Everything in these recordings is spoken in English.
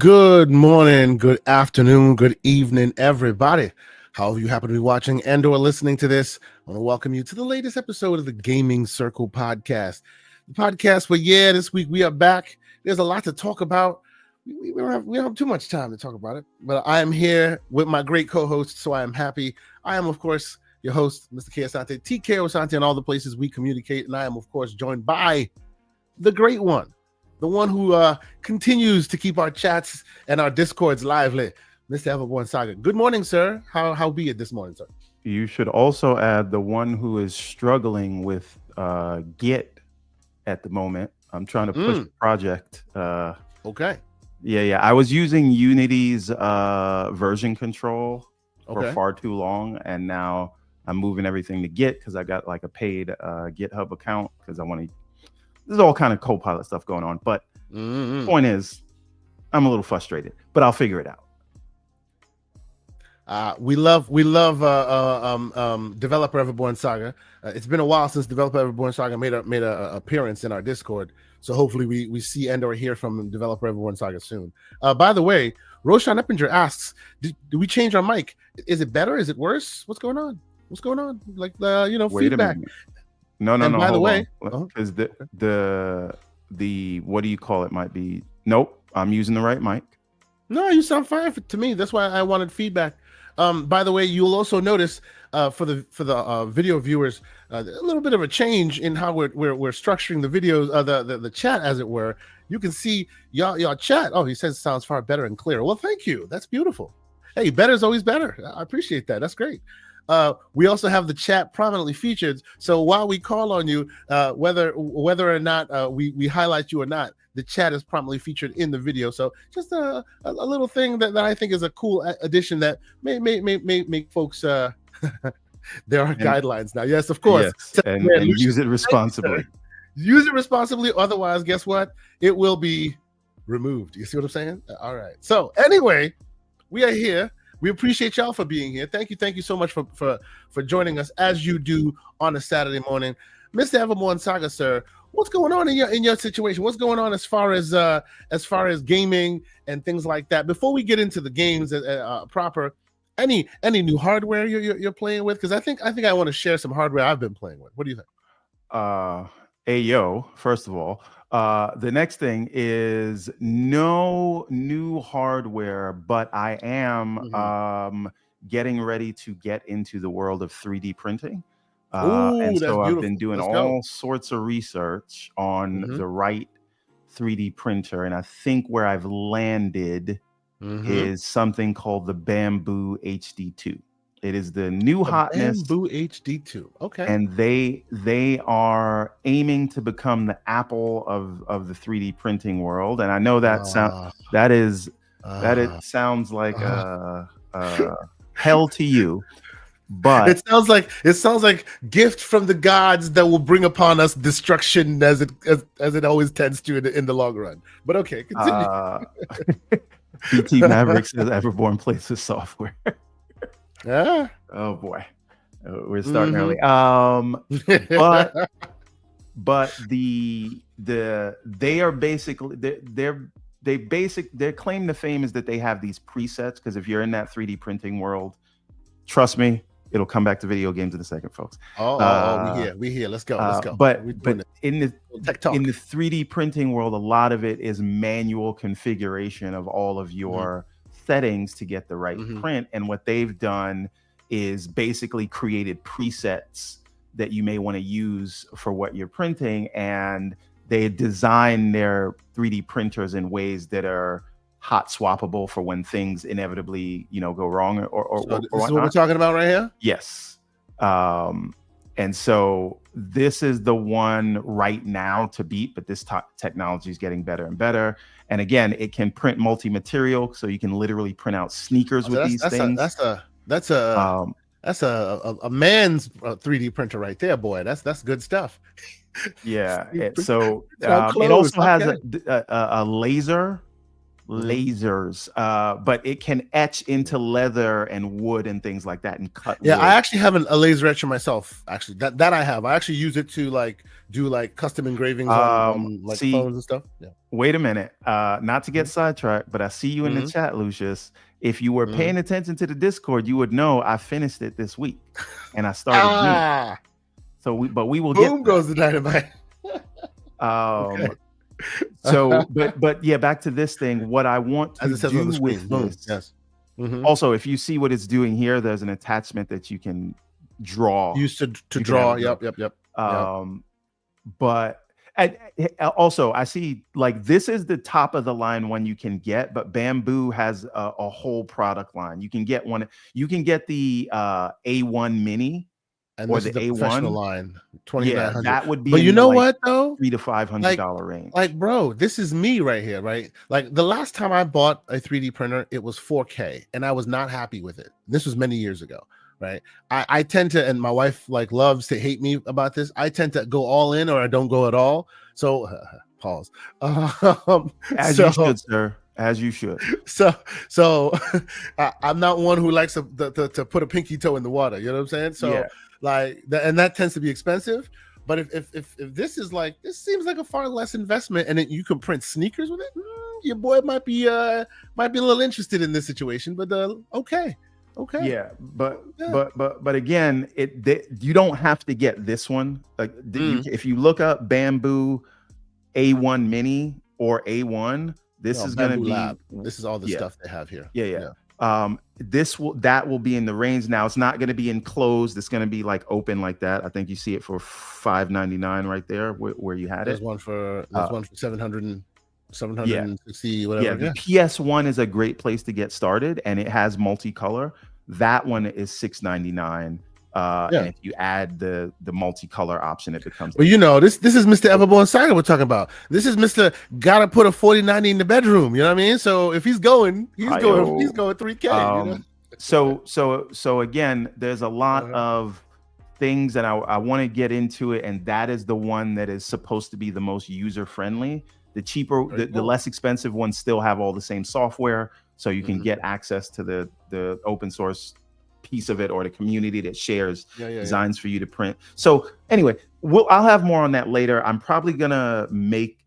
Good morning, good afternoon, good evening, everybody. However you happen to be watching and or listening to this, I want to welcome you to the latest episode of the Gaming Circle podcast. The podcast where, this week we are back. There's a lot to talk about. We don't have too much time to talk about it, but I am here with my great co-host, so I am happy. I am, of course, your host, Mr. K. Asante, TK Asante, in all the places we communicate, and I am, of course, joined by the great one. The one who continues to keep our chats and our discords lively, Mr. Everborn Saga. Good morning, sir. How be it this morning, sir? You should also add the one who is struggling with Git at the moment. I'm trying to push the project. Okay. Yeah. I was using Unity's version control for far too long, and now I'm moving everything to Git because I got like a paid GitHub account because I want to. There's all kind of Copilot stuff going on, but point is, I'm a little frustrated, but I'll figure it out. We love Developer Everborn Saga. It's been a while since Developer Everborn Saga made a appearance in our Discord, so hopefully we see and or hear from Developer Everborn Saga soon. By the way, Roshan Eppinger asks, "Do we change our mic? Is it better? Is it worse? What's going on? Like Wait feedback." No. By the way, because the what do you call it might be nope. I'm using the right mic. No, you sound fine to me. That's why I wanted feedback. By the way, you'll also notice for the video viewers a little bit of a change in how we're structuring the videos, the chat, as it were. You can see y'all chat. Oh, he says it sounds far better and clearer. Well, thank you. That's beautiful. Hey, better is always better. I appreciate that. That's great. We also have the chat prominently featured. So while we call on you, whether or not we highlight you or not, the chat is prominently featured in the video. So just a little thing that I think is a cool addition that may make folks. There are guidelines now. Yes, of course. Yes, and use it responsibly. Use it responsibly. Otherwise, guess what? It will be removed. You see what I'm saying? All right. So anyway, we are here. We appreciate y'all for being here. Thank you so much for joining us as you do on a Saturday morning. Mr. Everborn Saga, sir, what's going on in your situation? What's going on as far as gaming and things like that? Before we get into the games proper, any new hardware you're playing with? Because I think I want to share some hardware I've been playing with. What do you think? First of all, the next thing is no new hardware, but I am getting ready to get into the world of 3D printing. And so I've been doing all sorts of research on the right 3D printer. And I think where I've landed is something called the Bamboo HD2. It is the new hotness. Bamboo HD2. Okay. And they are aiming to become the Apple of the 3D printing world. And I know that sounds like hell to you, but it sounds like gift from the gods that will bring upon us destruction as it always tends to in the long run. But okay, continue. BT Maverick says Everborn plays with software. Yeah. Oh boy, we're starting early. But they are basically their claim to fame is that they have these presets, because if you're in that 3D printing world, trust me, it'll come back to video games in a second, folks. We here. Let's go. But in the 3D printing world, a lot of it is manual configuration of all of your settings to get the right print. And what they've done is basically created presets that you may want to use for what you're printing, and they design their 3D printers in ways that are hot swappable for when things inevitably go wrong or this is what we're talking about right here. Yes. And so this is the one right now to beat, but this technology is getting better and better. And again, it can print multi-material, so you can literally print out sneakers with these things. That's a man's 3D printer right there, boy. That's good stuff. Yeah. It also has a laser lasers, but it can etch into leather and wood and things like that and cut Yeah, wood. I actually have a laser etcher myself. Actually, that I have. I actually use it to like do like custom engravings on like See, phones and stuff. Yeah. wait a minute. Not to get sidetracked, but I see you in the chat, Lucius. If you were paying attention to the Discord, you would know I finished it this week and I started doing it. So we will boom get goes the dynamite. okay. So but yeah, back to this thing. What I want to do with this. Yes. Also, if you see what it's doing here, there's an attachment that you can draw. Used to draw. Yep. But and also, I see like this is the top of the line one you can get, but Bamboo has a whole product line. You can get one. You can get the A1 Mini. And or this the is the A1 professional line, 2,900. Yeah, that would be. But you know what though? $300 to $500 range. Like, bro, this is me right here, right? Like the last time I bought a 3D printer, it was 4K, and I was not happy with it. This was many years ago, right? I tend to, and my wife like loves to hate me about this. I tend to go all in, or I don't go at all. So, pause. As you should, sir. As you should. So I'm not one who likes to put a pinky toe in the water. You know what I'm saying? So. Yeah. Like that, and that tends to be expensive. But if this is like, this seems like a far less investment, and you can print sneakers with it, your boy might be a little interested in this situation. But okay. Yeah, but again, you don't have to get this one. Like if you look up Bamboo A1 Mini or A1, this is going to be Lab. This is all the stuff they have here. Yeah. That will be in the range. Now it's not going to be enclosed. It's going to be like open like that. I think you see it for $599 right there where you had there's it. One for 760 whatever. Yeah, the PS1 is a great place to get started, and it has multicolor. That one is $699. And if you add the multicolor option, it becomes. Well, you know, this is Mr. Everborn Saga we're talking about. This is Mr. Gotta put a 4090 in the bedroom. You know what I mean? So if he's going 3K. You know? So again, there's a lot of things that I want to get into it, and that is the one that is supposed to be the most user friendly. The cheaper, the less expensive ones still have all the same software, so you can get access to the open source piece of it, or the community that shares designs for you to print. So anyway, I'll have more on that later. I'm probably gonna make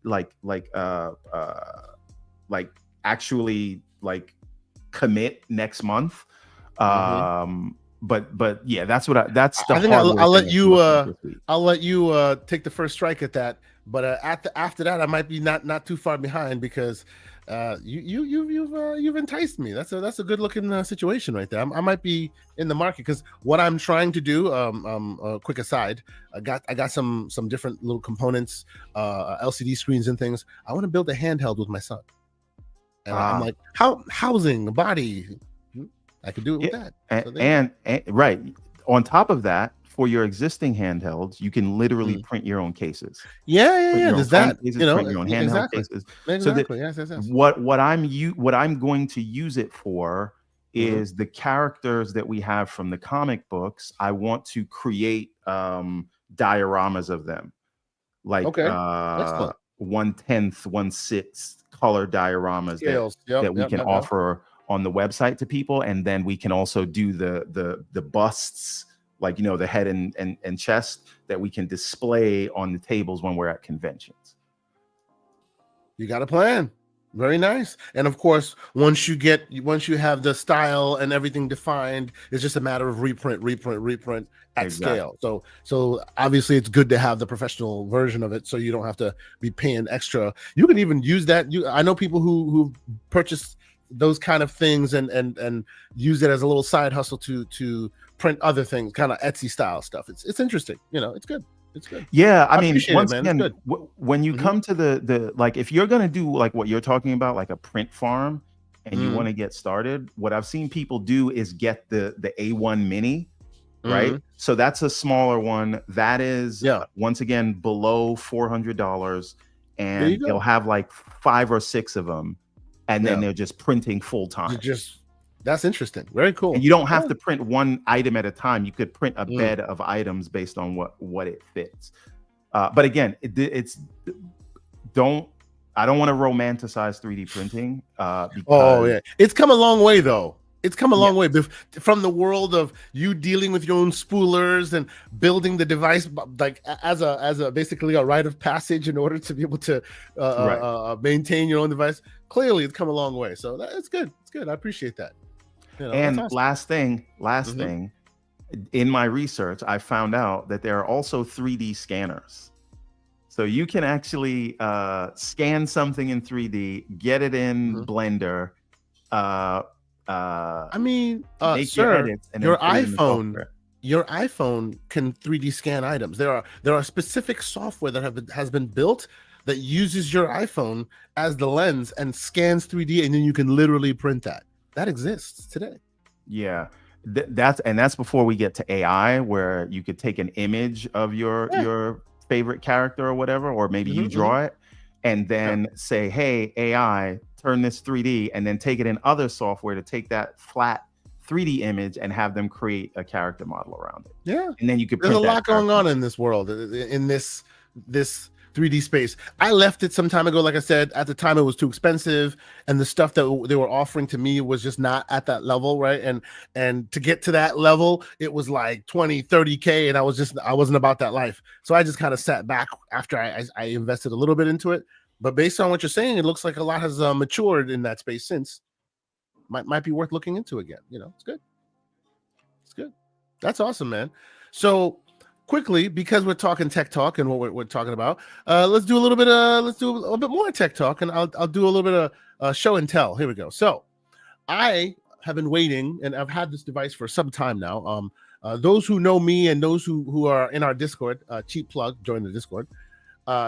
actually commit next month. But yeah, that's the I think I'll let you take the first strike at that. But after that, I might be not too far behind, because you've enticed me. That's a good looking situation right there. I might be in the market, because what I'm trying to do. Quick aside, I got some different little components, LCD screens and things. I want to build a handheld with my son, and I'm like, housing a body. I could do it with that. And right on top of that, for your existing handhelds, you can literally print your own cases. Yeah. There's that. Cases, print your own handheld cases. Exactly. So yes. What I'm going to use it for is the characters that we have from the comic books. I want to create dioramas of them, like 1/10, 1/6 color dioramas that we can offer on the website to people, and then we can also do the busts, like, you know, the head and chest, that we can display on the tables when we're at conventions. You got a plan. Very nice. And of course, once you have the style and everything defined, it's just a matter of reprint at scale. So obviously it's good to have the professional version of it, so you don't have to be paying extra. You can even use that. I know people who purchase those kind of things and use it as a little side hustle to print other things, kind of Etsy style stuff. It's interesting. You know, it's good. It's good. Yeah, I mean, once again, when you come to the like, if you're gonna do like what you're talking about, like a print farm, and you want to get started, what I've seen people do is get the A1 Mini, right? So that's a smaller one. That is once again below $400, and they'll have like 5 or 6 of them, and then they're just printing full time. That's interesting. Very cool. And you don't have to print one item at a time. You could print a bed of items based on what it fits. But again, I don't want to romanticize 3D printing because Oh yeah, it's come a long way though. It's come a yeah, long way from the world of you dealing with your own spoolers and building the device like as a basically a rite of passage in order to be able to right. maintain your own device. Clearly, it's come a long way. So that's good. It's good. I appreciate that. That's And awesome. last thing, Mhm. in my research, I found out that there are also 3D scanners. So you can actually scan something in 3D, get it in Mhm. Blender, uh, I mean, make your sir, edits, and then put it in the software. your iPhone can 3D scan items. There are specific software that has been built that uses your iPhone as the lens and scans 3D, and then you can literally print that. That exists today. Yeah. That's before we get to AI, where you could take an image of Yeah. your favorite character or whatever, or maybe you Hmm. draw it and Yeah. then say, "Hey, AI, turn this 3D," and then take it in other software to take that flat 3D image and have them create a character model around it. Yeah. And then you could There's a print that lot going character on model. in this world, in this 3D space. I left it some time ago. Like I said, at the time it was too expensive, and the stuff that they were offering to me was just not at that level, right? And to get to that level, it was like 20, 30K, and I wasn't about that life. So I just kind of sat back after I invested a little bit into it. But based on what you're saying, it looks like a lot has matured in that space since. Might be worth looking into again. It's good. It's good. That's awesome, man. So quickly, because we're talking tech talk and what we're talking about, let's do a little bit. Let's do a little bit more tech talk, and I'll do a little bit of show and tell. Here we go. So I have been waiting, and I've had this device for some time now. Those who know me and those who are in our Discord, cheap plug, join the Discord.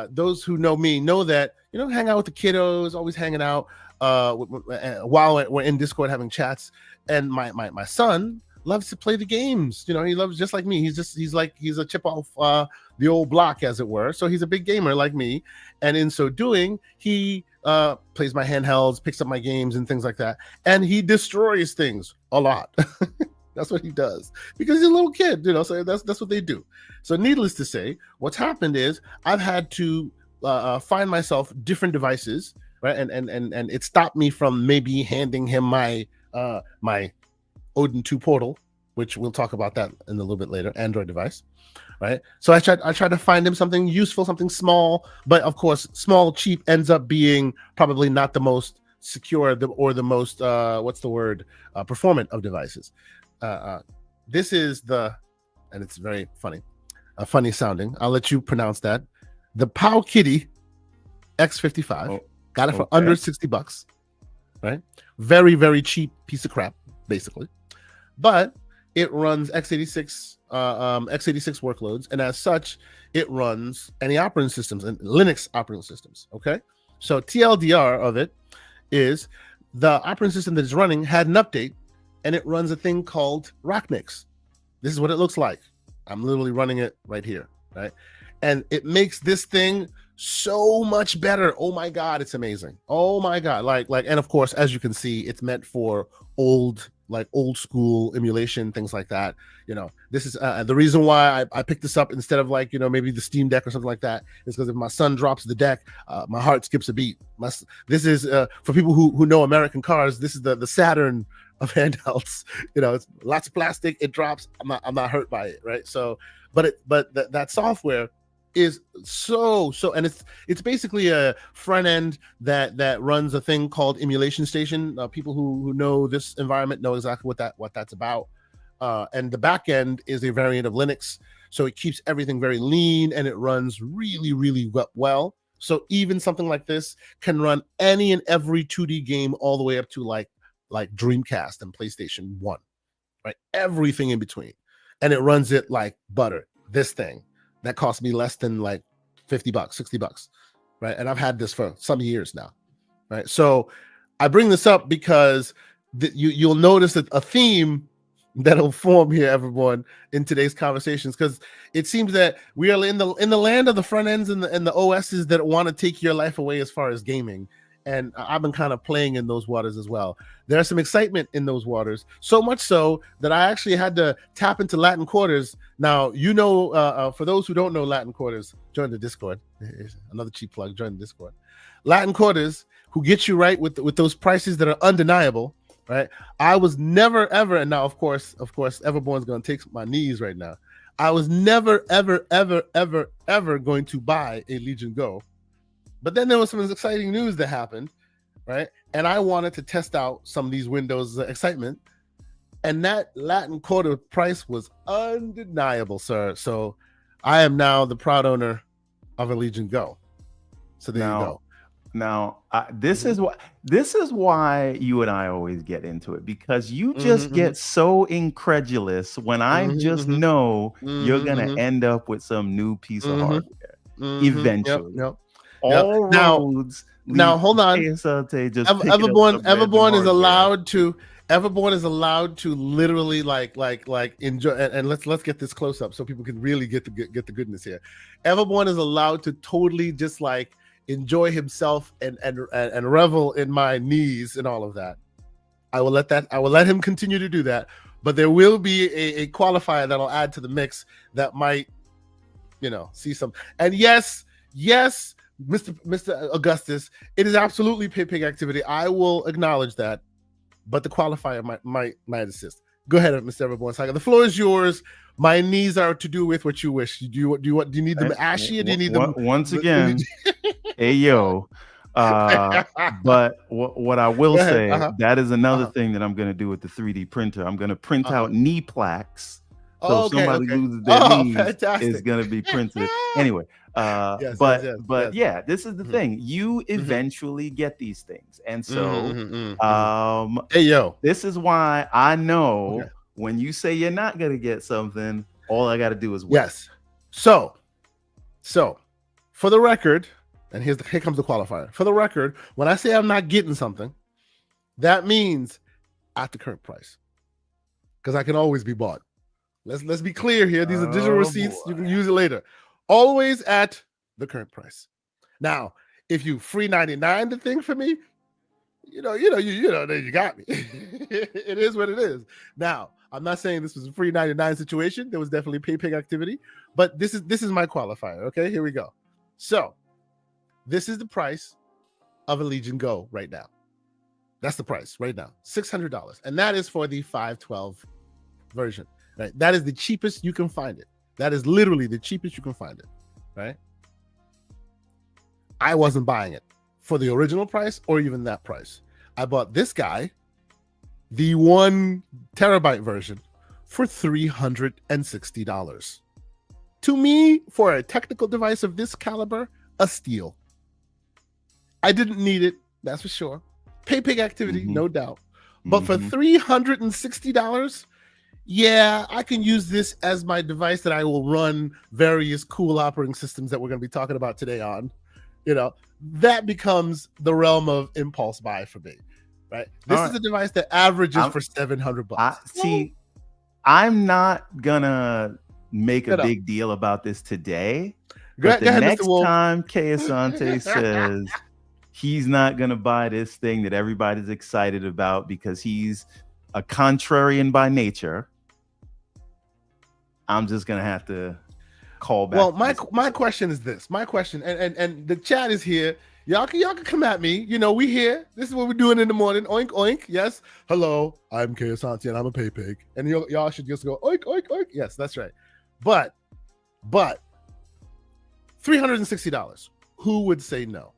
Those who know me know that hang out with the kiddos, always hanging out while we're in Discord having chats. And my son loves to play the games. He loves, just like me. He's a chip off the old block, as it were. So he's a big gamer like me, and in so doing, he plays my handhelds, picks up my games and things like that, and he destroys things a lot. That's what he does because he's a little kid, so that's what they do. So needless to say, what's happened is I've had to find myself different devices, right? And it stopped me from maybe handing him my my Odin 2 Portal, which we'll talk about that in a little bit later, Android device, right? So I tried to find him something useful, something small, but of course, small, cheap ends up being probably not the most secure or the most performant of devices. This is and it's very funny sounding. I'll let you pronounce that. The Pow Kitty X55. Oh, Got it for okay. under $60, right? Very, very cheap piece of crap, basically. But it runs x86 workloads, and as such, it runs any operating systems and Linux operating systems. Okay, so TLDR of it is the operating system that is running had an update, and it runs a thing called Rockmix. This is what it looks like. I'm literally running it right here, right? And it makes this thing so much better. Oh my God, it's amazing. Oh my God. And of course, as you can see, it's meant for old school emulation, things like that. This is the reason why I picked this up instead of maybe the Steam Deck or something like that, is because if my son drops the deck, my heart skips a beat. This is for people who know American cars, this is the Saturn of handhelds. It's lots of plastic, it drops, I'm not hurt by it, right? So but that software is so, and it's basically a front end that runs a thing called Emulation Station. People who know this environment know exactly what that's about. And the back end is a variant of Linux, so it keeps everything very lean and it runs really, really well. So even something like this can run any and every 2D game, all the way up to like Dreamcast and PlayStation 1, right? Everything in between. And it runs it like butter. This thing that cost me less than like $50, $60, right? And I've had this for some years now, right? So I bring this up because you'll notice that a theme that'll form here, everyone, in today's conversations, because it seems that we are in the land of the front ends and the OSs that want to take your life away as far as gaming. and I've been kind of playing in those waters as well. There's some excitement in those waters, so much so that I actually had to tap into Latin Quarters. Now, for those who don't know Latin Quarters, join the Discord. Here's another cheap plug, join the Discord. Latin Quarters, who get you right with those prices that are undeniable, right? I was never, ever, and now, of course, Everborn's going to take my knees right now. I was never, ever, ever, ever, ever going to buy a Legion Go. But then there was some exciting news that happened, right? And I wanted to test out some of these Windows excitement. And that Latin Quarter price was undeniable, sir. So I am now the proud owner of a Legion Go. So there you go. Now, this is why you and I always get into it, because you just get so incredulous when I just know you're gonna end up with some new piece of hardware eventually. Yep. All roads. Now hold on. Everborn is allowed to. Everborn is allowed to literally like enjoy. And let's get this close up so people can really get the goodness here. Everborn is allowed to totally just like enjoy himself and revel in my knees and all of that. I will let him continue to do that, but there will be a qualifier that'll add to the mix that might, see some. And yes, Mr. Augustus, it is absolutely pig activity. I will acknowledge that, but the qualifier might assist. Go ahead, Mr. Everborn Saga. The floor is yours. My knees are to do with what you wish. Do you need them ashy, or do you need them once again? Hey yo, but what I will say, that is another thing that I'm going to do with the 3D printer. I'm going to print out knee plaques, so if somebody loses their knees, it's going to be printed anyway. Yeah, this is the thing. You eventually get these things, and so hey yo, this is why I know when you say you're not going to get something, all I got to do is wait. Yes. So for the record. And here comes the qualifier. For the record, when I say I'm not getting something, that means at the current price, because I can always be bought. Let's be clear here. These are digital receipts. You can use it later. Always at the current price. Now, if you free 99 the thing for me, then you got me. It is what it is. Now, I'm not saying this was a free 99 situation. There was definitely pig activity, but this is my qualifier. Okay, here we go. So. This is the price of a Legion Go right now. That's the price right now, $600, and that is for the 512 version. Right, that is the cheapest you can find it. That is literally the cheapest you can find it. Right. I wasn't buying it for the original price or even that price. I bought this guy, the 1 terabyte version, for $360. To me, for a technical device of this caliber, a steal. I didn't need it, that's for sure. Pig activity, no doubt. But for $360, yeah, I can use this as my device that I will run various cool operating systems that we're going to be talking about today on. That becomes the realm of impulse buy for me, right? This is a device that averages for $700. See, I'm not gonna make a big deal about this today. But the next time K Asante says he's not going to buy this thing that everybody's excited about because he's a contrarian by nature, I'm just going to have to call back. Well, my question is this. My question, and the chat is here. Y'all can come at me. We here. This is what we're doing in the morning. Oink, oink. Yes. Hello, I'm K Asante and I'm a pig. And y'all should just go oink, oink, oink. Yes, that's right. But $360. Who would say no?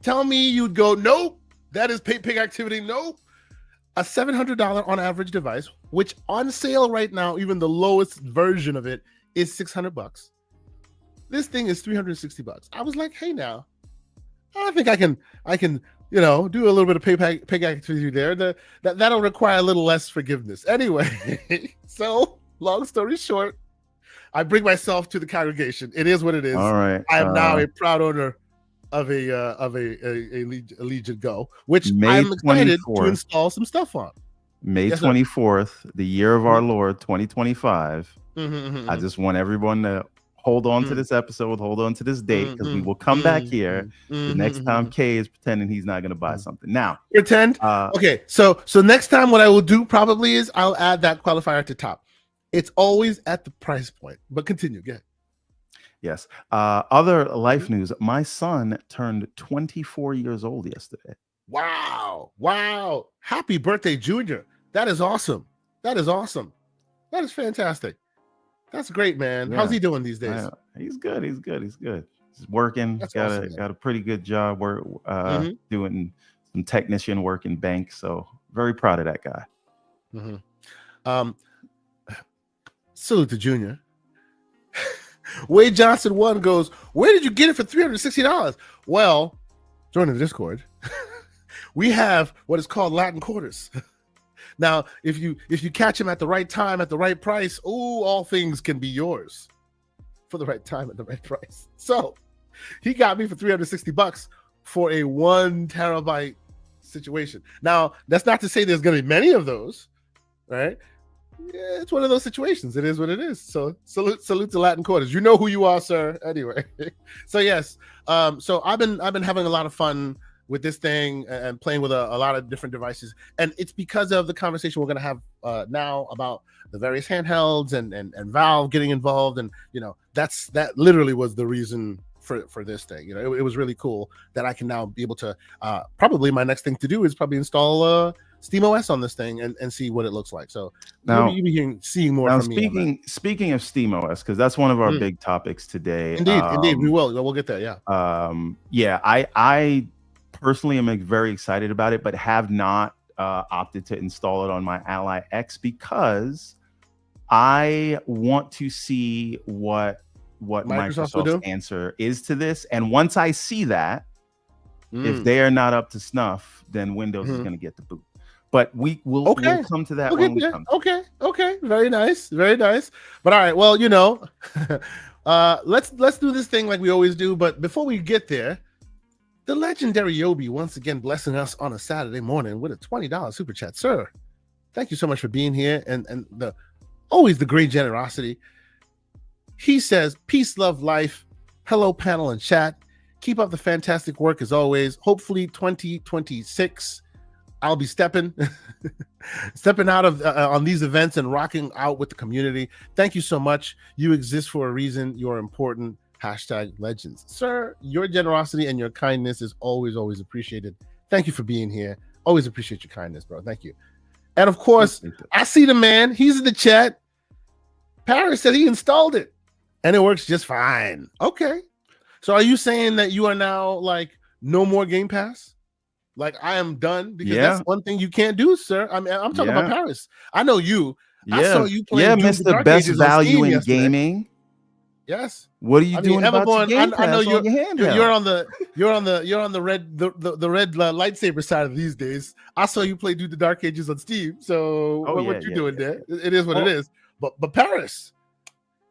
Tell me you'd go, nope, that is pig activity. Nope. A $700 on average device, which on sale right now, even the lowest version of it is $600. This thing is $360. I was like, hey, now, I think I can, do a little bit of pig activity there. That'll require a little less forgiveness. Anyway, so long story short, I bring myself to the congregation. It is what it is. All right. I am now a proud owner of a Legion Go, which I'm excited to install some stuff on. May 24th, the year of our Lord, 2025. I just want everyone to hold on to this episode, hold on to this date, because we will come back here the next time Kay is pretending he's not going to buy something. Now, pretend. Okay, so next time what I will do probably is I'll add that qualifier at the top. It's always at the price point, but continue. Go ahead. Yes. Other life news. My son turned 24 years old yesterday. Wow. Wow. Happy birthday, Junior. That is awesome. That is awesome. That is fantastic. That's great, man. Yeah. How's he doing these days? He's good. He's good. He's good. He's working. That's awesome, got a pretty good job. We're doing some technician work in banks. So very proud of that guy. Salute to Junior. Wade Johnson 1 goes, where did you get it for $360? Well, join the Discord. We have what is called Latin quarters. Now, if you catch him at the right time, at the right price, all things can be yours for the right time at the right price. So he got me for $360 for a 1 terabyte situation. Now, that's not to say there's going to be many of those, right? Yeah, it's one of those situations. It is what it is. So salute to Latin quarters. You know who you are, sir. Anyway, so yes. So I've been having a lot of fun with this thing and playing with a lot of different devices, and it's because of the conversation we're going to have now about the various handhelds and Valve getting involved, and that literally was the reason for this thing. It was really cool that I can now be able to probably my next thing to do is probably install SteamOS on this thing and see what it looks like. So now you'll be seeing more from me. Speaking of SteamOS, because that's one of our big topics today. Indeed, we'll get there. Yeah. I personally am very excited about it, but have not opted to install it on my Ally X because I want to see what Microsoft's answer is to this. And once I see that, if they are not up to snuff, then Windows is going to get the boot. But we'll come to that when we come. Okay. Very nice. But all right, well, let's do this thing like we always do. But before we get there, the legendary Yobi once again blessing us on a Saturday morning with a $20 super chat. Sir, thank you so much for being here and always the great generosity. He says, peace, love, life. Hello, panel and chat. Keep up the fantastic work as always. Hopefully 2026, I'll be stepping out of on these events and rocking out with the community. Thank you so much. You exist for a reason. You're important. #legends. Sir, your generosity and your kindness is always, always appreciated. Thank you for being here. Always appreciate your kindness, bro. Thank you. And of course, I see the man. He's in the chat. Paris said he installed it and it works just fine. Okay. So are you saying that you are now like no more Game Pass? Like I am done? Because that's one thing you can't do, sir. I mean, I'm talking about Paris. I know you. I saw you playing Mr. Best Value in Gaming. Yes. What are you doing about your Game Pass? I know you're on the red lightsaber side of these days. I saw you play the Dark Ages on Steam. So what you doing there? It is what it is. But Paris,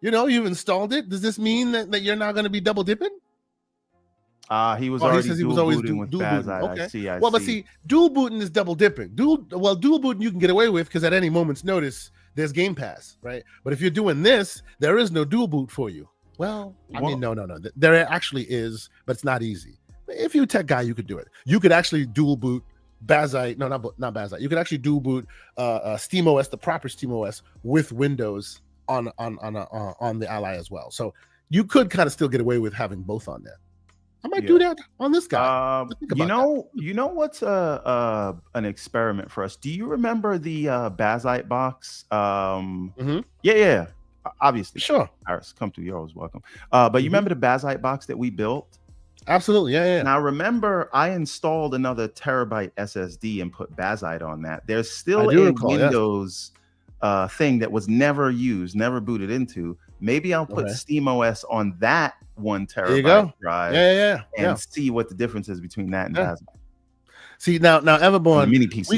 you've installed it. Does this mean that you're not going to be double dipping? He was always booting with Bazite. Okay. I see. But see, dual booting is double dipping. Dual booting you can get away with because at any moment's notice there's Game Pass, right? But if you're doing this, there is no dual boot for you. Well, I mean, no. There actually is, but it's not easy. If you're a tech guy, you could do it. You could actually dual boot Bazite. No, not Bazite. You could actually dual boot SteamOS, the proper SteamOS, with Windows on the Ally as well. So you could kind of still get away with having both on there. I might do that on this guy. You know what's an experiment for us? Do you remember the Bazite box? Yeah. Obviously, sure. Paris, come to yours, welcome. But you remember the Bazite box that we built? Absolutely, yeah. Now remember, I installed another terabyte SSD and put Bazite on that. There's still a Windows thing that was never used, never booted into. Maybe I'll put SteamOS on that 1 terabyte drive. And see what the difference is between that and Bazite. See now Everborn, mini PC.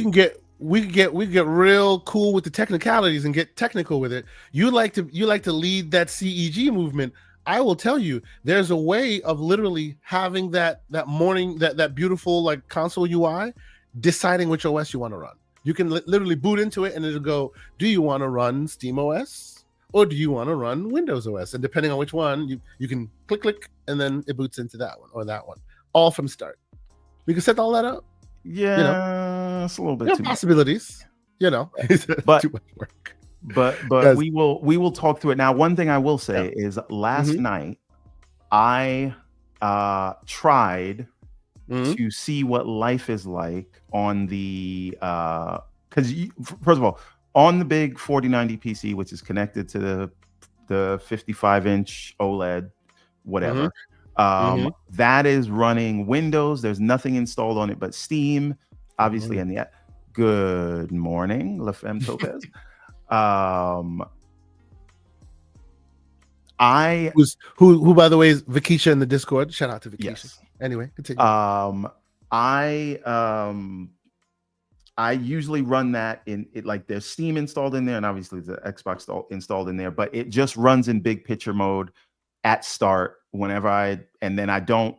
we can get real cool with the technicalities and get technical with it. You like to lead that CEG movement. I will tell you, there's a way of literally having that morning that beautiful like console UI, deciding which OS you want to run. You can literally boot into it and it'll go, do you want to run SteamOS or do you want to run Windows OS? And depending on which one, you can click, and then it boots into that one or that one, all from start. We can set all that up. Yeah, it's a little bit too possibilities. Much. But too much work. But Yes. we will talk through it. Now, one thing I will say is last night I tried to see what life is like on the because first of all, on the big 4090 PC, which is connected to the 55-inch OLED, whatever. That is running Windows. There's nothing installed on it but Steam, obviously, in the good morning, La Femme Topez. Who by the way is Vakisha in the Discord. Shout out to Vakisha. Yes. Anyway, continue. I usually run that in it, like there's Steam installed in there, and obviously the Xbox installed in there, but it just runs in big picture mode at start whenever and then I don't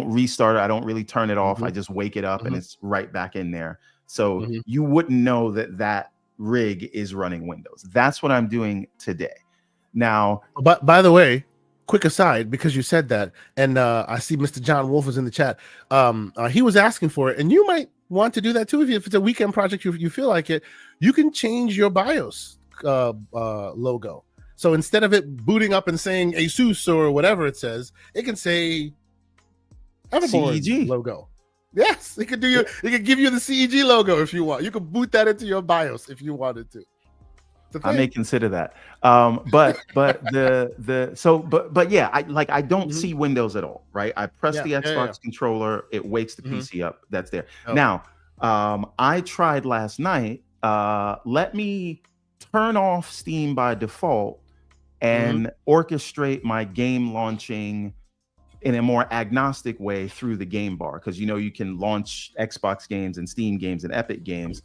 restart it. I don't really turn it off. I just wake it up and it's right back in there. So you wouldn't know that rig is running Windows. That's what I'm doing today. Now, but by the way, quick aside, because you said that, and I see Mr. John Wolf is in the chat. He was asking for it, and you might want to do that too if it's a weekend project. You feel like it, you can change your BIOS logo. So instead of it booting up and saying ASUS or whatever it says, it can say CEG logo. Yes, it could it could give you the CEG logo if you want. You could boot that into your BIOS if you wanted to. I may consider that. But yeah, I don't see Windows at all, right? I press the Xbox controller, it wakes the PC up. That's there. Now, I tried last night. Let me turn off Steam by default and orchestrate my game launching in a more agnostic way through the game bar, because you can launch Xbox games and Steam games and Epic games.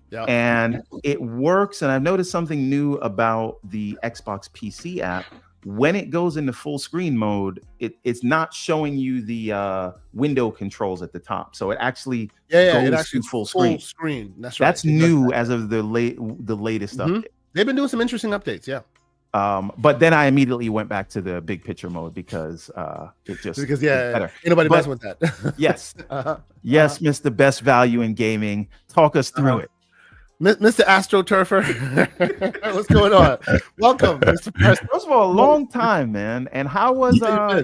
Yeah. And it works. And I've noticed something new about the Xbox PC app. When it goes into full screen mode, it's not showing you the window controls at the top. So it actually goes to full screen. That's right. That's new as of the latest update. They've been doing some interesting updates. Yeah. But then I immediately went back to the big picture mode because it just better. Ain't nobody messing with that. Yes. Yes, Mr. Best Value in Gaming. Talk us through it. Mr. AstroTurfer, what's going on? Welcome, Mr. Preston. First of all, a long time, man. And how was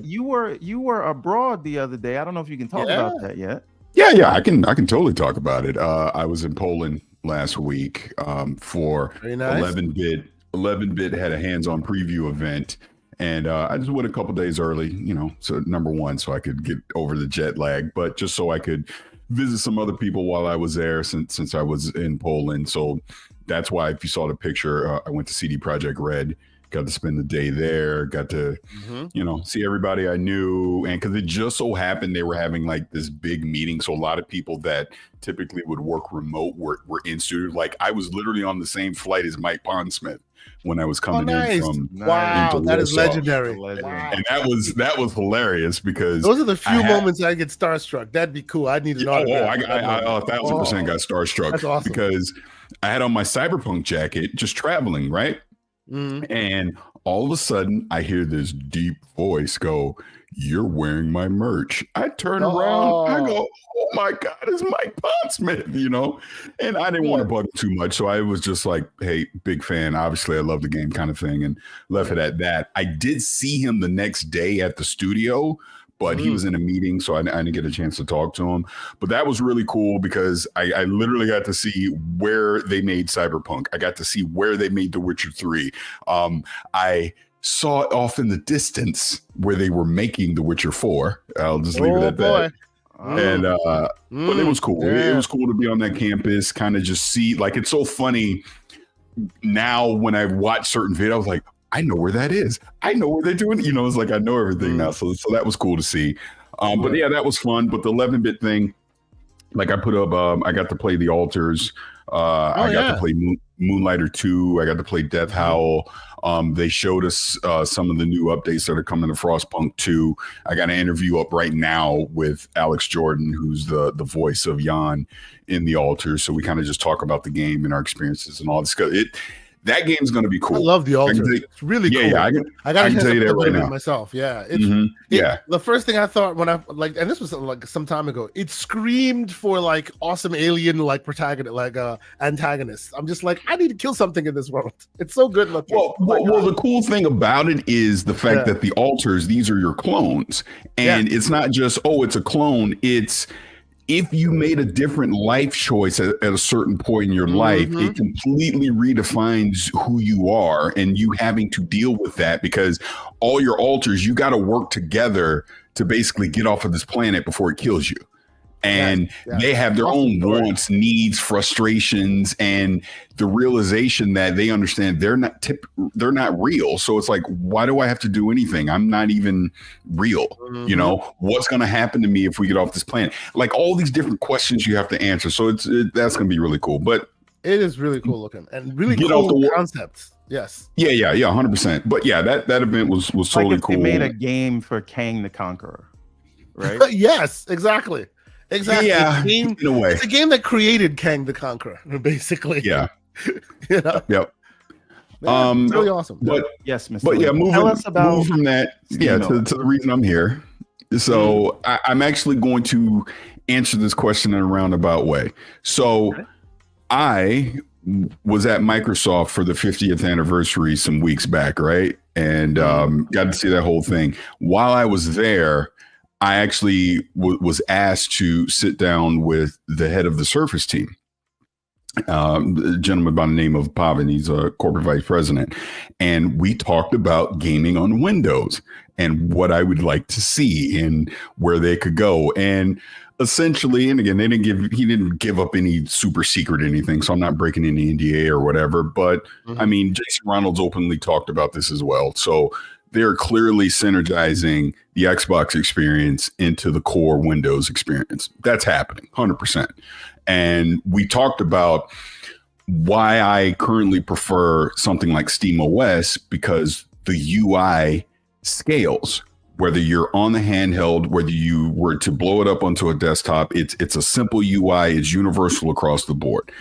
you were abroad the other day? I don't know if you can talk about that yet. Yeah, I can totally talk about it. I was in Poland last week for 11-bit. 11-bit had a hands-on preview event, and I just went a couple days early, so number one, so I could get over the jet lag, but just so I could visit some other people while I was there since I was in Poland. So that's why, if you saw the picture, I went to CD Projekt Red, got to spend the day there, got to, see everybody I knew. And because it just so happened they were having like this big meeting. So a lot of people that typically would work remote were in studio. Like I was literally on the same flight as Mike Pondsmith when I was coming in from that is legendary. And that was hilarious because those are the few moments I get starstruck. That'd be cool. I'd need an autograph. I 1,000% got starstruck. That's awesome. Because I had on my Cyberpunk jacket just traveling, right? And all of a sudden I hear this deep voice go, "You're wearing my merch." I turn around, I go, "Oh my God, it's Mike Pondsmith," and I didn't want to bug him too much. So I was just like, "Hey, big fan. Obviously I love the game," kind of thing, and left it at that. I did see him the next day at the studio, but he was in a meeting, so I didn't get a chance to talk to him. But that was really cool because I literally got to see where they made Cyberpunk. I got to see where they made The Witcher 3. I saw it off in the distance where they were making The Witcher 4. I'll just leave it at that. And but it was cool. It was cool to be on that campus, kind of just see, like, it's so funny now when I watch certain videos, like, I know where that is. I know where they're doing it. It's like I know everything now. So that was cool to see. But yeah, that was fun. But the 11-bit thing, like I put up, I got to play The Alters. I got to play Moonlighter 2. I got to play Death Howl. They showed us some of the new updates that are coming to Frostpunk 2. I got an interview up right now with Alex Jordan, who's the voice of Jan in The Alters. So we kind of just talk about the game and our experiences and all this stuff. That game's going to be cool. I love the altar. You, it's really cool. Yeah, I got to tell you that right now myself. Yeah, the first thing I thought when I like, and this was like some time ago, it screamed for like awesome alien like protagonist, like antagonist. I'm just like, I need to kill something in this world. It's so good looking. Well, the cool thing about it is the fact that the altars, these are your clones, and it's not just it's a clone. It's if you made a different life choice at a certain point in your life, it completely redefines who you are, and you having to deal with that because all your altars, you got to work together to basically get off of this planet before it kills you. And they have their own wants, needs, frustrations, and the realization that they understand they're not real. So it's like, why do I have to do anything? I'm not even real. You know, what's going to happen to me if we get off this planet? Like all these different questions you have to answer. So that's going to be really cool. But it is really cool looking and really cool concepts. Yes. Yeah, 100%. But yeah, that event was totally like cool. They made a game for Kang the Conqueror, right? Yes, exactly. Yeah, in a way. It's a game that created Kang the Conqueror, basically. Yeah. You know? Yep. It's really awesome. But yes, Mr. But yeah, moving from that, to the reason I'm here. So I'm actually going to answer this question in a roundabout way. So I was at Microsoft for the 50th anniversary some weeks back, right? And got to see that whole thing. While I was there, I actually was asked to sit down with the head of the Surface team, a gentleman by the name of Pavan. He's a corporate vice president. And we talked about gaming on Windows and what I would like to see and where they could go. And essentially, and again, he didn't give up any super secret anything, so I'm not breaking any NDA or whatever. But I mean, Jason Ronalds openly talked about this as well. So they're clearly synergizing the Xbox experience into the core Windows experience. That's happening 100%. And we talked about why I currently prefer something like SteamOS because the UI scales. Whether you're on the handheld, whether you were to blow it up onto a desktop, it's a simple UI. It's universal across the board.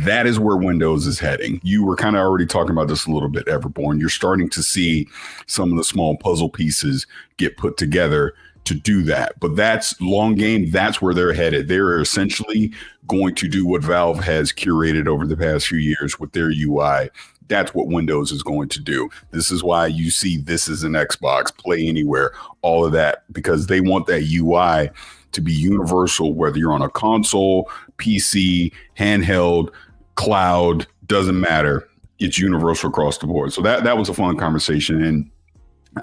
That is where Windows is heading. You were kind of already talking about this a little bit, Everborn. You're starting to see some of the small puzzle pieces get put together to do that. But that's long game. That's where they're headed. They're essentially going to do what Valve has curated over the past few years with their UI. That's what Windows is going to do. This is why you see this is an Xbox, Play Anywhere, all of that, because they want that UI to be universal, whether you're on a console, PC, handheld, cloud, doesn't matter. It's universal across the board. So that was a fun conversation. And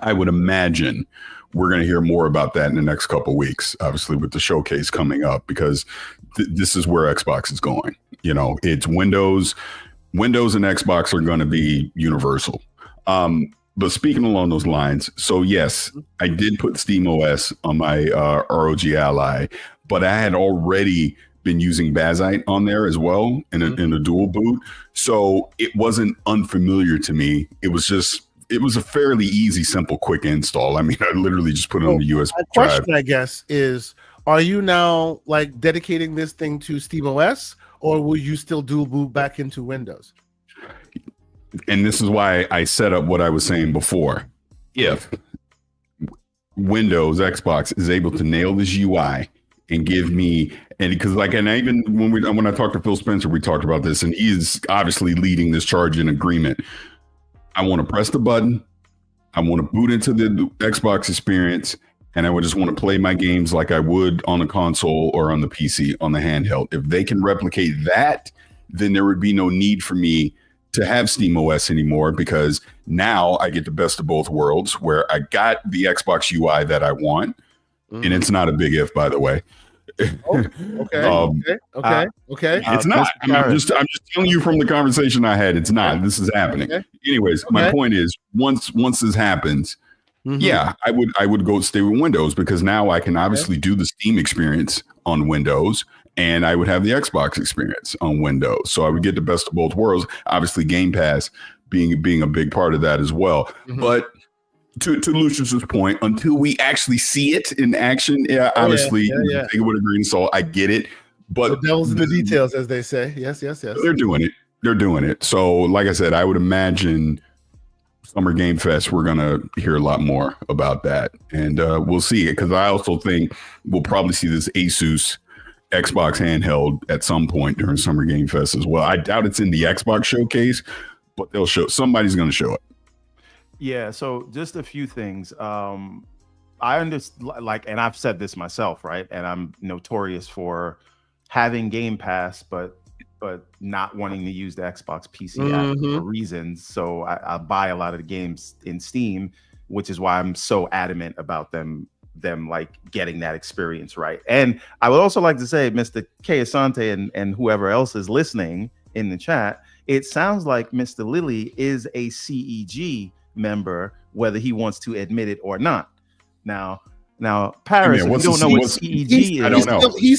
I would imagine we're going to hear more about that in the next couple of weeks, obviously with the showcase coming up, because this is where Xbox is going. You know, it's Windows and Xbox are going to be universal. But speaking along those lines, so yes, I did put SteamOS on my ROG Ally, but I had already been using Bazite on there as well in a dual boot. So it wasn't unfamiliar to me. It was a fairly easy, simple, quick install. I mean, I literally just put it on the USB drive. My question, I guess, is, are you now like dedicating this thing to SteamOS, or will you still dual boot back into Windows? And this is why I set up what I was saying before. If Windows, Xbox is able to nail this UI and give me, and because and I even when I talked to Phil Spencer, we talked about this, and he's obviously leading this charge in agreement. I want to press the button. I want to boot into the Xbox experience, and I would just want to play my games like I would on a console or on the PC, on the handheld. If they can replicate that, then there would be no need for me to have SteamOS anymore, because now I get the best of both worlds, where I got the Xbox UI that I want, and it's not a big if, by the way. Okay. It's not. I'm just telling you from the conversation I had. It's not. This is happening. Anyways, my point is, once this happens, yeah, I would go stay with Windows, because now I can obviously do the Steam experience on Windows, and I would have the Xbox experience on Windows. So I would get the best of both worlds. Obviously, Game Pass being a big part of that as well. But to Lucius's point, until we actually see it in action, take it with a grain of salt. I get it, but the devil's in the details, as they say. Yes. They're doing it. They're doing it. So, like I said, I would imagine Summer Game Fest, we're going to hear a lot more about that. And we'll see it, because I also think we'll probably see this Asus Xbox handheld at some point during Summer Game Fest as well. I doubt it's in the Xbox showcase, but they'll show, somebody's going to show it. Yeah. So just a few things. I understand, like, and I've said this myself, right? And I'm notorious for having Game Pass, but not wanting to use the Xbox PC app for reasons. So I buy a lot of the games in Steam, which is why I'm so adamant about them like getting that experience right. And I would also like to say, Mr. K. Asante and whoever else is listening in the chat, it sounds like Mr. Lilly is a CEG member, whether he wants to admit it or not. Now, Paris, if you don't know what CEG is, I don't know. He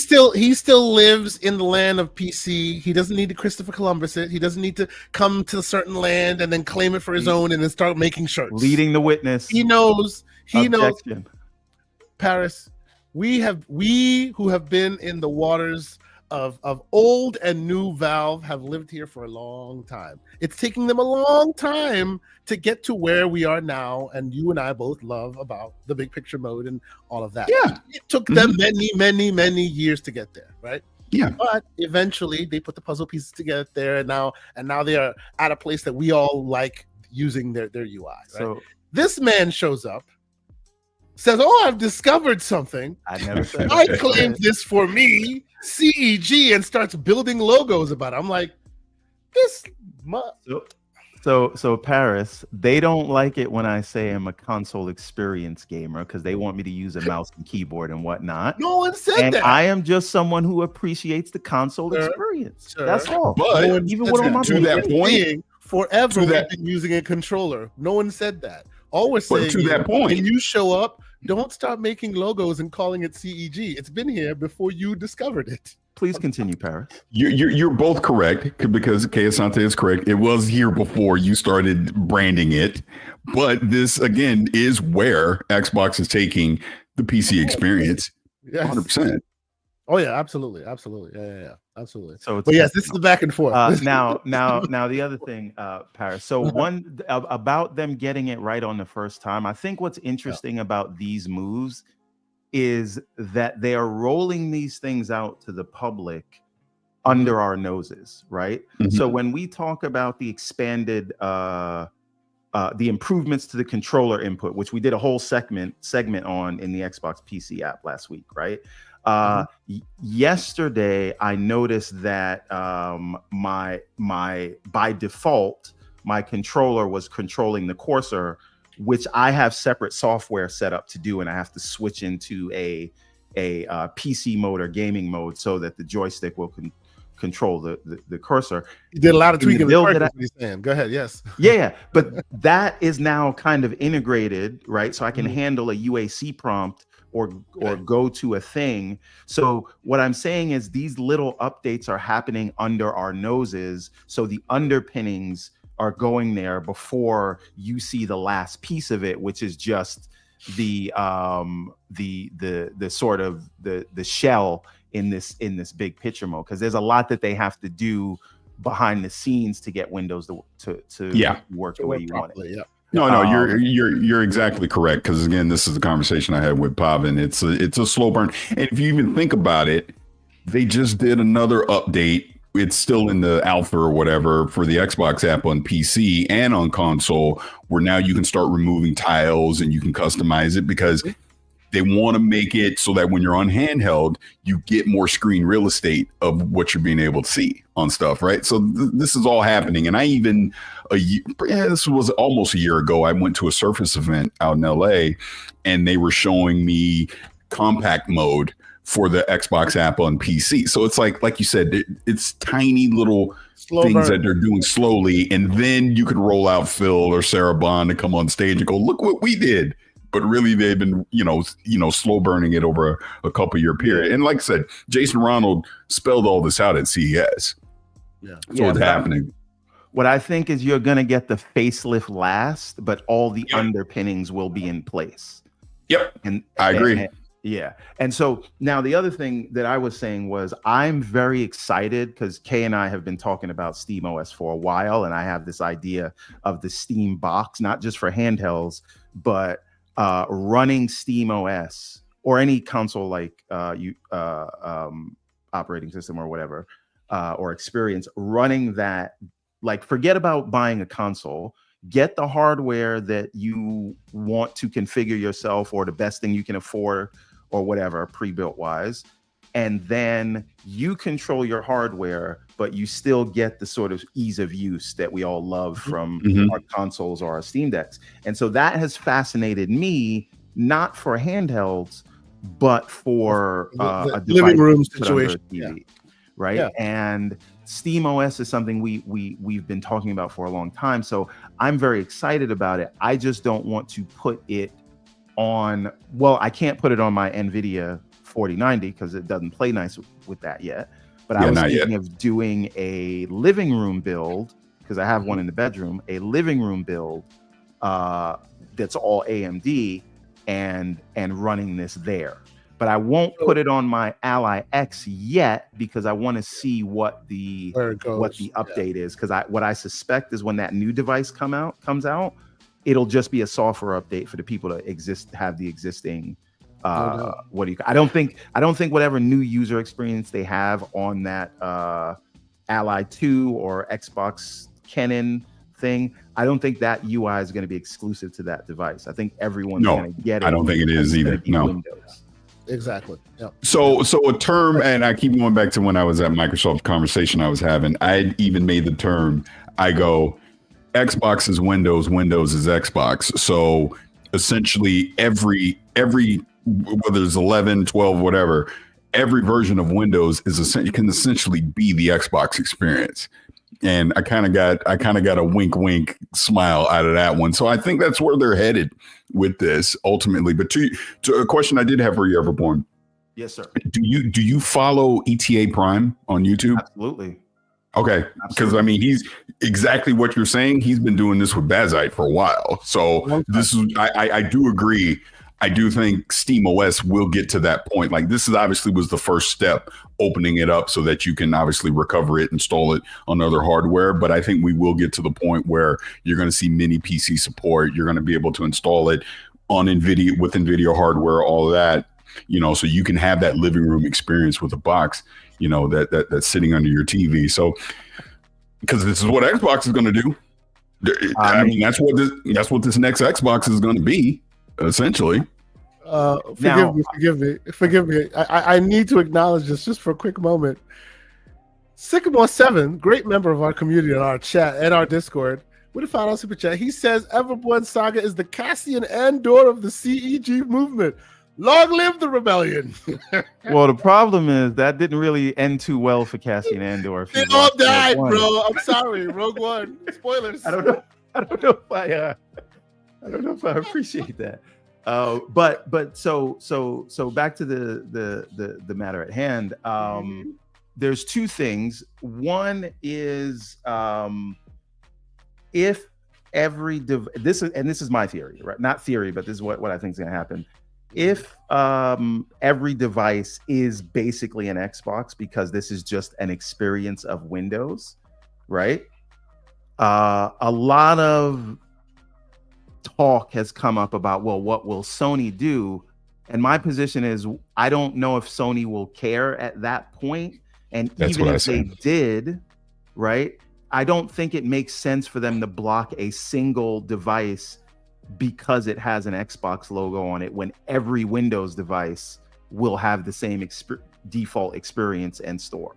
still lives in the land of PC. He doesn't need to Christopher Columbus it. He doesn't need to come to a certain land and then claim it for his own and then start making shirts. Leading the witness. He knows. Objection. Knows. Paris, we who have been in the waters of old and new Valve have lived here for a long time. It's taking them a long time to get to where we are now, and you and I both love about the big picture mode and all of that. Yeah. It took them many years to get there, right? Yeah. But eventually they put the puzzle pieces together there, and now they are at a place that we all like using their UI, right? So this man shows up, says, "Oh, I've discovered something. I never said I claimed this for me, CEG," and starts building logos about it. I'm like, So Paris, they don't like it when I say I'm a console experience gamer, because they want me to use a mouse and keyboard and whatnot. No one said that. I am just someone who appreciates the console experience. That's all. But even what I'm to that point, forever we've been using a controller. No one said that. All we're saying to that point, when you show up, don't start making logos and calling it CEG. It's been here before you discovered it. Please continue, Paris. You're both correct, because K. Asante is correct. It was here before you started branding it. But this, again, is where Xbox is taking the PC experience. Yes. 100%. Oh, yeah, absolutely. Yeah, absolutely. So but yes, this is the back and forth. Now, the other thing, Paris. So one about them getting it right on the first time. I think what's interesting about these moves is that they are rolling these things out to the public under our noses, right? So when we talk about the expanded, the improvements to the controller input, which we did a whole segment on in the Xbox PC app last week, right? Yesterday, I noticed that my by default, my controller was controlling the cursor, which I have separate software set up to do, and I have to switch into a PC mode or gaming mode so that the joystick will control the cursor. You did a lot of tweaking. Go ahead. Yes. Yeah, but that is now kind of integrated, right? So I can handle a UAC prompt or go to a thing. So what I'm saying is these little updates are happening under our noses. So the underpinnings are going there before you see the last piece of it, which is just the sort of the shell in this big picture mode, because there's a lot that they have to do behind the scenes to get Windows to work the way you want it. Yeah. No, you're exactly correct, because again, this is the conversation I had with Pavan. It's a slow burn, and if you even think about it, they just did another update. It's still in the alpha or whatever for the Xbox app on PC and on console, where now you can start removing tiles and you can customize it, because they want to make it so that when you're on handheld, you get more screen real estate of what you're being able to see on stuff, right? So this is all happening. And I even, this was almost a year ago, I went to a Surface event out in LA, and they were showing me compact mode for the Xbox app on PC. So it's like you said, it's tiny little things that they're doing slowly. And then you could roll out Phil or Sarah Bond to come on stage and go, look what we did. But really, they've been, slow burning it over a couple year period. And like I said, Jason Ronald spelled all this out at CES. Yeah. So it's happening. What I think is you're going to get the facelift last, but all the underpinnings will be in place. Yep. And I agree. Yeah. And so now the other thing that I was saying was I'm very excited because Kay and I have been talking about Steam OS for a while, and I have this idea of the Steam box, not just for handhelds, but running Steam OS or any console like operating system or whatever, or experience, running that, like, forget about buying a console. Get the hardware that you want to configure yourself or the best thing you can afford or whatever, pre-built wise. And then you control your hardware, but you still get the sort of ease of use that we all love from our consoles or our Steam Decks. And so that has fascinated me, not for handhelds, but for the a living room device put under a situation. TV, right? Yeah. And Steam OS is something we've been talking about for a long time. So I'm very excited about it. I just don't want to put it on, well, I can't put it on my NVIDIA 4090 because it doesn't play nice with that yet. But I was thinking of doing a living room build, because I have one in the bedroom, a living room build that's all AMD and running this there. But I won't put it on my Ally X yet because I want to see what the update is. Because what I suspect is when that new device comes out, it'll just be a software update for the people that have the existing. I don't think whatever new user experience they have on that Ally 2 or Xbox Canon thing, I don't think that UI is going to be exclusive to that device. I think everyone's going to get it. I don't think it is either. No. Windows. Exactly. Yeah. So a term, and I keep going back to when I was at Microsoft conversation I was having, I even made the term, I go, Xbox is Windows, Windows is Xbox. So essentially every whether it's 11, 12, whatever, every version of Windows can essentially be the Xbox experience. And I kind of got a wink smile out of that one. So I think that's where they're headed with this ultimately. But to a question I did have for you, Everborn. Yes, sir. Do you follow ETA Prime on YouTube? Absolutely. Okay, because I mean, he's exactly what you're saying. He's been doing this with Bazite for a while. So this is, I do agree. I do think Steam OS will get to that point. Like, this is obviously was the first step, opening it up so that you can obviously recover it, install it on other hardware. But I think we will get to the point where you're going to see mini PC support. You're going to be able to install it on NVIDIA with NVIDIA hardware, all of that, so you can have that living room experience with a box, that's sitting under your TV. So, because this is what Xbox is going to do. I mean, that's what this next Xbox is going to be, essentially. Forgive me. I need to acknowledge this just for a quick moment. Sycamore7, great member of our community in our chat and our Discord, with a final super chat. He says Everborn Saga is the Cassian Andor of the CEG movement. Long live the rebellion. Well, the problem is that didn't really end too well for Cassian Andor. They all died, bro. I'm sorry. Rogue One. Spoilers. I don't know if I appreciate that. But so back to the matter at hand. There's two things. One is if every this is my theory, right? Not theory, but this is what I think is going to happen. If every device is basically an Xbox because this is just an experience of Windows, right? A lot of talk has come up about, well, what will Sony do? And my position is, I don't know if Sony will care at that point. And even if they did, right, I don't think it makes sense for them to block a single device because it has an Xbox logo on it when every Windows device will have the same default experience and store.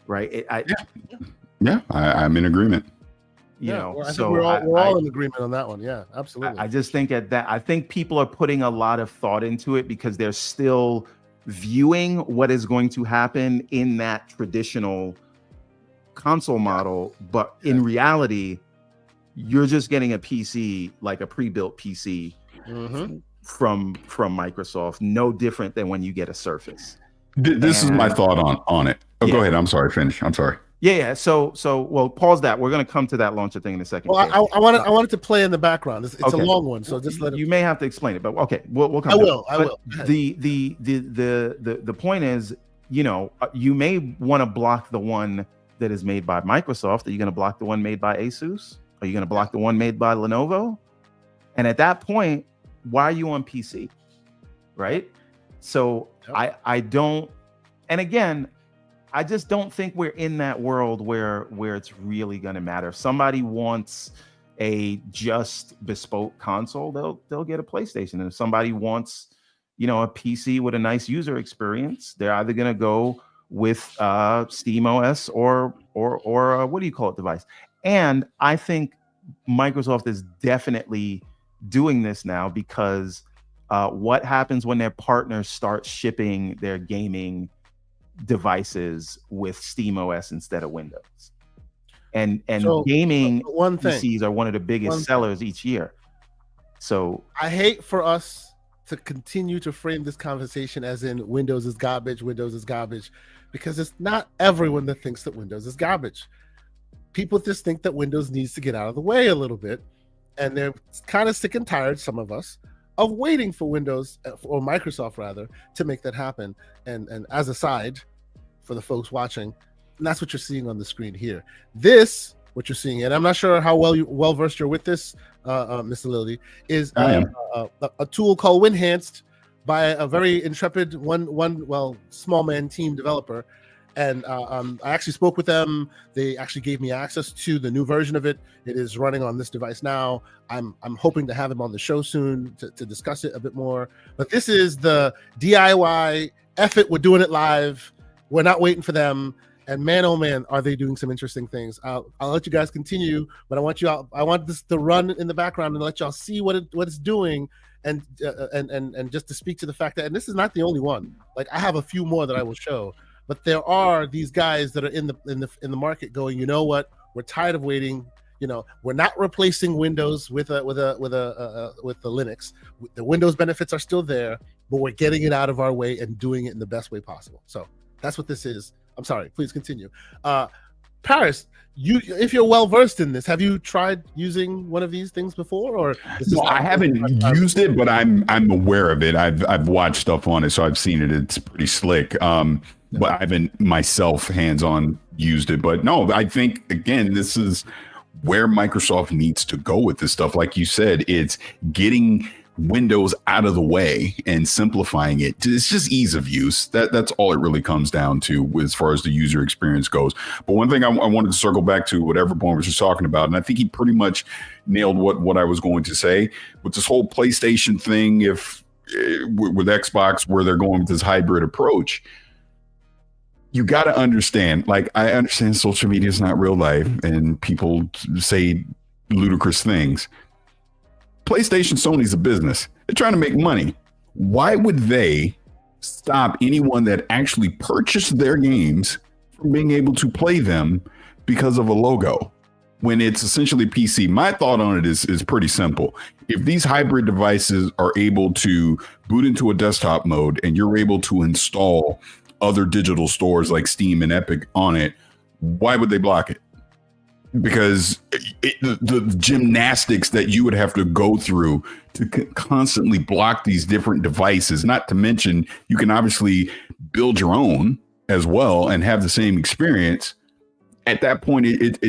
Right? I'm in agreement. I think we're all in agreement on that one. Yeah, absolutely. I just think I think people are putting a lot of thought into it because they're still viewing what is going to happen in that traditional console model, but in reality, you're just getting a PC, like a pre-built PC from Microsoft, no different than when you get a Surface. This is my thought on it. Oh, yeah. Go ahead. I'm sorry. Finish. I'm sorry. Yeah. So well, pause that. We're gonna come to that launcher thing in a second. Well, I wanted to play in the background. It's okay. a long one, so just let it. You may have to explain it, but okay, we'll come. I to will. it. I will. The point is, you may want to block the one that is made by Microsoft. Are you going to block the one made by Asus? Are you going to block the one made by Lenovo? And at that point, why are you on PC? Right? So I don't, and again, I just don't think we're in that world where it's really going to matter. If somebody wants a just bespoke console, they'll get a PlayStation. And if somebody wants, a PC with a nice user experience, they're either going to go with Steam OS or what do you call it, device. And I think Microsoft is definitely doing this now because what happens when their partners start shipping their gaming devices with Steam OS instead of Windows? And so, gaming PCs are one of the biggest sellers each year. So I hate for us to continue to frame this conversation as in Windows is garbage, because it's not everyone that thinks that Windows is garbage. People just think that Windows needs to get out of the way a little bit, and they're kind of sick and tired, some of us, of waiting for Windows, or Microsoft rather, to make that happen. And as a side, for the folks watching, and that's what you're seeing on the screen here. This, what you're seeing, and I'm not sure how well versed you're with this, Mr. Lilly, is a tool called Winhanced by a very intrepid small man team developer. And I actually spoke with them. They actually gave me access to the new version of it. It is running on this device now. I'm hoping to have him on the show soon to discuss it a bit more. But this is the DIY. F it, we're doing it live. We're not waiting for them. And man, oh man, are they doing some interesting things. I'll let you guys continue, but I want this to run in the background and let y'all see what it's doing, and just to speak to the fact that, and this is not the only one. Like, I have a few more that I will show, but there are these guys that are in the market going, you know what? We're tired of waiting. We're not replacing Windows with the Linux. The Windows benefits are still there, but we're getting it out of our way and doing it in the best way possible. So that's what this is. I'm sorry, please continue. Paris, if you're well versed in this, have you tried using one of these things before? Or no, I haven't used it, but I'm aware of it. I've watched stuff on it, so I've seen it. It's pretty slick. But I haven't myself hands-on used it. But no, I think again, this is where Microsoft needs to go with this stuff. Like you said, it's getting Windows out of the way and simplifying it. It's just ease of use. That's all it really comes down to as far as the user experience goes. But one thing I wanted to circle back to what Everborn was just talking about, and I think he pretty much nailed what I was going to say with this whole PlayStation thing. If with Xbox, where they're going with this hybrid approach, you got to understand. Like, I understand social media is not real life, and people say ludicrous things. PlayStation, Sony's a business. They're trying to make money. Why would they stop anyone that actually purchased their games from being able to play them because of a logo when it's essentially PC? My thought on it is pretty simple. If these hybrid devices are able to boot into a desktop mode and you're able to install other digital stores like Steam and Epic on it, why would they block it? Because the gymnastics that you would have to go through to constantly block these different devices, not to mention you can obviously build your own as well and have the same experience. At that point, it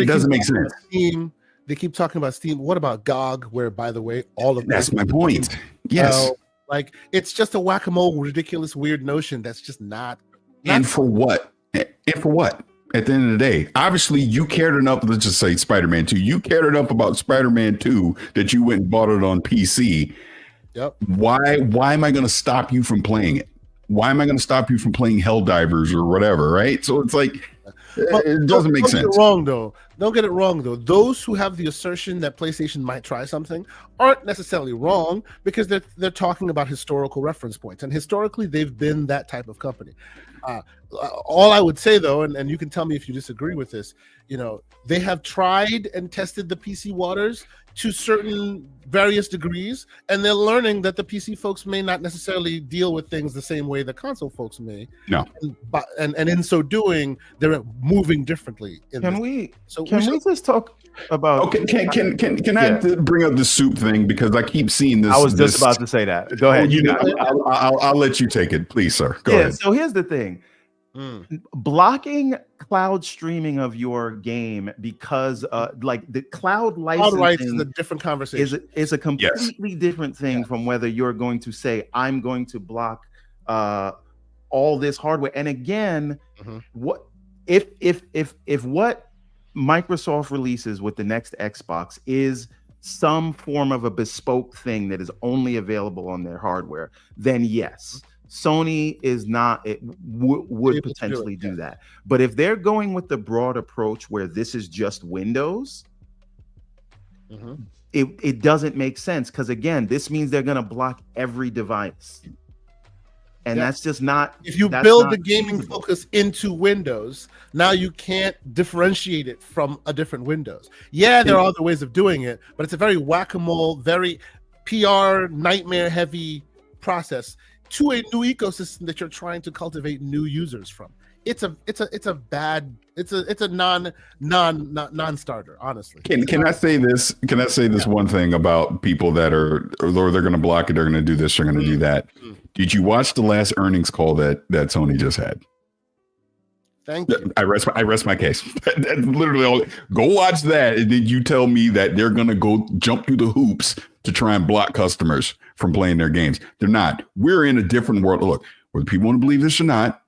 doesn't make sense. Steam, they keep talking about Steam. What about GOG, where, by the way, all of that's my point. Yes. Like, it's just a whack-a-mole, ridiculous, weird notion that's just not. And for what? And for what? At the end of the day, obviously you cared enough, let's just say Spider-Man 2, you cared enough about Spider-Man 2 that you went and bought it on PC. Yep. Why am I going to stop you from playing it? Why am I going to stop you from playing Helldivers or whatever, right? So it's like, it doesn't make sense. Don't get it wrong, though. Those who have the assertion that PlayStation might try something aren't necessarily wrong, because they're talking about historical reference points. And historically, they've been that type of company. All I would say, though, and you can tell me if you disagree with this, they have tried and tested the PC waters to certain various degrees, and they're learning that the PC folks may not necessarily deal with things the same way the console folks may. No. And in so doing, they're moving differently. Can we just talk about? Okay, can I bring up the soup thing, because I keep seeing this? I was just about to say that. Go ahead. I'll let you take it, please, sir. Go ahead. So here's the thing. Blocking cloud streaming of your game because like the cloud licensing is a different conversation. Is a completely different thing from whether you're going to say, I'm going to block all this hardware. And again, what if what Microsoft releases with the next Xbox is some form of a bespoke thing that is only available on their hardware, then yes, Sony is not, would potentially do that. But if they're going with the broad approach where this is just Windows, it doesn't make sense, because again, this means they're going to block every device. And that's just not. If you build the gaming focus into Windows, now you can't differentiate it from a different Windows. Yeah, there are other ways of doing it, but it's a very whack-a-mole, very PR nightmare heavy process to a new ecosystem that you're trying to cultivate new users from. It's a non-starter, honestly. Can I say this? Can I say this one thing about people that are, or they're going to block it, they're going to do this, they're going to do that. Did you watch the last earnings call that Sony just had? Thank you. I rest my case. That's literally all. Go watch that, and then you tell me that they're going to go jump through the hoops to try and block customers from playing their games. They're not. We're in a different world. Look, whether people want to believe this or not,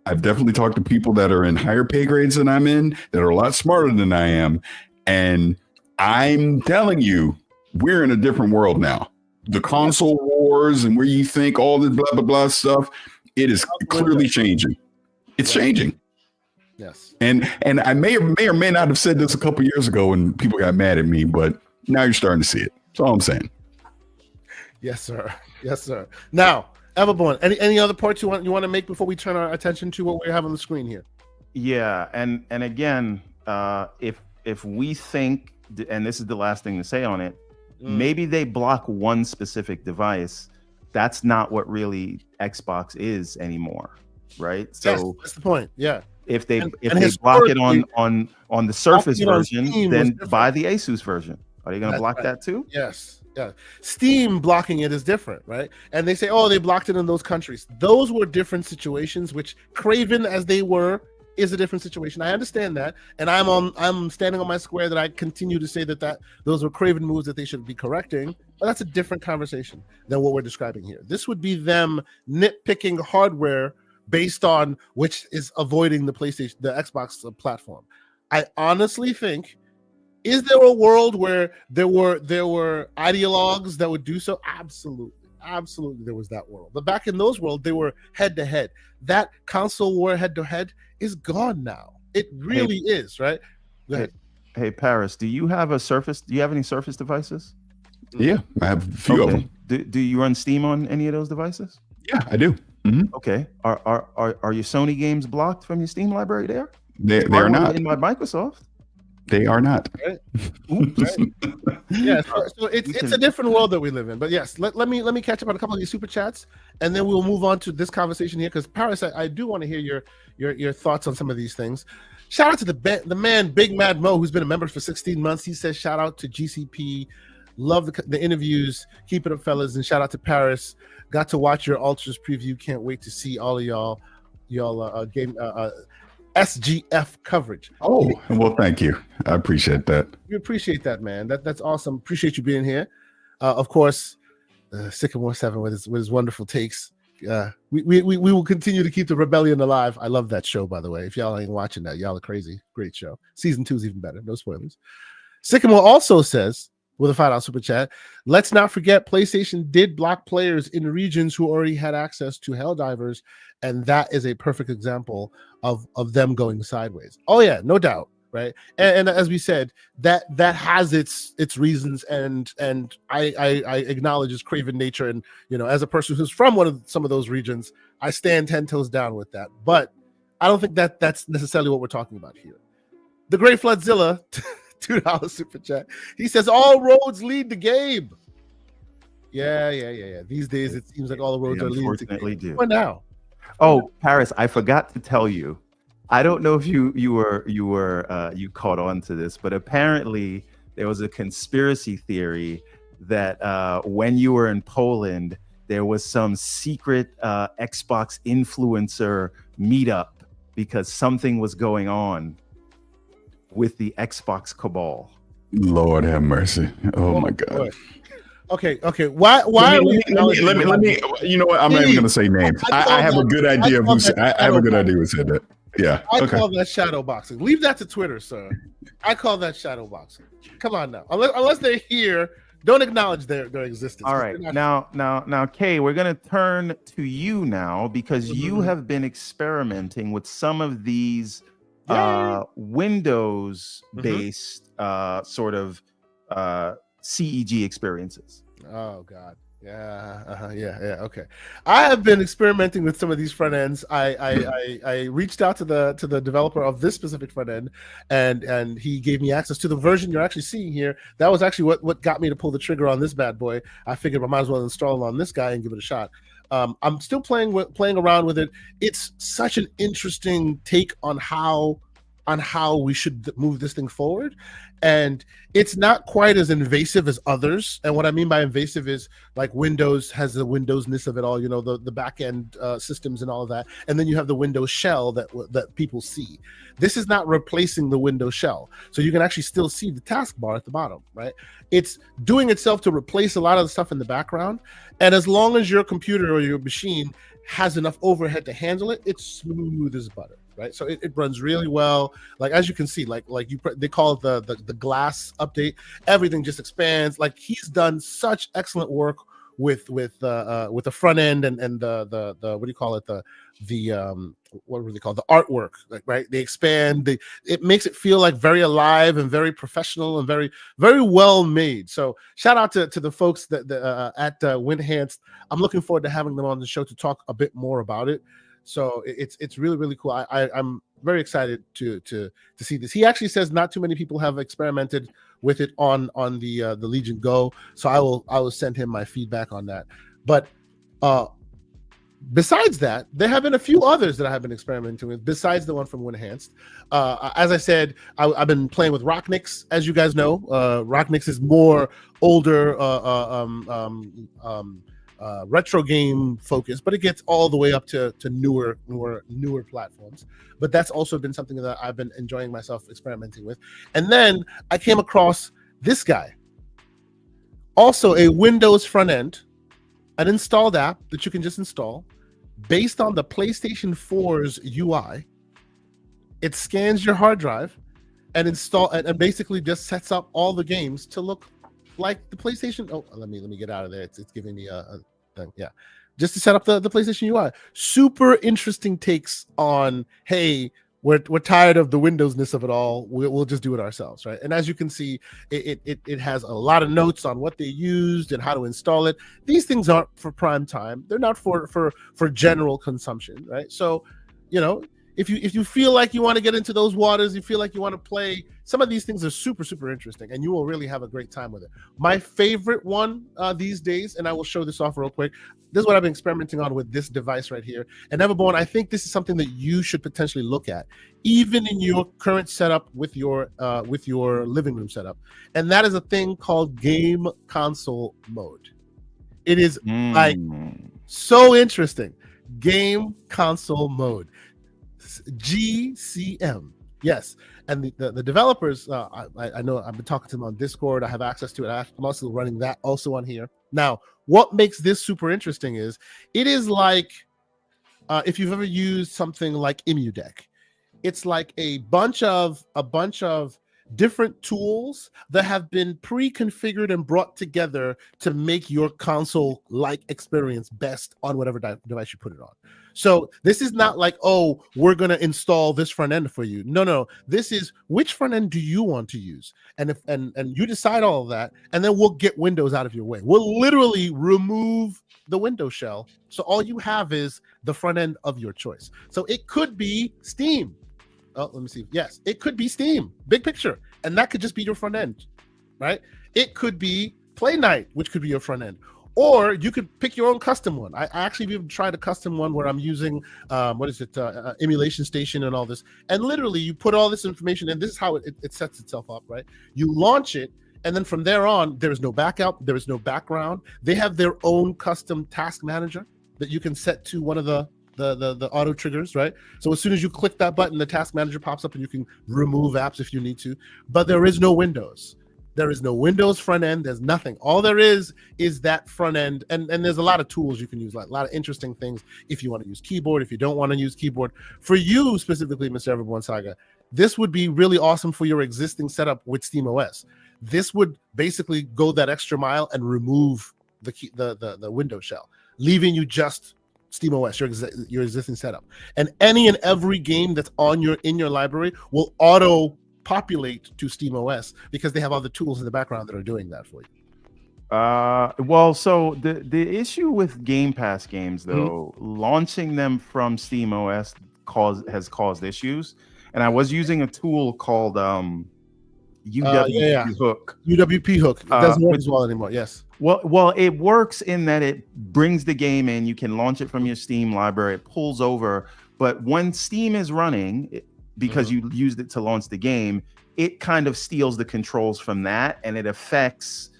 I've definitely talked to people that are in higher pay grades than I'm in, that are a lot smarter than I am. And I'm telling you, we're in a different world now. The console wars and where you think all this blah, blah, blah stuff, it is clearly changing. It's changing. Yes. And I may or may not have said this a couple years ago and people got mad at me, but now you're starting to see it. That's all I'm saying. Yes, sir. Yes, sir. Now, Everborn, any other points you want to make before we turn our attention to what we have on the screen here? Yeah, and again, if we think, and this is the last thing to say on it, maybe they block one specific device. That's not what really Xbox is anymore, right? So yes, that's the point. Yeah. If they block it on the Surface version, then buy the Asus version. Are they going to block that too? Yes. Yeah. Steam blocking it is different, right? And they say, oh, they blocked it in those countries. Those were different situations, which Craven as they were is a different situation. I understand that. And I'm standing on my square that I continue to say that those were Craven moves that they should be correcting. But that's a different conversation than what we're describing here. This would be them nitpicking hardware based on which is avoiding the Xbox platform. I honestly think, is there a world where there were ideologues that would do so? Absolutely, there was that world. But back in those worlds, they were head to head. That console war head to head is gone now. It really is, right? Go ahead. Hey, Paris, do you have a Surface? Do you have any Surface devices? Yeah, I have a few of them. Do you run Steam on any of those devices? Yeah, I do. Mm-hmm. Okay. Are your Sony games blocked from your Steam library there? They are not. In my Microsoft. They are not. Right. Right. Yeah, so it's a different world that we live in. But yes, let me catch up on a couple of these super chats, and then we'll move on to this conversation here. Because Paris, I do want to hear your thoughts on some of these things. Shout out to the man, Big Mad Mo, who's been a member for 16 months. He says shout out to GCP. Love the interviews. Keep it up, fellas, and shout out to Paris. Got to watch your Ultras preview. Can't wait to see all of y'all game. SGF coverage. Oh, well, thank you. I appreciate that. We appreciate that, man. That's awesome. Appreciate you being here. Of course, Sycamore 7 with his wonderful takes. We will continue to keep the rebellion alive. I love that show, by the way. If y'all ain't watching that, y'all are crazy. Great show. Season 2 is even better. No spoilers. Sycamore also says, with a $5 super chat, let's not forget PlayStation did block players in regions who already had access to Helldivers, and that is a perfect example of them going sideways. Oh yeah, no doubt, right? And as we said, that has its reasons, and I acknowledge its craven nature, and as a person who's from some of those regions, I stand 10 toes down with that. But I don't think that's necessarily what we're talking about here. The Great Floodzilla $2 super chat. He says all roads lead to Gabe. Yeah. These days it seems like all the roads are leading to Gabe. Do. For now. Oh, Paris, I forgot to tell you. I don't know if you caught on to this, but apparently there was a conspiracy theory that when you were in Poland, there was some secret Xbox influencer meetup because something was going on with the Xbox cabal. Lord have mercy. Oh my God. Boy. Okay. Why let me, you know what? I'm not even going to say names. I have a good idea of who said that. Yeah. I call that shadow boxing. Leave that to Twitter, sir. I call that shadow boxing. Come on now. Unless they're here, don't acknowledge their existence. All right. Now, Kay, we're going to turn to you now because you have been experimenting with some of these Windows-based sort of CEG experiences. Oh God. Yeah. Okay. I have been experimenting with some of these front ends. I reached out to the developer of this specific front end, and he gave me access to the version you're actually seeing here. That was actually what got me to pull the trigger on this bad boy. I figured I might as well install it on this guy and give it a shot. I'm still playing around with it. It's such an interesting take on how we should move this thing forward, and it's not quite as invasive as others. And what I mean by invasive is like Windows has the Windowsness of it all, the back end systems and all of that, and then you have the Windows shell that people see. This is not replacing the Windows shell, so you can actually still see the taskbar at the bottom, right? It's doing itself to replace a lot of the stuff in the background, and as long as your computer or your machine has enough overhead to handle it, it's smooth as butter. Right, so it runs really well. Like as you can see, they call it the glass update. Everything just expands. Like he's done such excellent work with the front end and the what do you call it, the what do they call it? The artwork. Like, right, they expand. It makes it feel like very alive and very professional and very very well made. So shout out to the folks that at Winhanced. I'm looking forward to having them on the show to talk a bit more about it. So it's really really cool. I'm very excited to see this. He actually says not too many people have experimented with it on the Legion Go. So I will send him my feedback on that. But besides that, there have been a few others that I have been experimenting with besides the one from Winhanced. As I said, I've been playing with Rocknix. As you guys know, Rocknix is more older. Retro game focused, but it gets all the way up to newer platforms. But that's also been something that I've been enjoying myself experimenting with. And then I came across this guy, also a Windows front end, an installed app that you can just install based on the PlayStation 4's UI. It scans your hard drive and and basically just sets up all the games to look like the PlayStation. Oh, let me get out of there. It's giving me a thing. Yeah, just to set up the PlayStation UI. Super interesting takes on, hey, we're tired of the Windowsness of it all. We'll just do it ourselves, right? And as you can see, it has a lot of notes on what they used and how to install it. These things aren't for prime time. They're not for general consumption, right? So, if you feel like you want to get into those waters, you feel like you want to play, some of these things are super, super interesting, and you will really have a great time with it. My favorite one these days, and I will show this off real quick. This is what I've been experimenting on with this device right here. And Everborn, I think this is something that you should potentially look at, even in your current setup with your living room setup. And that is a thing called game console mode. It is like so interesting. Game console mode. GCM, yes. And the developers, I know I've been talking to them on Discord. I have access to it. I'm also running that also on here. Now, what makes this super interesting is it is like if you've ever used something like EmuDeck, it's like a bunch of different tools that have been pre-configured and brought together to make your console-like experience best on whatever device you put it on. So this is not like, oh, we're going to install this front end for you. No. This is which front end do you want to use? And you decide all of that, and then we'll get Windows out of your way. We'll literally remove the Windows shell. So all you have is the front end of your choice. So it could be Steam. Oh, let me see. Yes, it could be Steam, big picture, and that could just be your front end, right? It could be Play Night, which could be your front end, or you could pick your own custom one. I actually even tried a custom one where I'm using emulation station and all this, and literally you put all this information, and this is how it sets itself up, right? You launch it, and then from there on, there is no backup, there is no background. They have their own custom task manager that you can set to one of the auto triggers, right? So as soon as you click that button, the task manager pops up and you can remove apps if you need to. But there is no Windows. There is no Windows front end. There's nothing. All there is that front end. And there's a lot of tools you can use, like a lot of interesting things if you want to use keyboard, if you don't want to use keyboard. For you specifically, Mr. Everborn Saga, this would be really awesome for your existing setup with SteamOS. This would basically go that extra mile and remove the Windows shell, leaving you just SteamOS, your existing setup, and any and every game that's in your library will auto populate to SteamOS because they have other tools in the background that are doing that for you. Well, so the issue with Game Pass games, though, launching them from SteamOS has caused issues, and I was using a tool called UWP Hook. UWP Hook. It doesn't work as well anymore. Yes. Well, it works in that it brings the game in. You can launch it from your Steam library. It pulls over, but when Steam is running, because you used it to launch the game, it kind of steals the controls from that, and it affects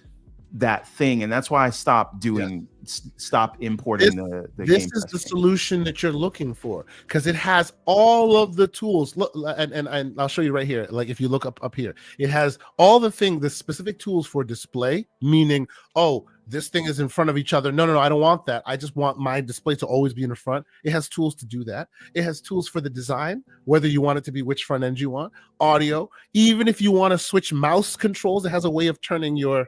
that thing, and that's why I stopped importing the this game is the solution that you're looking for, because it has all of the tools. Look, and I'll show you right here. Like if you look up here, it has all the specific tools for display, meaning, oh, this thing is in front of each other. No, I don't want that. I just want my display to always be in the front. It has tools to do that. It has tools for the design, whether you want it to be which front end you want, audio, even if you want to switch mouse controls, it has a way of turning your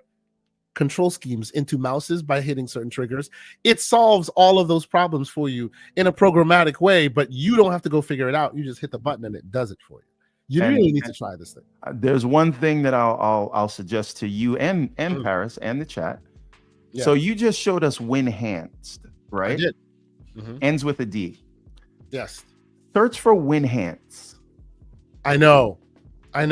control schemes into mouses by hitting certain triggers. It solves all of those problems for you in a programmatic way, but you don't have to go figure it out. You just hit the button and it does it for you. You really need to try this thing. There's one thing that I'll suggest to you and Paris and the chat. Yeah. So you just showed us Winhanced, right? I did. Ends with a D. Yes. Search for Winhance. I know. Now, I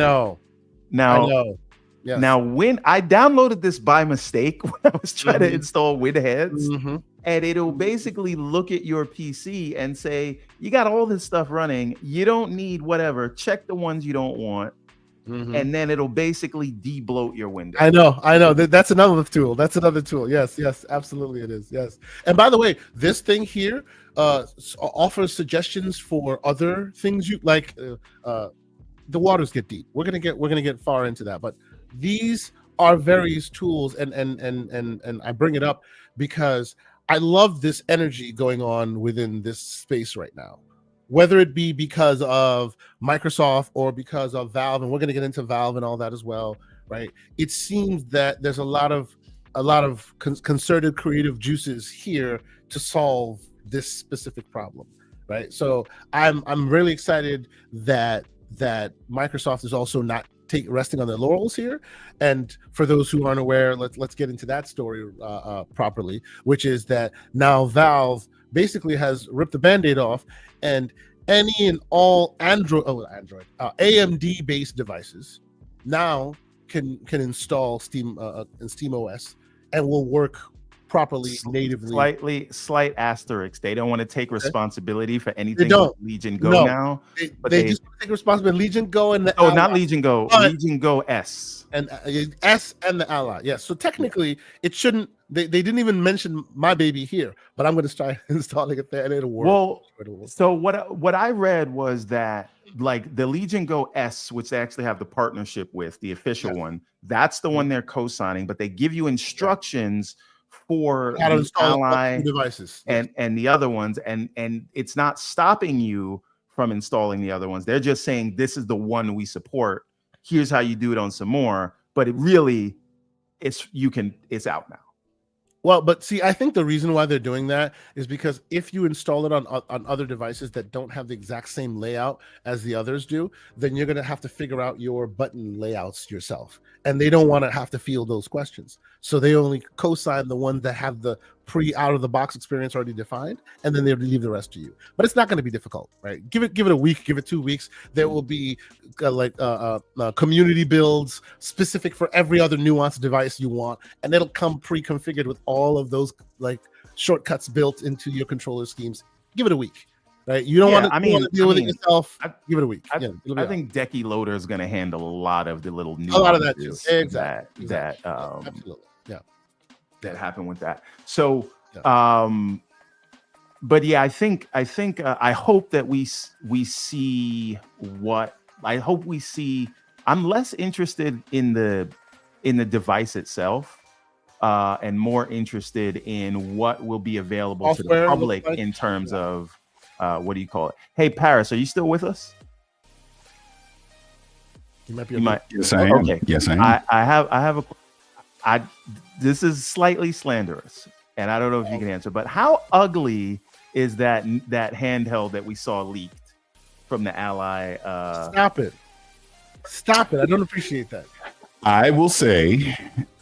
know. Yes. Now, when I downloaded this by mistake when I was trying to install Winheads, and it'll basically look at your PC and say, you got all this stuff running. You don't need whatever. Check the ones you don't want. And then it'll basically de-bloat your window. I know. That's another tool. That's another tool. Yes, absolutely it is. Yes. And by the way, this thing here offers suggestions for other things you like. The waters get deep. We're gonna get far into that, but these are various tools, and I bring it up because I love this energy going on within this space right now. Whether it be because of Microsoft or because of Valve, and we're going to get into Valve and all that as well, right? It seems that there's a lot of concerted creative juices here to solve this specific problem, right? So I'm really excited that Microsoft is also not resting on their laurels here. And for those who aren't aware, let's get into that story properly, which is that now Valve basically has ripped the Band-Aid off, and any and all AMD based devices now can install Steam in SteamOS and will work properly natively. Slight asterisk. They don't want to take responsibility for anything with Legion Go now. They just take responsibility. Legion Go and the Ally. Not Legion Go. Legion Go S and S and the Ally. Yes. So technically, it shouldn't. They didn't even mention my baby here, but I'm going to start installing it there, and it'll work. Well, so what I read was that like the Legion Go S, which they actually have the partnership with, the official one, that's the one they're co-signing, but they give you instructions for how to install Ally devices and the other ones, and it's not stopping you from installing the other ones. They're just saying this is the one we support. Here's how you do it on some more, but it's out now. Well, but see, I think the reason why they're doing that is because if you install it on other devices that don't have the exact same layout as the others do, then you're going to have to figure out your button layouts yourself. And they don't want to have to field those questions. So they only co-sign the ones that have the out of the box experience already defined, and then they leave the rest to you. But it's not going to be difficult, right? Give it a week, give it 2 weeks. There will be community builds specific for every other nuanced device you want, and it'll come pre-configured with all of those like shortcuts built into your controller schemes. Give it a week. Right, you don't want to deal with it yourself. Give it a week. I think Decky Loader is going to handle a lot of the little nuances. A lot of that too. Exactly. Absolutely. Yeah. That happened with that. So, but yeah, I think I hope that we see what I hope we see. I'm less interested in the device itself, and more interested in what will be available to the public in terms of. What do you call it? Hey, Paris, are you still with us? You might be. Yes, I am. Okay. Yes, I am. This is slightly slanderous, and I don't know if you can answer. But how ugly is that handheld that we saw leaked from the Ally? Stop it! I don't appreciate that. I will say.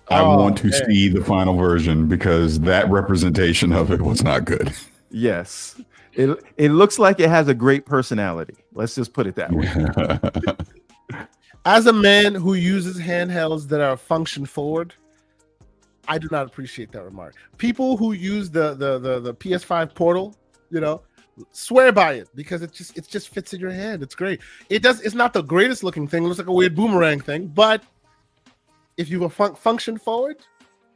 I want to see the final version because that representation of it was not good. Yes. It looks like it has a great personality. Let's just put it that way. As a man who uses handhelds that are function forward, I do not appreciate that remark. People who use the PS5 Portal, swear by it because it just fits in your hand. It's great. It's not the greatest looking thing. It looks like a weird boomerang thing, but if you function forward,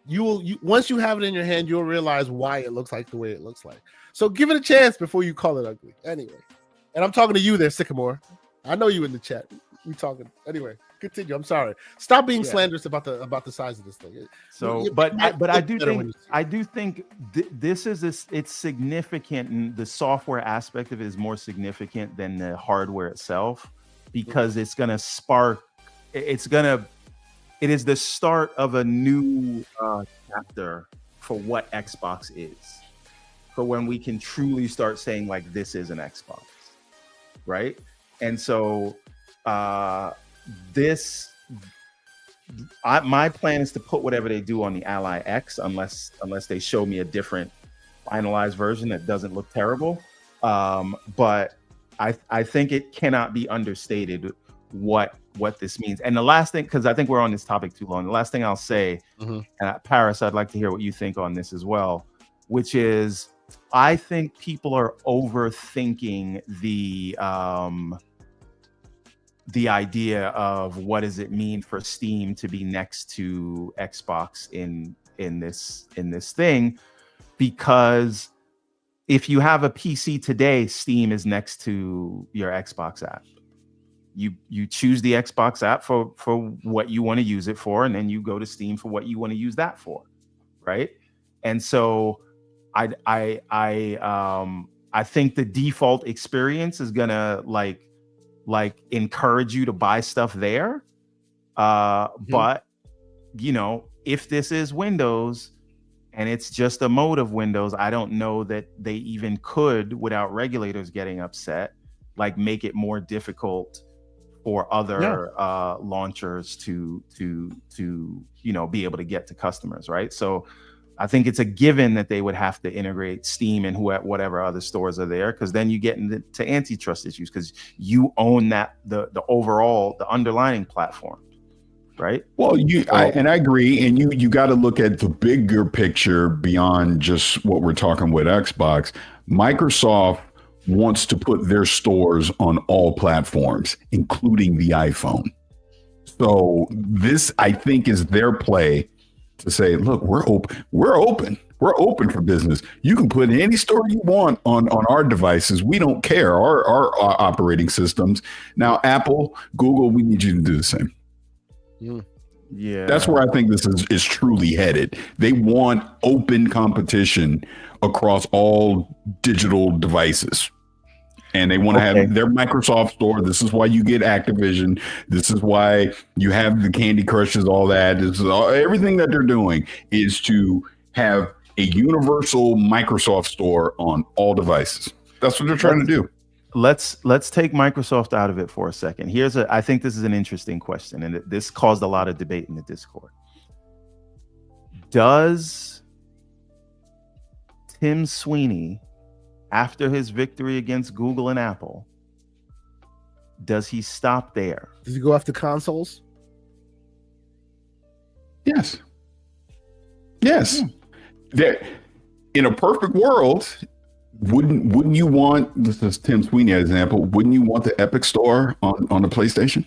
once you have it in your hand, you'll realize why it looks like the way it looks like. So give it a chance before you call it ugly. Anyway, and I'm talking to you there, Sycamore. I know you in the chat. We talking anyway. Continue. I'm sorry. Stop being slanderous about the size of this thing. So, but I do think this is it's significant, and the software aspect of it is more significant than the hardware itself because it's going to spark. It is the start of a new chapter for what Xbox is. For when we can truly start saying like this is an Xbox, right? And so my plan is to put whatever they do on the Ally X, unless they show me a different finalized version that doesn't look terrible. But I think it cannot be understated what this means. And the last thing, because I think we're on this topic too long, the last thing I'll say, and Paris, I'd like to hear what you think on this as well, which is I think people are overthinking the idea of what does it mean for Steam to be next to Xbox in this thing, because if you have a PC today, Steam is next to your Xbox app. You choose the Xbox app for what you want to use it for, and then you go to Steam for what you want to use that for, right? And so I think the default experience is gonna like encourage you to buy stuff there. But if this is Windows and it's just a mode of Windows, I don't know that they even could, without regulators getting upset, like make it more difficult for other launchers to be able to get to customers, right? So I think it's a given that they would have to integrate Steam and whatever other stores are there, because then you get into antitrust issues because you own the overall, the underlying platform, right? Well, I agree, and you got to look at the bigger picture beyond just what we're talking with Xbox. Microsoft wants to put their stores on all platforms, including the iPhone. So this, I think, is their play to say, look, we're open for business. You can put any store you want on our devices. We don't care. Our operating systems. Now, Apple, Google, we need you to do the same. Yeah, that's where I think this is truly headed. They want open competition across all digital devices. And they want to have their Microsoft store. This is why you get Activision. This is why you have the Candy Crushes, all that. Everything that they're doing is to have a universal Microsoft store on all devices. That's what they're trying to do. Let's take Microsoft out of it for a second. I think this is an interesting question, and this caused a lot of debate in the Discord. Does Tim Sweeney, after his victory against Google and Apple, does he stop there? Does he go after consoles? Yes. Yes. There, in a perfect world, wouldn't you want, this is Tim Sweeney as an example, wouldn't you want the Epic Store on the PlayStation?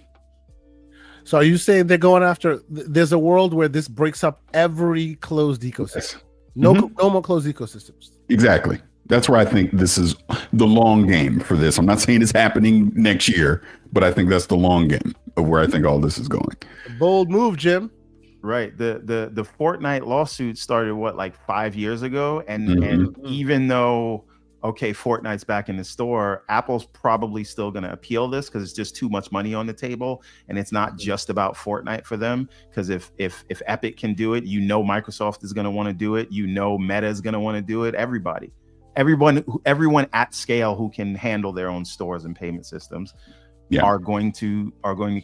So are you saying they're going after, there's a world where this breaks up every closed ecosystem? Yes. No more closed ecosystems. Exactly. That's where I think this is the long game for this. I'm not saying it's happening next year, but I think that's the long game of where I think all this is going. Bold move, Jim. Right. The Fortnite lawsuit started like 5 years ago, and even though Fortnite's back in the store, Apple's probably still going to appeal this because it's just too much money on the table, and it's not just about Fortnite for them. Because if Epic can do it, Microsoft is going to want to do it. Meta is going to want to do it. Everyone at scale who can handle their own stores and payment systems are going to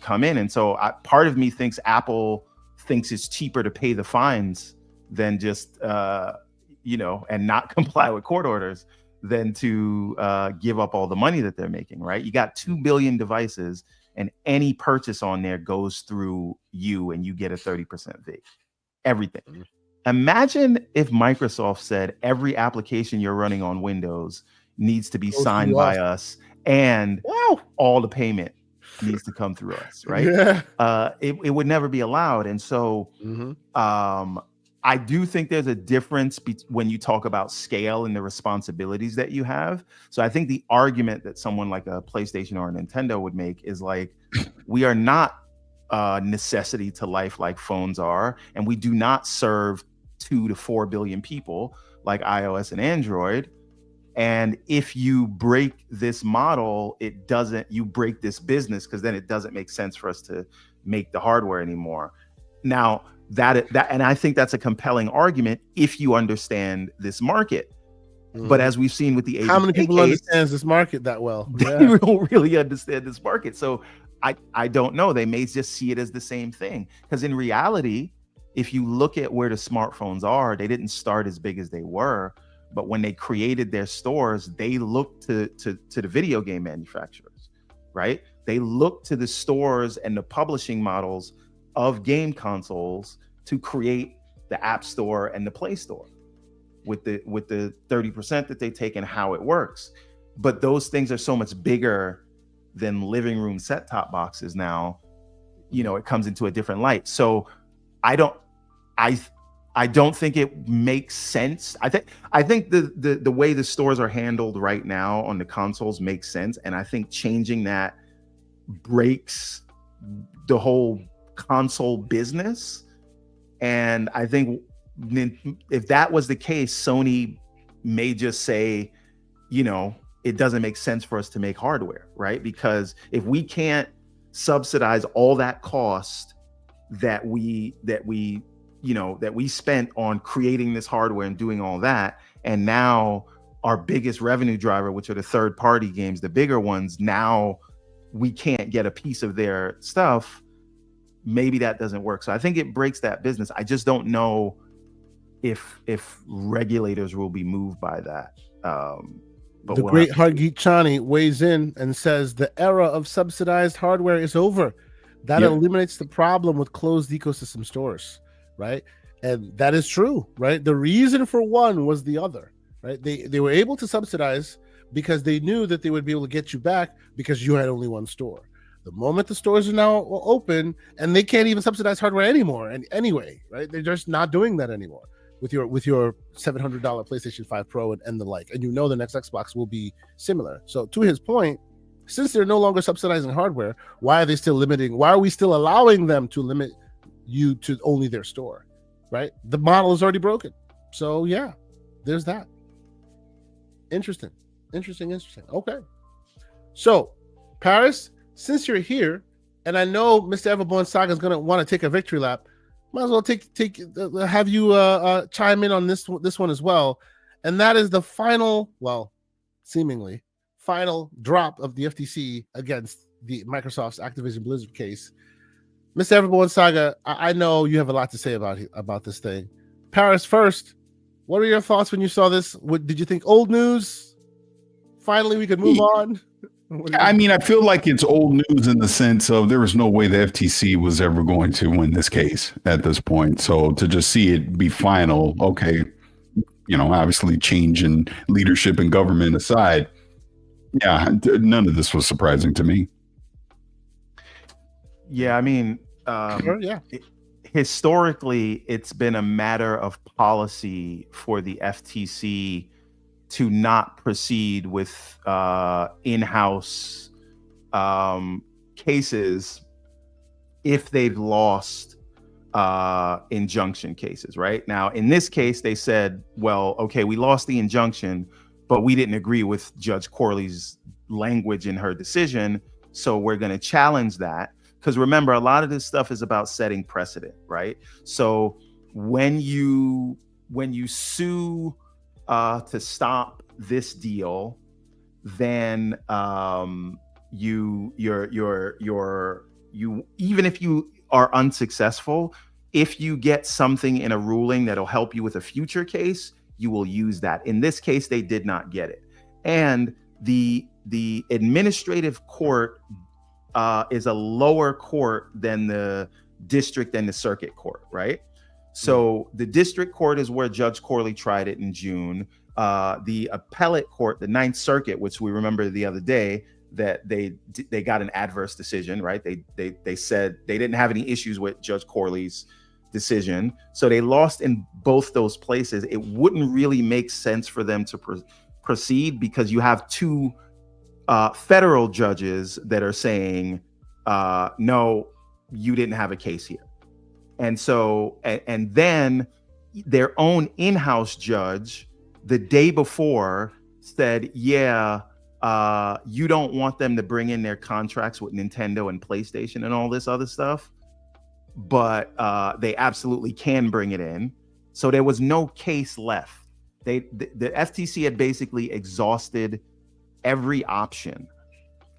come in. And so part of me thinks Apple thinks it's cheaper to pay the fines than just and not comply with court orders than to give up all the money that they're making, right? You got 2 billion devices, and any purchase on there goes through you, and you get a 30% fee. Everything. Imagine if Microsoft said every application you're running on Windows needs to be signed by us, and all the payment needs to come through us, right? Yeah. It would never be allowed. And so I do think there's a difference when you talk about scale and the responsibilities that you have. So I think the argument that someone like a PlayStation or a Nintendo would make is like, we are not a necessity to life like phones are, and we do not serve 2 to 4 billion people like iOS and Android. And if you break this model, you break this business, because then it doesn't make sense for us to make the hardware anymore. Now, and I think that's a compelling argument if you understand this market. But as we've seen with the how many people understands this market that well? They don't really understand this market. So I don't know. They may just see it as the same thing. Because in reality, if you look at where the smartphones are, they didn't start as big as they were. But when they created their stores, they looked to the video game manufacturers, right? They looked to the stores and the publishing models of game consoles to create the App Store and the Play Store with the 30% that they take and how it works. But those things are so much bigger than living room set-top boxes now. It comes into a different light. So I don't think it makes sense. I think the way the stores are handled right now on the consoles makes sense, and I think changing that breaks the whole console business. And I think if that was the case, Sony may just say, it doesn't make sense for us to make hardware, right? Because if we can't subsidize all that cost that we spent on creating this hardware and doing all that, and now our biggest revenue driver, which are the third-party games, the bigger ones, now we can't get a piece of their stuff, maybe that doesn't work. So I think it breaks that business. I just don't know if regulators will be moved by that. But the great Hargeet Chani weighs in and says the era of subsidized hardware is over. That eliminates the problem with closed ecosystem stores, right? And that is true, right? The reason for one was the other, right? They were able to subsidize because they knew that they would be able to get you back because you had only one store. The moment the stores are now open, and they can't even subsidize hardware anymore, and anyway, right? They're just not doing that anymore with your $700 PlayStation 5 Pro and the like. And the next Xbox will be similar. So to his point, since they're no longer subsidizing hardware, why are they still limiting? Why are we still allowing them to limit you to only their store, right? The model is already broken. So yeah, there's that. Interesting. Okay. So Paris, since you're here, and I know Mr. Everborn Saga is going to want to take a victory lap, might as well have you chime in on this one as well. And that is the seemingly final drop of the FTC against the Microsoft's Activision Blizzard case. Mr. Everborn Saga, I know you have a lot to say about this thing. Paris first, What are your thoughts when you saw this? What did you think? Old news? Finally, we could move on. I mean, I feel like it's old news in the sense of there was no way the FTC was ever going to win this case at this point. So to just see it be final, okay, obviously change in leadership and government aside, yeah, none of this was surprising to me. Yeah, I mean, Sure, yeah. Historically, it's been a matter of policy for the FTC to not proceed with in-house cases if they've lost injunction cases, right? Now, in this case, they said, well, okay, we lost the injunction, but we didn't agree with Judge Corley's language in her decision, so we're going to challenge that. Because remember, a lot of this stuff is about setting precedent, right? So when you sue to stop this deal, then you even if you are unsuccessful, if you get something in a ruling that'll help you with a future case, you will use that. In this case, they did not get it, and the administrative court is a lower court than the district and the circuit court, right? So the district court is where Judge Corley tried it in June. The appellate court, the Ninth Circuit, which we remember the other day that they got an adverse decision, right? They said they didn't have any issues with Judge Corley's decision, so they lost in both those places. It wouldn't really make sense for them to proceed because you have two federal judges that are saying, no, you didn't have a case here. And so, and then their own in-house judge the day before said, yeah, you don't want them to bring in their contracts with Nintendo and PlayStation and all this other stuff, but they absolutely can bring it in. So there was no case left. The FTC had basically exhausted every option.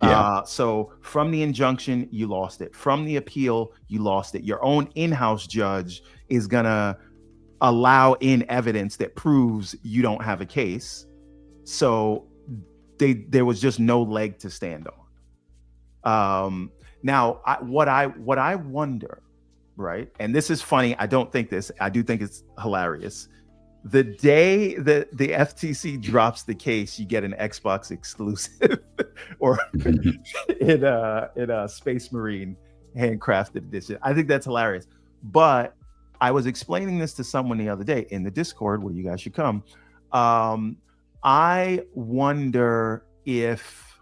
Yeah. So from the injunction, you lost it. From the appeal, you lost it. Your own in-house judge is gonna allow in evidence that proves you don't have a case. So there was just no leg to stand on. Now, what I wonder, right? And this is funny. I don't think this. I do think it's hilarious. The day that the FTC drops the case, you get an Xbox exclusive, or in a Space Marine handcrafted edition. I think that's hilarious. But I was explaining this to someone the other day in the Discord, where you guys should come. I wonder if,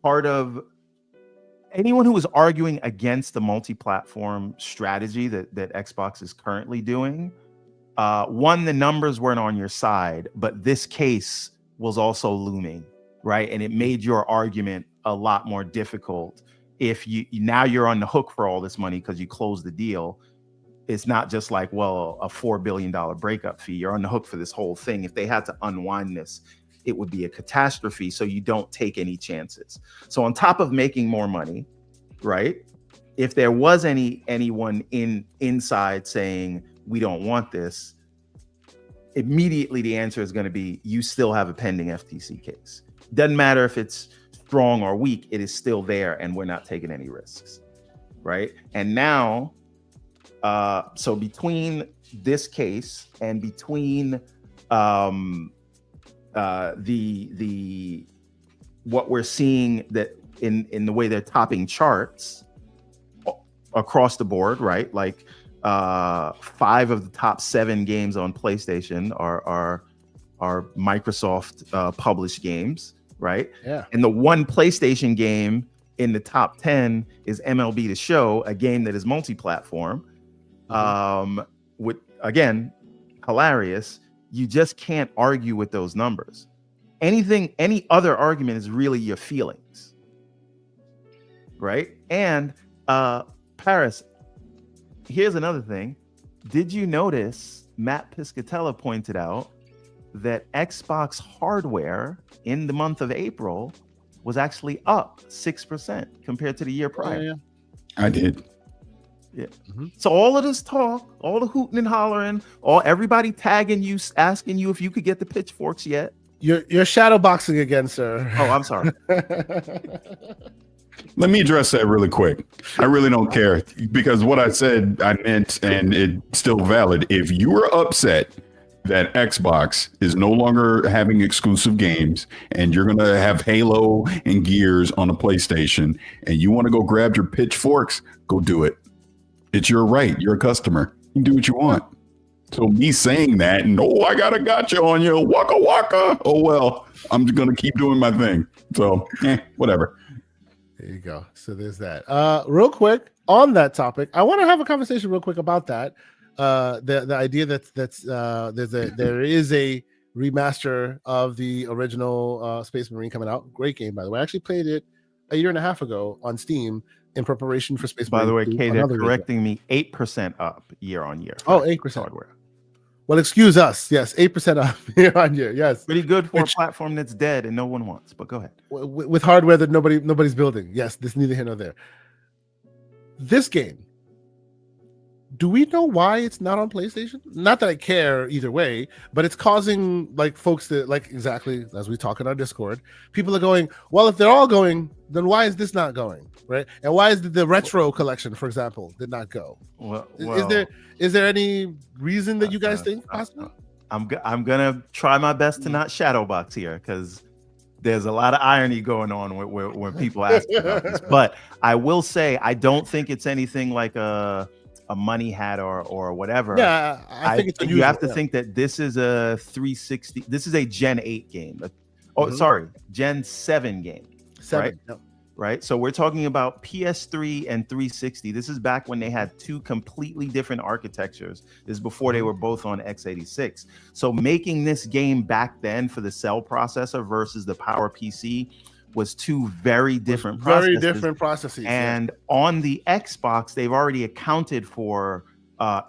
part of anyone who is arguing against the multi-platform strategy that Xbox is currently doing, one, the numbers weren't on your side, but this case was also looming, right? And it made your argument a lot more difficult. If now you're on the hook for all this money because you closed the deal. It's not just like, well, a $4 billion breakup fee. You're on the hook for this whole thing. If they had to unwind this, it would be a catastrophe. So you don't take any chances. So on top of making more money, right? If there was anyone inside saying, we don't want this, immediately the answer is going to be, you still have a pending FTC case. Doesn't matter if it's strong or weak, it is still there and we're not taking any risks, right? And now, so between this case and between what we're seeing that in the way they're topping charts across the board, right? Like 5 of the top 7 games on PlayStation are Microsoft published games, right? Yeah. And the one PlayStation game in the top 10 is MLB The Show, a game that is multi-platform. With, again, hilarious. You just can't argue with those numbers. Any other argument is really your feelings, right? And Paris, here's another thing. Did you notice Matt Piscatella pointed out that Xbox hardware in the month of April was actually up 6% compared to the year prior. Yeah. I did. Yeah. So all of this talk, all the hooting and hollering, everybody tagging you, asking you if you could get the pitchforks yet. You're shadow boxing again, sir. Oh, I'm sorry. Let me address that really quick. I really don't care because what I said, I meant, and it's still valid. If you are upset that Xbox is no longer having exclusive games and you're going to have Halo and Gears on a PlayStation and you want to go grab your pitchforks, go do it. It's your right. You're a customer. You can do what you want. So me saying that and, I got a gotcha on you, waka waka. Oh, well, I'm just going to keep doing my thing. So, whatever. There you go. So there's that. Real quick on that topic, I want to have a conversation real quick about that. The idea that there is a remaster of the original Space Marine coming out. Great game, by the way. I actually played it a year and a half ago on Steam in preparation for Space Marine. By the way, Kay, they're correcting me, 8% up year on year. Oh, 8% hardware. Well, excuse us. Yes, 8% up year on year. Yes, pretty good for a platform that's dead and no one wants. But go ahead. With hardware that nobody's building. Yes, this neither here nor there. This game. Do we know why it's not on PlayStation? Not that I care either way, but it's causing like folks that like exactly as we talk in our Discord, people are going, well, if they're all going, then why is this not going? Right. And why is the retro collection, for example, did not go? Well, is there any reason that you guys think possible? I'm gonna try my best to not shadow box here because there's a lot of irony going on when people ask about this. But I will say I don't think it's anything like a money hat or whatever. Yeah, I think it's unusual. You have to think that this is a 360. This is a Gen 8 game. Sorry, Gen 7 game. 7, right? No. Right. So we're talking about PS3 and 360. This is back when they had two completely different architectures. This is before they were both on x86. So making this game back then for the cell processor versus the Power PC was two very different processes. And on the Xbox, they've already accounted for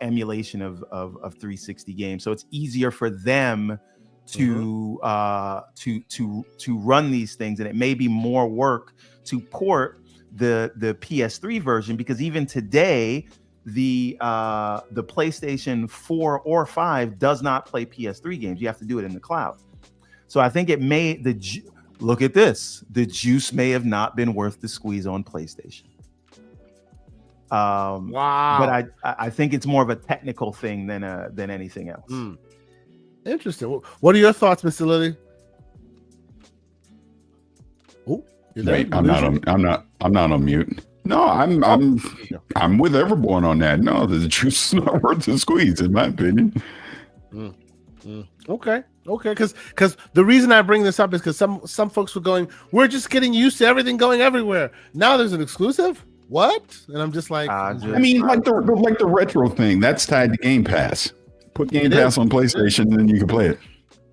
emulation of 360 games. So it's easier for them to run these things, and it may be more work to port the PS3 version, because even today the PlayStation 4 or 5 does not play PS3 games. You have to do it in the cloud. So I think it may look at this. The juice may have not been worth the squeeze on PlayStation. Wow. But I think it's more of a technical thing than anything else. Interesting. What are your thoughts, Mr. Lilly? Oh, wait, I'm not on mute. No, I'm with Everborn on that. No, the juice is not worth the squeeze, in my opinion. Okay, because the reason I bring this up is because some folks were going, we're just getting used to everything going everywhere. Now there's an exclusive. What? And I'm just like, I mean, like the retro thing that's tied to Game Pass. Put Game Pass on PlayStation, and then you can play it.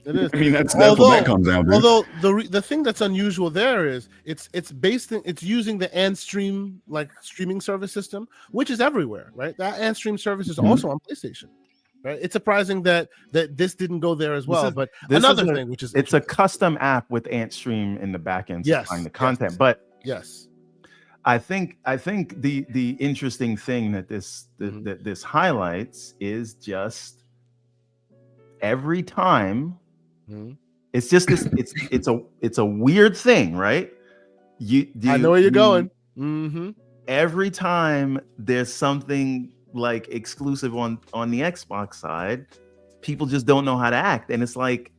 It is. I mean, that's what that comes down to. Although the thing that's unusual there is it's using the Andstream like streaming service system, which is everywhere, right? That Andstream service is also on PlayStation. Right? It's surprising that this didn't go there as well. But another thing, which is it's a custom app with Andstream in the back end supplying the content. Yes. But yes, I think the interesting thing that this highlights is just every time it's just this it's a weird thing, right? I know where you're going. Every time there's something like exclusive on the Xbox side, people just don't know how to act, and it's like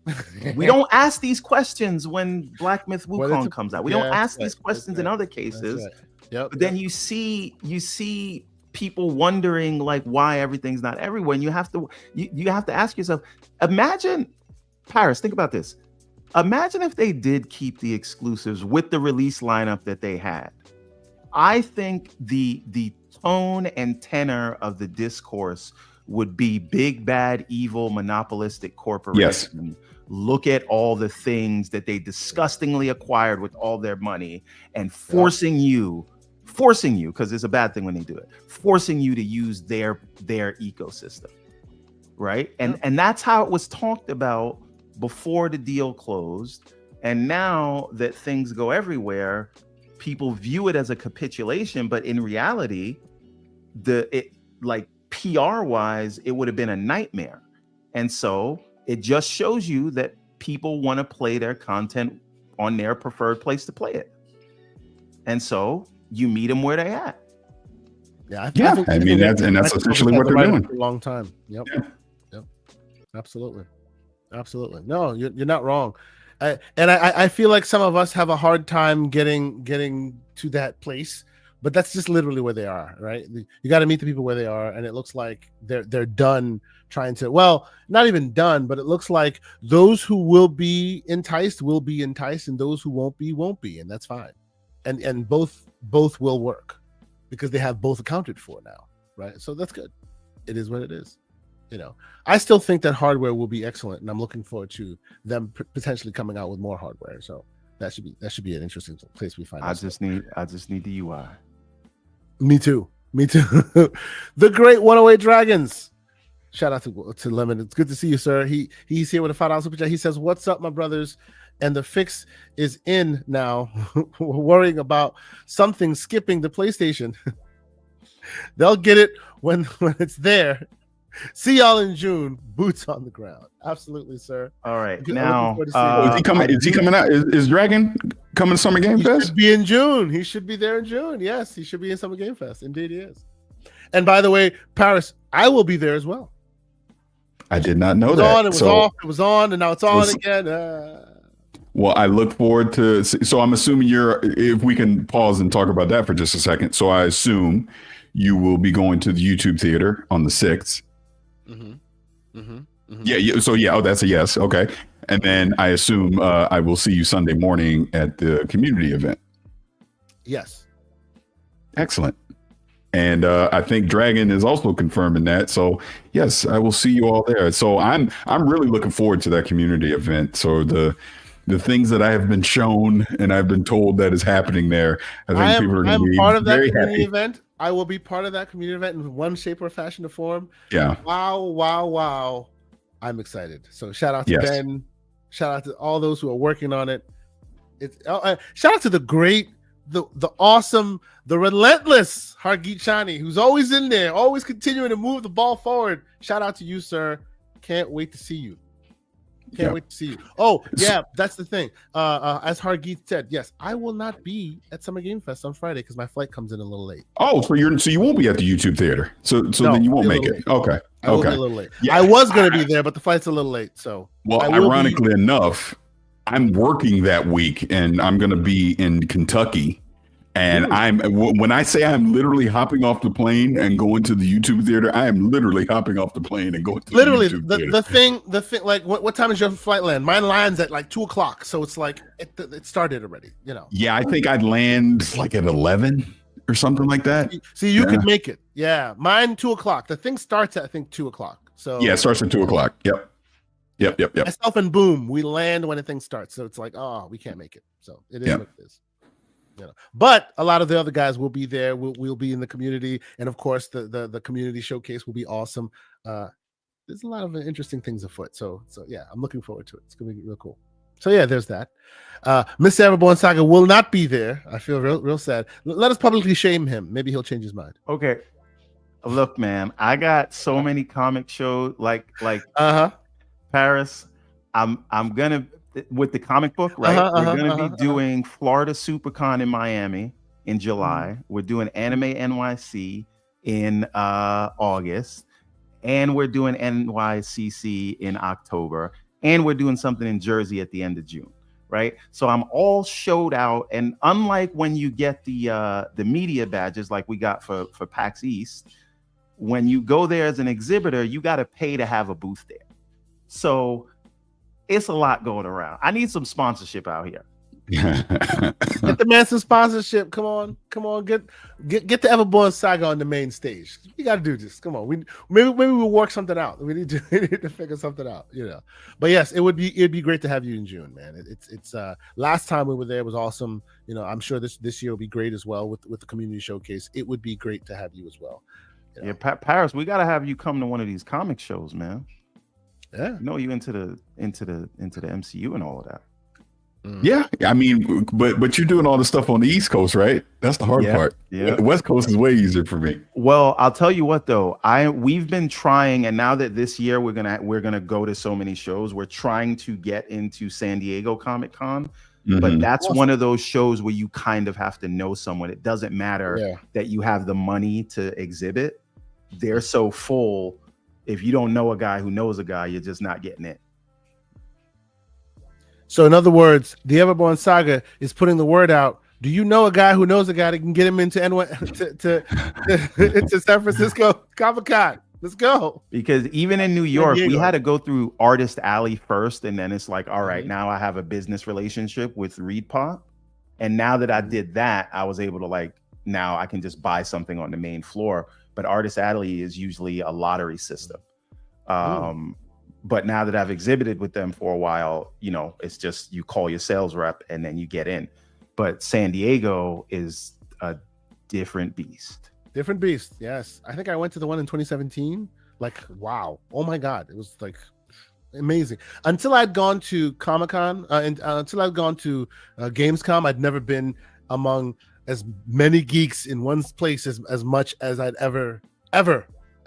we don't ask these questions when Black Myth Wukong comes out. We don't ask these questions in other cases. Yep. But then you see people wondering like why everything's not everywhere, and you have to ask yourself. Imagine, Paris, think about this. Imagine if they did keep the exclusives with the release lineup that they had. I think the tone and tenor of the discourse would be big, bad, evil, monopolistic corporation. Yes. Look at all the things that they disgustingly acquired with all their money and forcing you, because it's a bad thing when they do it, forcing you to use their ecosystem. Right. And that's how it was talked about before the deal closed. And now that things go everywhere, people view it as a capitulation, but in reality, like PR wise, it would have been a nightmare. And so it just shows you that people want to play their content on their preferred place to play it. And so you meet them where they at. Yeah, I mean that's essentially what they're doing for a long time. Yep. Absolutely. No, you're not wrong. I feel like some of us have a hard time getting to that place, but that's just literally where they are, right? You got to meet the people where they are, and it looks like they're done trying to. Well, not even done, but it looks like those who will be enticed, and those who won't be, and that's fine. And both will work because they have both accounted for now, right? So that's good. It is what it is. I still think that hardware will be excellent, and I'm looking forward to them potentially coming out with more hardware. So that should be an interesting place we find. I just need the UI. Me too. The great 108 Dragons. Shout out to Lemon. It's good to see you, sir. He's here with a $5 super chat. He says, "What's up, my brothers? And the fix is in now. We're worrying about something skipping the PlayStation. They'll get it when it's there. See y'all in June. Boots on the ground." Absolutely, sir. All right. Now, is he coming out? Is Dragon coming to Summer Game Fest? He should be in June. He should be there in June. Yes, he should be in Summer Game Fest. Indeed, he is. And by the way, Paris, I will be there as well. I did not know that. It was off. It was on, and now it's on again. Well, I look forward to. So I'm assuming if we can pause and talk about that for just a second. So I assume you will be going to the YouTube theater on the 6th. Yeah. So yeah. Oh, that's a yes. Okay. And then I assume I will see you Sunday morning at the community event. Yes. Excellent. And I think Dragon is also confirming that. So yes, I will see you all there. So I'm really looking forward to that community event. So the things that I have been shown and I've been told that is happening there, I think people are going to be part of that very community happy. event. I will be part of that community event in one shape or fashion or form. Yeah. Wow. I'm excited. So shout out to Ben. Shout out to all those who are working on it. Shout out to the great, the awesome, the relentless Hargeet Shani, who's always in there, always continuing to move the ball forward. Shout out to you, sir. Can't wait to see you. Wait to see you. Oh, yeah, that's the thing. As Hargeet said, yes, I will not be at Summer Game Fest on Friday because my flight comes in a little late. Oh, so you won't be at the YouTube theater. So no, then you won't make it. Okay. I will be a little late. Yeah. I was going to be there, but the flight's a little late. So ironically enough, I'm working that week and I'm going to be in Kentucky. And when I say I'm literally hopping off the plane and going to the YouTube theater, I am literally hopping off the plane and going to the YouTube theater. The thing, like what time is your flight land? Mine lands at like 2:00. So it's like it started already, Yeah, I think I'd land like at 11 or something like that. See, you could make it. Yeah, mine 2:00. The thing starts at I think 2:00. So yeah, it starts at 2:00. Yep. Myself and Boom, we land when the thing starts. So it's like, oh, we can't make it. So it is what it is. But a lot of the other guys will be there. We'll be in the community, and of course, the community showcase will be awesome. There's a lot of interesting things afoot. So yeah, I'm looking forward to it. It's gonna be real cool. So yeah, there's that. Mr. Everborn Saga will not be there. I feel real sad. Let us publicly shame him. Maybe he'll change his mind. Okay. Look, man, I got so many comic shows like Paris. I'm gonna. With the comic book, right? We're going to be doing Florida SuperCon in Miami in July. We're doing Anime NYC in August. And we're doing NYCC in October. And we're doing something in Jersey at the end of June, right? So I'm all showed out. And unlike when you get the media badges like we got for PAX East, when you go there as an exhibitor, you got to pay to have a booth there. So it's a lot going around. I need some sponsorship out here. Get the man some sponsorship. Come on. Get the Everborn Saga on the main stage. We got to do this. Come on. Maybe we'll work something out. We need to figure something out. But yes, it'd be great to have you in June, man. It's last time we were there was awesome. I'm sure this year will be great as well with the community showcase. It would be great to have you as well. Yeah, Paris, we got to have you come to one of these comic shows, man. Yeah, you into the MCU and all of that. Yeah, I mean, but you're doing all the stuff on the East Coast, right? That's the hard part. Yeah. The West Coast is way easier for me. Well, I'll tell you what though, we've been trying, and now that this year we're gonna go to so many shows, we're trying to get into San Diego Comic Con. But that's one of those shows where you kind of have to know someone. It doesn't matter that you have the money to exhibit. They're so full. If you don't know a guy who knows a guy, you're just not getting it. So in other words, the Everborn Saga is putting the word out. Do you know a guy who knows a guy that can get him into into San Francisco Comic-Con? Let's go. Because even in New York, we had to go through Artist Alley first, and then it's like, all right, now I have a business relationship with ReedPop. And now that I did that, I was able to now I can just buy something on the main floor. But Artist Alley is usually a lottery system. But now that I've exhibited with them for a while, it's just you call your sales rep and then you get in. But San Diego is a different beast. Different beast, yes. I think I went to the one in 2017. Wow. Oh my God. It was amazing. Until I'd gone to Comic-Con, and until I'd gone to Gamescom, I'd never been among as many geeks in one place as much as I'd ever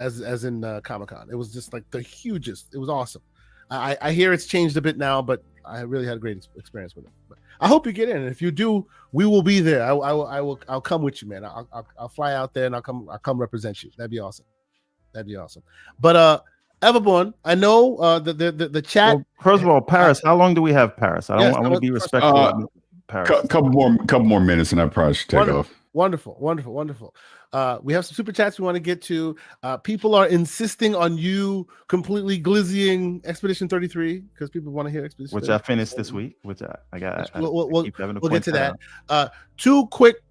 as in Comic-Con. It was just the hugest. It was awesome. I hear it's changed a bit now, but I really had a great experience with it. But I hope you get in. And if you do, we will be there. I'll come with you, man. I'll fly out there and I'll come represent you. That'd be awesome. But Everborn, I know the chat. Well, first of all, Paris. How long do we have, Paris? I want to be respectful of Paris. Couple more minutes, and I probably should take off. Wonderful. We have some super chats we want to get to. People are insisting on you completely glizzying Expedition 33 because people want to hear Expedition 33. Which I finished this week. Which I got. We'll get to that. Two quick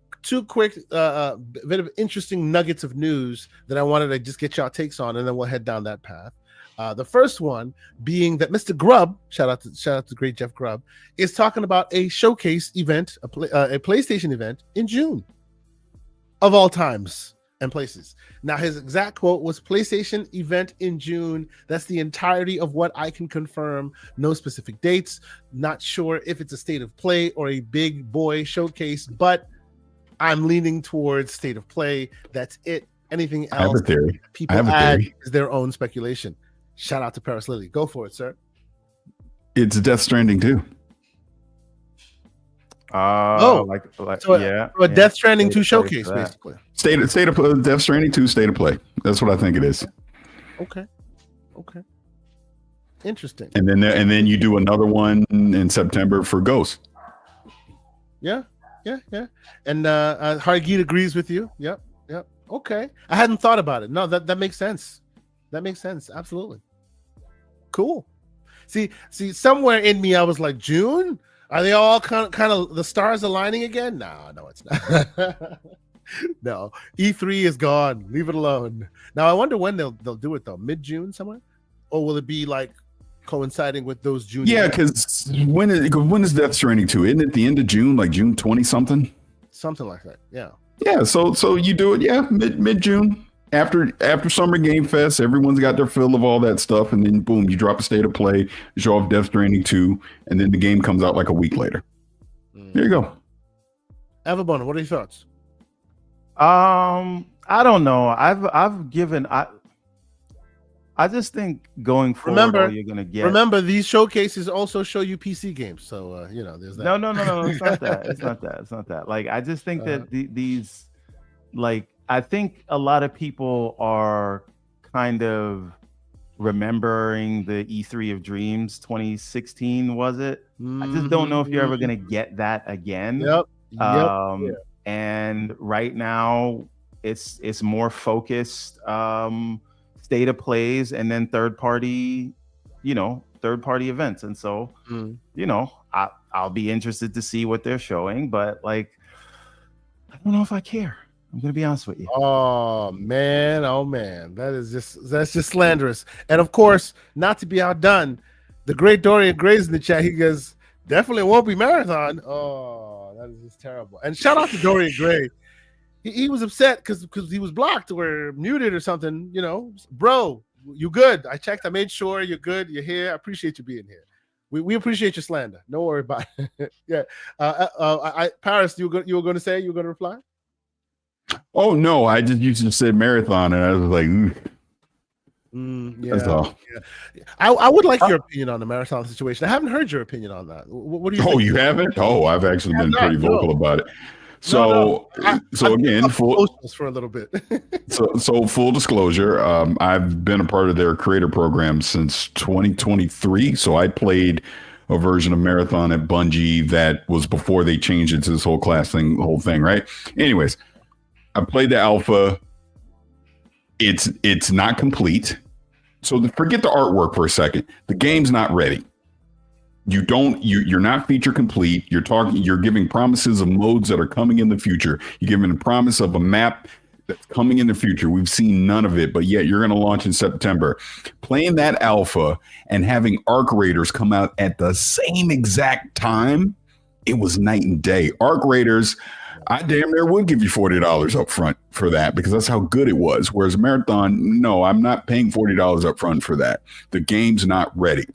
bit of interesting nuggets of news that I wanted to just get y'all takes on, and then we'll head down that path. The first one being that Mr. Grubb, shout out to great Jeff Grubb, is talking about a showcase event, a PlayStation event in June. Of all times and places. Now, his exact quote was PlayStation event in June. That's the entirety of what I can confirm. No specific dates. Not sure if it's a state of play or a big boy showcase, but I'm leaning towards state of play. That's it. Anything else I have a theory. People add is their own speculation. Shout out to Paris Lily. Go for it, sir. It's Death Stranding too. Death Stranding 2 showcase, basically. State of play, Death Stranding 2 state of play. That's what I think it is. Okay. Interesting. And then you do another one in September for Ghost. Yeah. And Hargeet agrees with you. Yep. Okay. I hadn't thought about it. No, that makes sense. Absolutely. Cool. See, somewhere in me, I was like, June? Are they all kind of the stars aligning again? No, it's not. No, E3 is gone. Leave it alone. Now I wonder when they'll do it though. Mid-June somewhere, or will it be coinciding with those June? Yeah, because when is Death Stranding 2? Isn't it the end of June, like June 20 something? Something like that. Yeah. Yeah. So you do it. Mid-June. After Summer Game Fest, everyone's got their fill of all that stuff, and then boom, you drop a state of play, you show off Death Stranding 2, and then the game comes out like a week later. There you go. Everborn, what are your thoughts? I don't know. I've given. I just think going forward, you're gonna get. Remember, these showcases also show you PC games, so there's that. No. It's not that. It's not that. I just think that these, I think a lot of people are kind of remembering the E3 of Dreams 2016, was it? I just don't know if you're ever going to get that again. Yep. And right now it's more focused state of plays and then third party events. And so, I'll be interested to see what they're showing, but I don't know if I care. I'm gonna be honest with you. Oh man, that's just slanderous. And of course, not to be outdone, the great Dorian Gray's in the chat. He goes, definitely won't be marathon. Oh, that is just terrible. And shout out to Dorian Gray. He was upset because he was blocked or muted or something. Bro, you good? I checked. I made sure you're good. You're here. I appreciate you being here. We appreciate your slander. Don't worry about it. Yeah. Paris, you were going to say, you were going to reply? Oh no, you just said marathon, and I was like, yeah, that's all. Yeah. I would like your opinion on the marathon situation. I haven't heard your opinion on that. What do you think? Oh, you haven't? Oh, I've actually been pretty vocal about it. So, again, for a little bit. so full disclosure, I've been a part of their creator program since 2023. So I played a version of Marathon at Bungie that was before they changed it to this whole whole thing, right? Anyways, I played the alpha. It's not complete. So forget the artwork for a second. The game's not ready. You're not feature complete. You're giving promises of modes that are coming in the future. You're giving a promise of a map that's coming in the future. We've seen none of it, but yet you're going to launch in September. Playing that alpha and having Arc Raiders come out at the same exact time, it was night and day. Arc Raiders, I damn near would give you $40 up front for that because that's how good it was. Whereas Marathon, no, I'm not paying $40 up front for that. The game's not ready.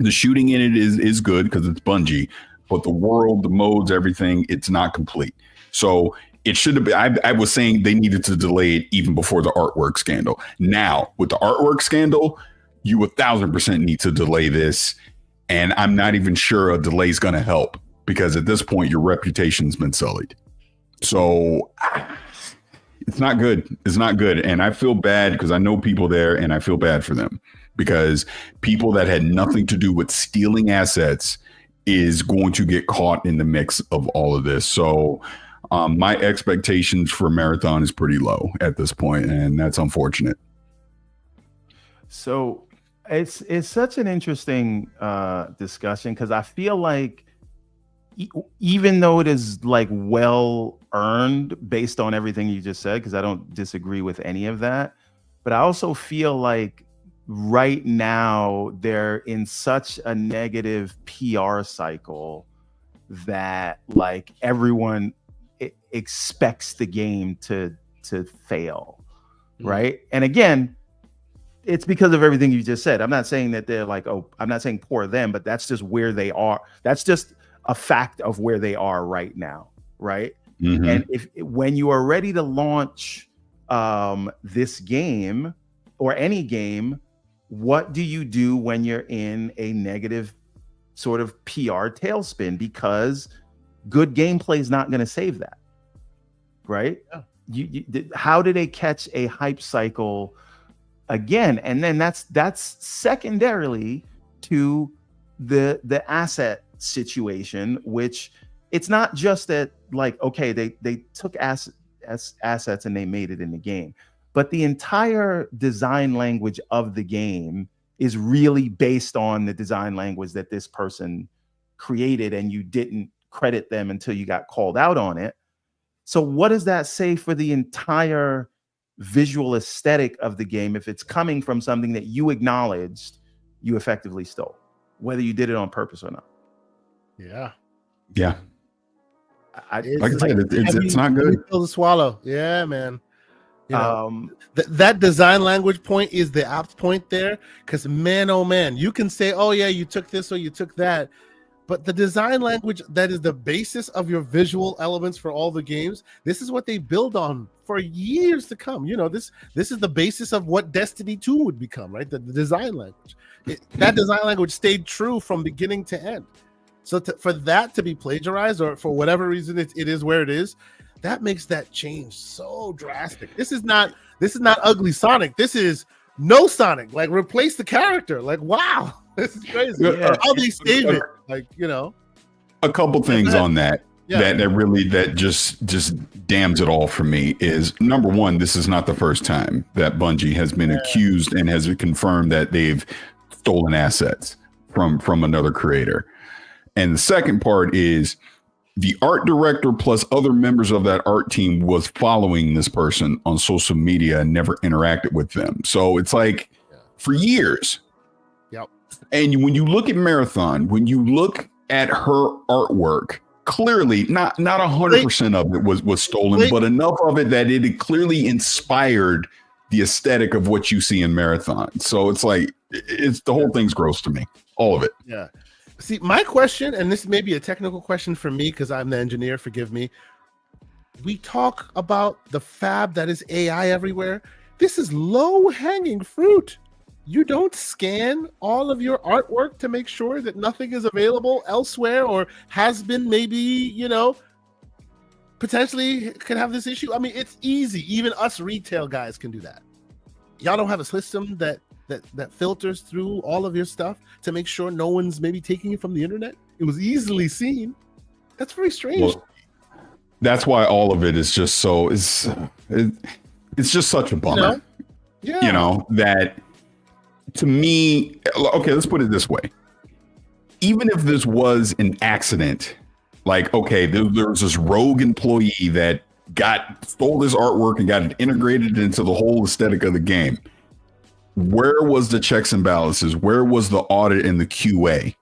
The shooting in it is good because it's Bungie, but the world, the modes, everything, it's not complete. So it should have been, I was saying they needed to delay it even before the artwork scandal. Now, with the artwork scandal, you 1,000% need to delay this. And I'm not even sure a delay is going to help because at this point, your reputation's been sullied. So it's not good. It's not good. And I feel bad because I know people there and I feel bad for them. Because people that had nothing to do with stealing assets is going to get caught in the mix of all of this. So my expectations for Marathon is pretty low at this point, and that's unfortunate. So it's such an interesting discussion because I feel like even though it is like well earned based on everything you just said, because I don't disagree with any of that, but I also feel like right now they're in such a negative PR cycle that like everyone expects the game to fail, right? And again, it's because of everything you just said. I'm not saying that they're like, oh, I'm not saying poor them, but that's just where they are. That's just a fact of where they are right now, right? Mm-hmm. And when you are ready to launch this game or any game, what do you do when you're in a negative sort of PR tailspin? Because good gameplay is not going to save that, right? Yeah. How do they catch a hype cycle again? And then that's secondarily to the asset situation, which it's not just that like, okay, they took assets and they made it in the game. But the entire design language of the game is really based on the design language that this person created, and you didn't credit them until you got called out on it. So what does that say for the entire visual aesthetic of the game if it's coming from something that you acknowledged you effectively stole, whether you did it on purpose or not? Yeah. Yeah. Like I said, it's not good. To swallow. Yeah, man. You know, that design language point is the apt point there, because man, oh man, you can say, oh yeah, you took this or you took that, but the design language that is the basis of your visual elements for all the games, this is what they build on for years to come. You know, this is the basis of what Destiny 2 would become, right? The design language. That design language stayed true from beginning to end. So for that to be plagiarized, or for whatever reason it is where it is, that makes that change so drastic. This is not ugly Sonic. This is no Sonic. Like, replace the character. Like, wow, this is crazy. Yeah. How they save it? Like, you know, a couple things on that. Yeah. that just damns it all for me is, number one, this is not the first time that Bungie has been accused and has confirmed that they've stolen assets from another creator. And the second part is, the art director plus other members of that art team was following this person on social media and never interacted with them. So it's like for years. Yep. And when you look at Marathon, when you look at her artwork, clearly not 100% of it was stolen, but enough of it that it clearly inspired the aesthetic of what you see in Marathon. So it's like, the whole thing's gross to me. All of it. Yeah. See, my question, and this may be a technical question for me because I'm the engineer, forgive me. We talk about the fab that is AI everywhere. This is low-hanging fruit. You don't scan all of your artwork to make sure that nothing is available elsewhere or has been maybe, potentially could have this issue. I mean, it's easy. Even us retail guys can do that. Y'all don't have a system that filters through all of your stuff to make sure no one's maybe taking it from the internet. It was easily seen. That's very strange. Well, that's why all of it is just so it's just such a bummer. Yeah. That to me, okay, let's put it this way. Even if this was an accident, like, okay, there was this rogue employee that stole this artwork and got it integrated into the whole aesthetic of the game. Where was the checks and balances? Where was the audit and the QA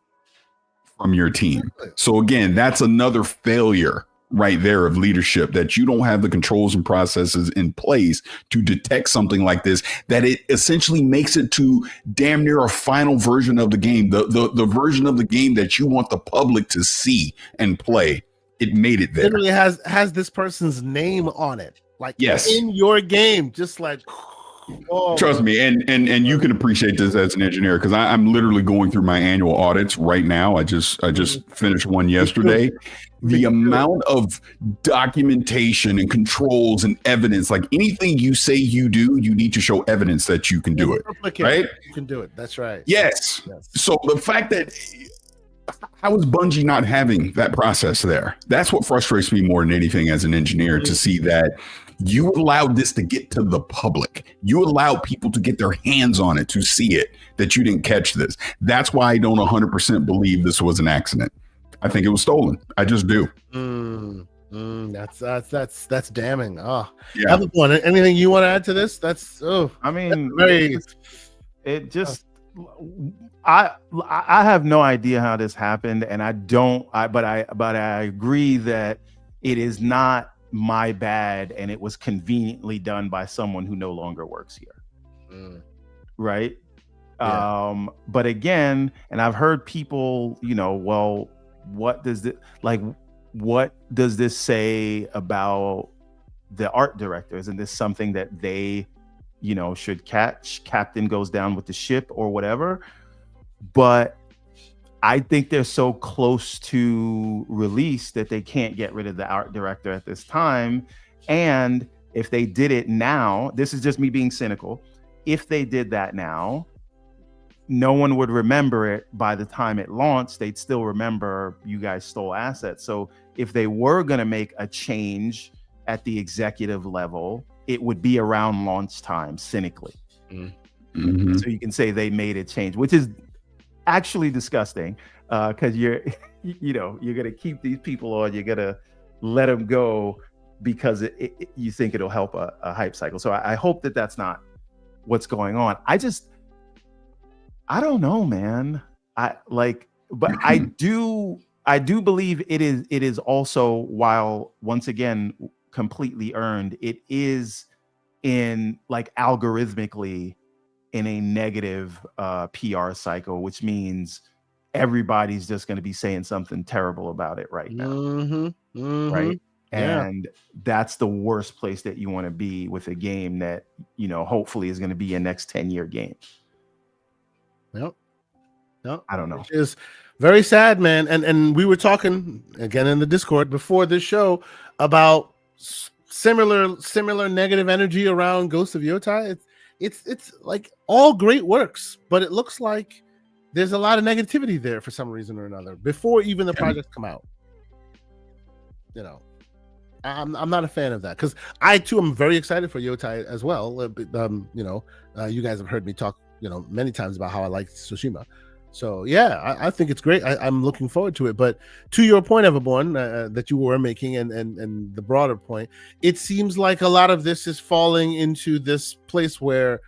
from your team? So again, that's another failure right there of leadership, that you don't have the controls and processes in place to detect something like this, that it essentially makes it to damn near a final version of the game, the version of the game that you want the public to see and play. It made it there. Literally has this person's name on it, like yes, in your game, just like. Oh. Trust me, and you can appreciate this as an engineer, because I'm literally going through my annual audits right now. I just finished one yesterday. The amount of documentation and controls and evidence, like anything you say you do, you need to show evidence that you can do it. Right? You can do it. That's right. Yes. So the fact that how is Bungie not having that process there? That's what frustrates me more than anything as an engineer, to see that you allowed this to get to the public. You allowed people to get their hands on it, to see it, that you didn't catch this. That's why I don't 100% believe this was an accident. I think it was stolen. I just do. That's damning. Oh, yeah. Anything you want to add to this? I mean, very. It just. I have no idea how this happened, and but I agree that it is not my bad, and it was conveniently done by someone who no longer works here. Right. Yeah. But again, and I've heard people, well, what does this say about the art director? Isn't this something that they, should catch? Captain goes down with the ship or whatever. But I think they're so close to release that they can't get rid of the art director at this time. And if they did it now, this is just me being cynical. If they did that now, no one would remember it by the time it launched. They'd still remember you guys stole assets. So if they were going to make a change at the executive level, it would be around launch time, cynically. Mm-hmm. So you can say they made a change, which is actually disgusting, because you're going to keep these people on. You're going to let them go because you think it'll help a hype cycle. So I hope that that's not what's going on. I don't know, man. But I do believe it is also, while once again completely earned, it is in algorithmically in a negative PR cycle, which means everybody's just going to be saying something terrible about it right now. Right. Yeah. And that's the worst place that you want to be with a game that, hopefully is going to be a next 10-year game. Yep. I don't know. Which is very sad, man. And we were talking again in the Discord before this show about similar negative energy around Ghost of Yotai. It's like all great works, but it looks like there's a lot of negativity there for some reason or another before even the projects come out. I'm not a fan of that, because I too am very excited for Yotai as well. You guys have heard me talk many times about how I like Tsushima. So yeah, I think it's great. I'm looking forward to it. But to your point, Everborn, that you were making, and the broader point, it seems like a lot of this is falling into this place where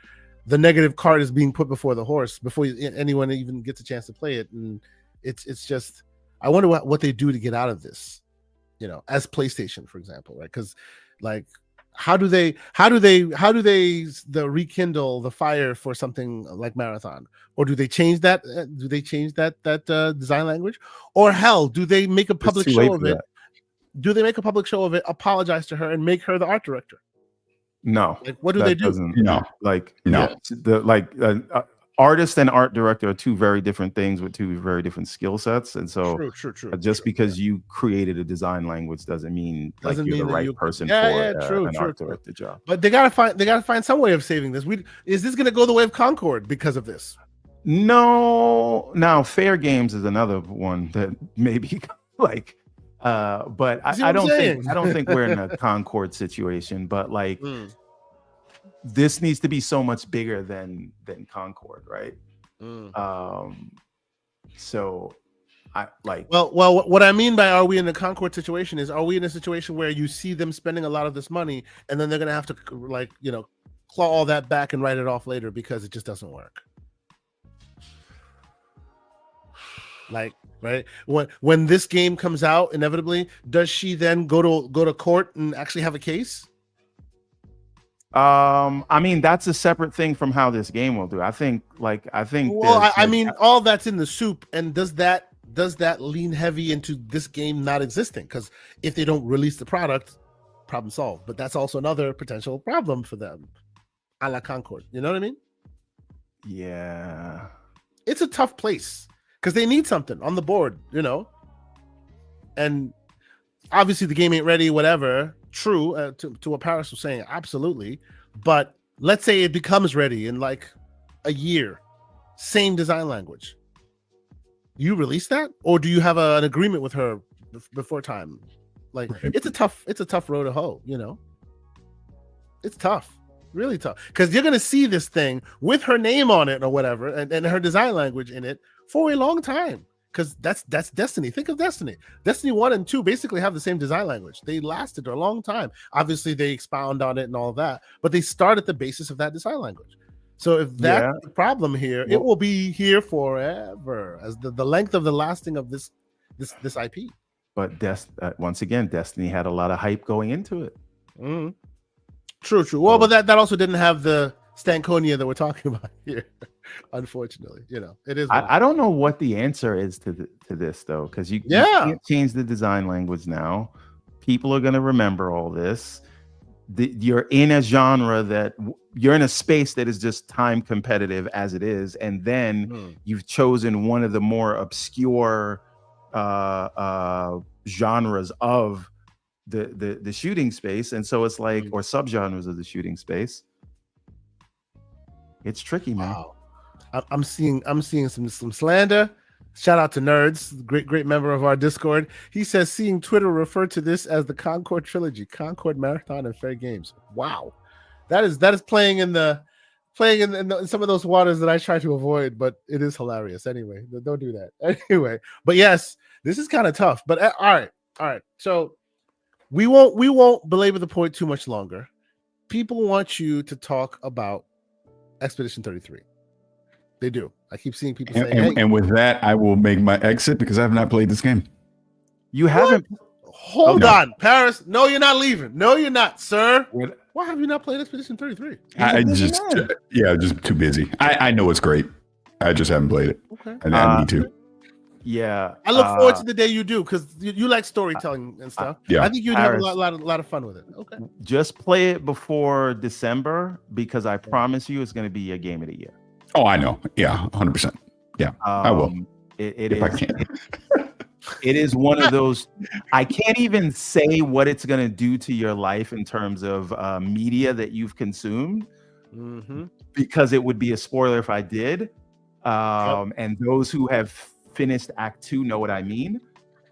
the negative cart is being put before the horse before anyone even gets a chance to play it. And it's just, I wonder what they do to get out of this, as PlayStation, for example, right? Because how do they rekindle the fire for something like Marathon, or do they change that? Design language, or hell, do they make a public show of it? Do they make a public show of it? Apologize to her and make her the art director? No. Like, what do they do? No. Artist and art director are two very different things with two very different skill sets, and so true. Just because you created a design language doesn't mean you're the right person for an art director job. But they gotta find some way of saving this. Is this gonna go the way of Concord because of this? No. Now, Fair Games is another one that maybe but I don't think we're in a Concord situation, but this needs to be so much bigger than Concord, right? So I well, what I mean by are we in a Concord situation is, are we in a situation where you see them spending a lot of this money and then they're gonna have to claw all that back and write it off later because it just doesn't work? Right? When this game comes out, inevitably, does she then go to court and actually have a case? I mean, that's a separate thing from how this game will do. I think. Well, I mean, all that's in the soup, and does that lean heavy into this game not existing? Because if they don't release the product, problem solved. But that's also another potential problem for them, a la Concord. You know what I mean? Yeah, it's a tough place because they need something on the board, and obviously the game ain't ready. Whatever. True, to what Paris was saying, absolutely. But let's say it becomes ready in like a year, same design language. You release that, or do you have an agreement with her before time? Like, right. It's a tough road to hoe. It's tough, really tough, because you're gonna see this thing with her name on it or whatever, and her design language in it for a long time. Because that's Destiny. Think of Destiny. Destiny 1 and 2 basically have the same design language. They lasted a long time. Obviously, they expound on it and all that, but they start at the basis of that design language. So if that's the problem here, it will be here forever as the length of the lasting of this IP. But once again, Destiny had a lot of hype going into it. Mm-hmm. True. Well, but that also didn't have the Stankonia that we're talking about here. Unfortunately, it is. I don't know what the answer is to this though, because you can't change the design language now. People are going to remember all this. You're in a genre you're in a space that is just time competitive as it is, and then you've chosen one of the more obscure genres of the shooting space, and so it's like or subgenres of the shooting space. It's tricky, man. Wow. I'm seeing some slander. Shout out to Nerds, great member of our Discord. He says seeing Twitter refer to this as the Concord trilogy, Concord Marathon and Fair Games. Wow, that is playing in some of those waters that I try to avoid, but it is hilarious. Anyway, don't do that. Anyway, but yes, this is kind of tough. But all right. So we won't belabor the point too much longer. People want you to talk about Expedition 33. They do. I keep seeing people saying, and with that, I will make my exit because I have not played this game. You haven't? Hold on, Paris. No, you're not leaving. No, you're not, sir. Why have you not played Expedition 33? Just too busy. I know it's great. I just haven't played it. Okay. I need to. Yeah. I look forward to the day you do, because you like storytelling and stuff. I think you'd have a lot of fun with it. Okay. Just play it before December, because I promise you it's going to be a game of the year. Oh, I know. Yeah, 100%. Yeah, I will. I can. It is one of those. I can't even say what it's going to do to your life in terms of media that you've consumed, because it would be a spoiler if I did. And those who have finished Act 2 know what I mean.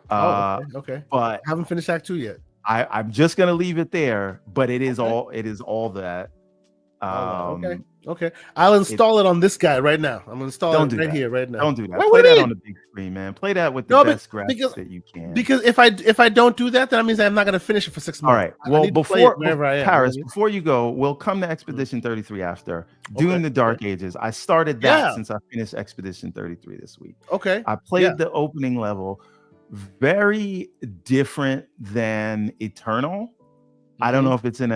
Okay. But I haven't finished Act 2 yet. I'm just going to leave it there. But it is all that. Okay. I'll install it on this guy right now. I'm gonna install it right here, right now. Don't do that. Play that on the big screen, man. Play that with the best graphics that you can. Because if I don't do that, then that means I'm not gonna finish it for 6 months. All right. Well, before Paris, before you go, we'll come to Expedition 33 after. Doing the Dark Ages. I started that since I finished Expedition 33 this week. Okay. I played the opening level. Very different than Eternal. I don't know if it's in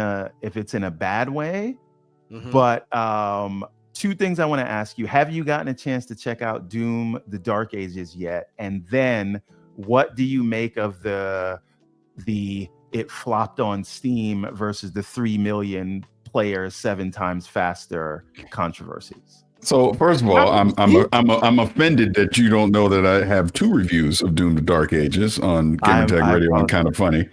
a bad way, but two things I want to ask you. Have you gotten a chance to check out Doom: The Dark Ages yet? And then what do you make of the it flopped on Steam versus the 3 million players 7 times faster controversies? So first of all, I'm offended that you don't know that I have 2 reviews of Doom: The Dark Ages on Gamertag Radio and Kind of Funny.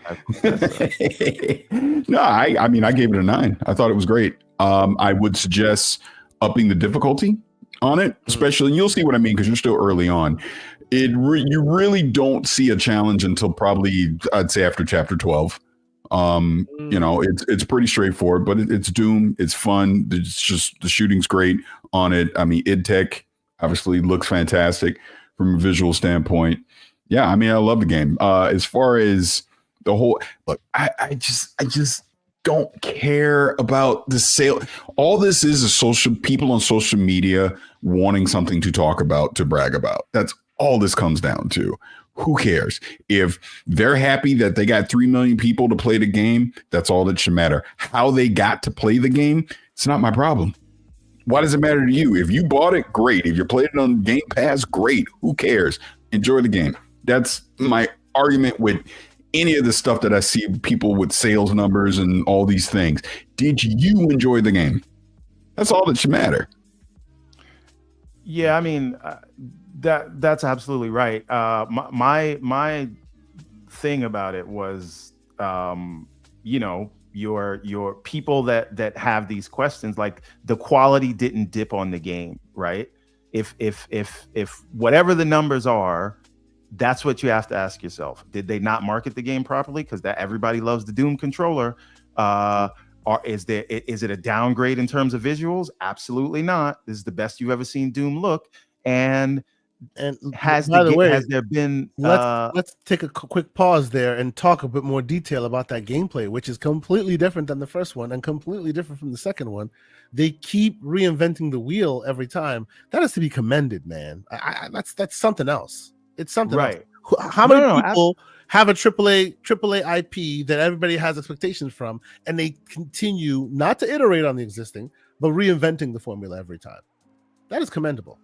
No, I mean I gave it a 9. I thought it was great. I would suggest upping the difficulty on it, especially, and you'll see what I mean because you're still early on. You really don't see a challenge until probably I'd say after chapter 12. You know, it's pretty straightforward, but it's Doom. It's fun. It's just the shooting's great on it. I mean, id Tech obviously looks fantastic from a visual standpoint. Yeah, I mean, I love the game. As far as the whole look, I just don't care about the sale. All this is social people on social media wanting something to talk about, to brag about. That's all this comes down to. Who cares? If they're happy that they got 3 million people to play the game, that's all that should matter. How they got to play the game, it's not my problem. Why does it matter to you? If you bought it, great. If you played it on Game Pass, great. Who cares? Enjoy the game. That's my argument with any of the stuff that I see people with sales numbers and all these things. Did you enjoy the game? That's all that should matter. Yeah, I mean, that's absolutely right. My thing about it was, you know, your people that have these questions, like the quality didn't dip on the game, right? If whatever the numbers are, that's what you have to ask yourself. Did they not market the game properly? Because that everybody loves the Doom controller. Or is it a downgrade in terms of visuals? Absolutely not. This is the best you've ever seen Doom look. And has there been? Let's take a quick pause there and talk a bit more detail about that gameplay, which is completely different than the first one and completely different from the second one. They keep reinventing the wheel every time. That is to be commended, man. That's something else. It's something right. Else. How many people have a AAA IP that everybody has expectations from, and they continue not to iterate on the existing, but reinventing the formula every time? That is commendable.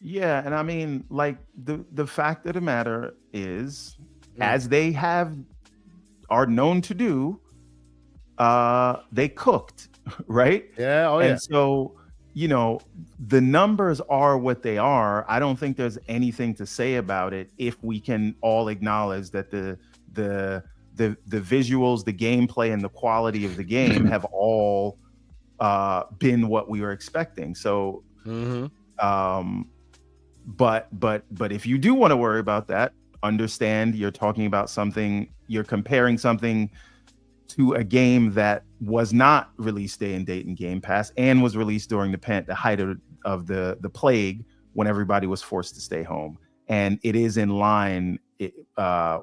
Yeah, and I mean, like the fact of the matter is, as they are known to do, they cooked, right? Yeah, and so, you know, the numbers are what they are. I don't think there's anything to say about it if we can all acknowledge that the visuals, the gameplay, and the quality of the game have all been what we were expecting. So, but if you do want to worry about that, understand you're talking about something, you're comparing something to a game that was not released day and date in Game Pass and was released during the height of the plague, when everybody was forced to stay home. And it is in line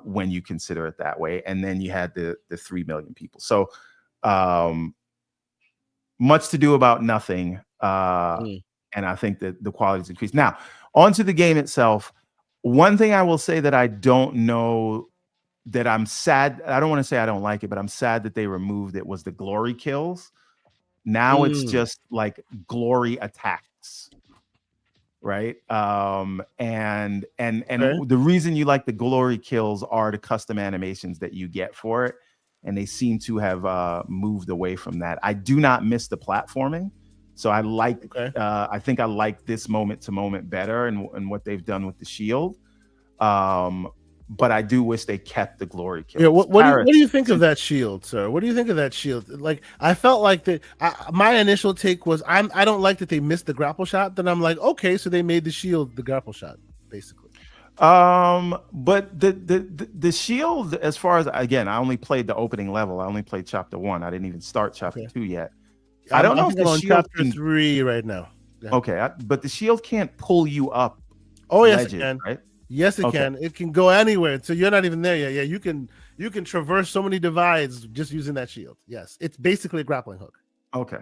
when you consider it that way. And then you had the 3 million people. So much to do about nothing. And I think that the quality's increased. Now, onto the game itself. One thing I will say that I don't know, that I'm sad, I don't want to say I don't like it, but I'm sad that they removed it, was the glory kills. Now it's just like glory attacks, right? And the reason you like the glory kills are the custom animations that you get for it, and they seem to have moved away from that. I do not miss the platforming, so I like. I think I like this moment to moment better, and what they've done with the shield. But I do wish they kept the glory kills. Yeah, what do you think of that shield, sir? What do you think of that shield? Like, I felt like that. My initial take was I don't like that they missed the grapple shot. Then I'm like, okay, so they made the shield the grapple shot, basically. But the shield, as far as, again, I only played the opening level. I only played chapter 1. I didn't even start chapter 2 yet. I don't know if the on shield chapter 3 right now. Yeah. Okay, but the shield can't pull you up. Oh yes, ledges, it can. Right? Yes, it can. It can go anywhere. So you're not even there yet. Yeah, you can traverse so many divides just using that shield. Yes, it's basically a grappling hook. Okay.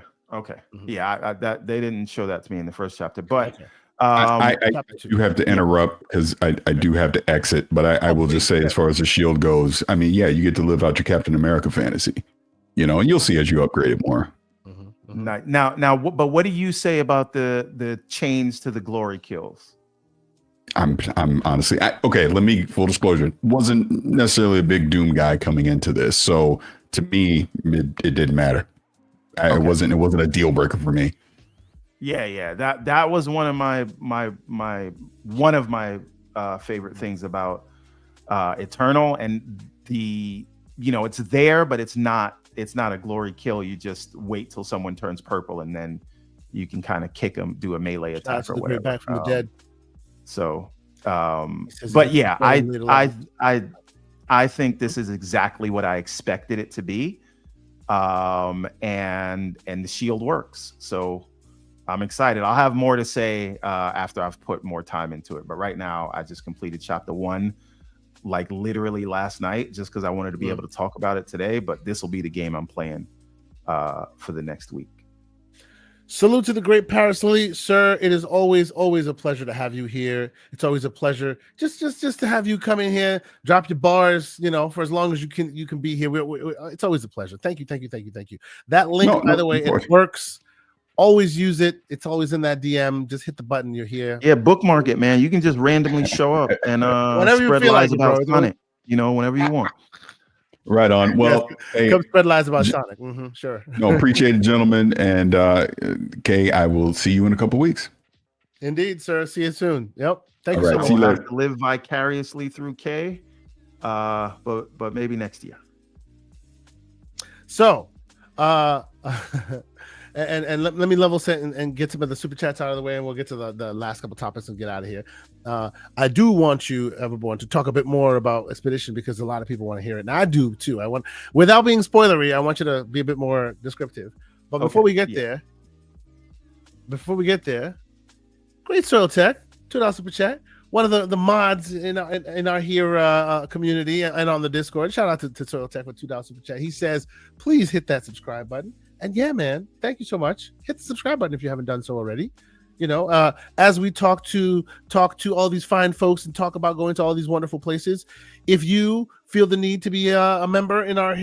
Yeah, that they didn't show that to me in the first chapter, but I do have to interrupt because I do have to exit. But I will just say, as far as the shield goes, I mean, yeah, you get to live out your Captain America fantasy. and you'll see as you upgrade it more. Now, but what do you say about the change to the glory kills? I'm honestly okay. Let me full disclosure. Wasn't necessarily a big Doom guy coming into this, so to me, it didn't matter. It wasn't a deal breaker for me. Yeah. That was one of my favorite things about Eternal, and it's there, but it's not a glory kill. You just wait till someone turns purple, and then you can kind of kick them, do a melee attack or whatever. Back from the dead. So, but yeah, I think this is exactly what I expected it to be, and the shield works. So I'm excited. I'll have more to say after I've put more time into it. But right now, I just completed chapter 1, like literally last night, just because I wanted to be able to talk about it today. But this will be the game I'm playing for the next week. Salute to the great Paris Lee, sir. It is always a pleasure to have you here. It's always a pleasure just to have you come in here, drop your bars, for as long as you can be here. It's always a pleasure. Thank you. That link, by the way, it works. Always use it. It's always in that DM. Just hit the button. You're here. Yeah, bookmark it, man. You can just randomly show up and spread lies about Sonic. Whenever you want. Right on. Well, yes. Come spread lies about Sonic. Sure. No, appreciate it, gentlemen. And Kay, I will see you in a couple weeks. Indeed, sir. See you soon. Yep. Thank you so much. We'll have to live vicariously through Kay, but maybe next year. So, and let me level set and get some of the super chats out of the way, and we'll get to the last couple topics and get out of here. I do want you, Everborn, to talk a bit more about Expedition, because a lot of people want to hear it, and I do too. Without being spoilery, I want you to be a bit more descriptive. But before we get there, great Soil Tech, $2 super chat. One of the mods in our here community and on the Discord. Shout out to Soil Tech with $2 super chat. He says, please hit that subscribe button. And yeah, man, thank you so much. Hit the subscribe button if you haven't done so already. As we talk to all these fine folks and talk about going to all these wonderful places. If you feel the need to be a member in our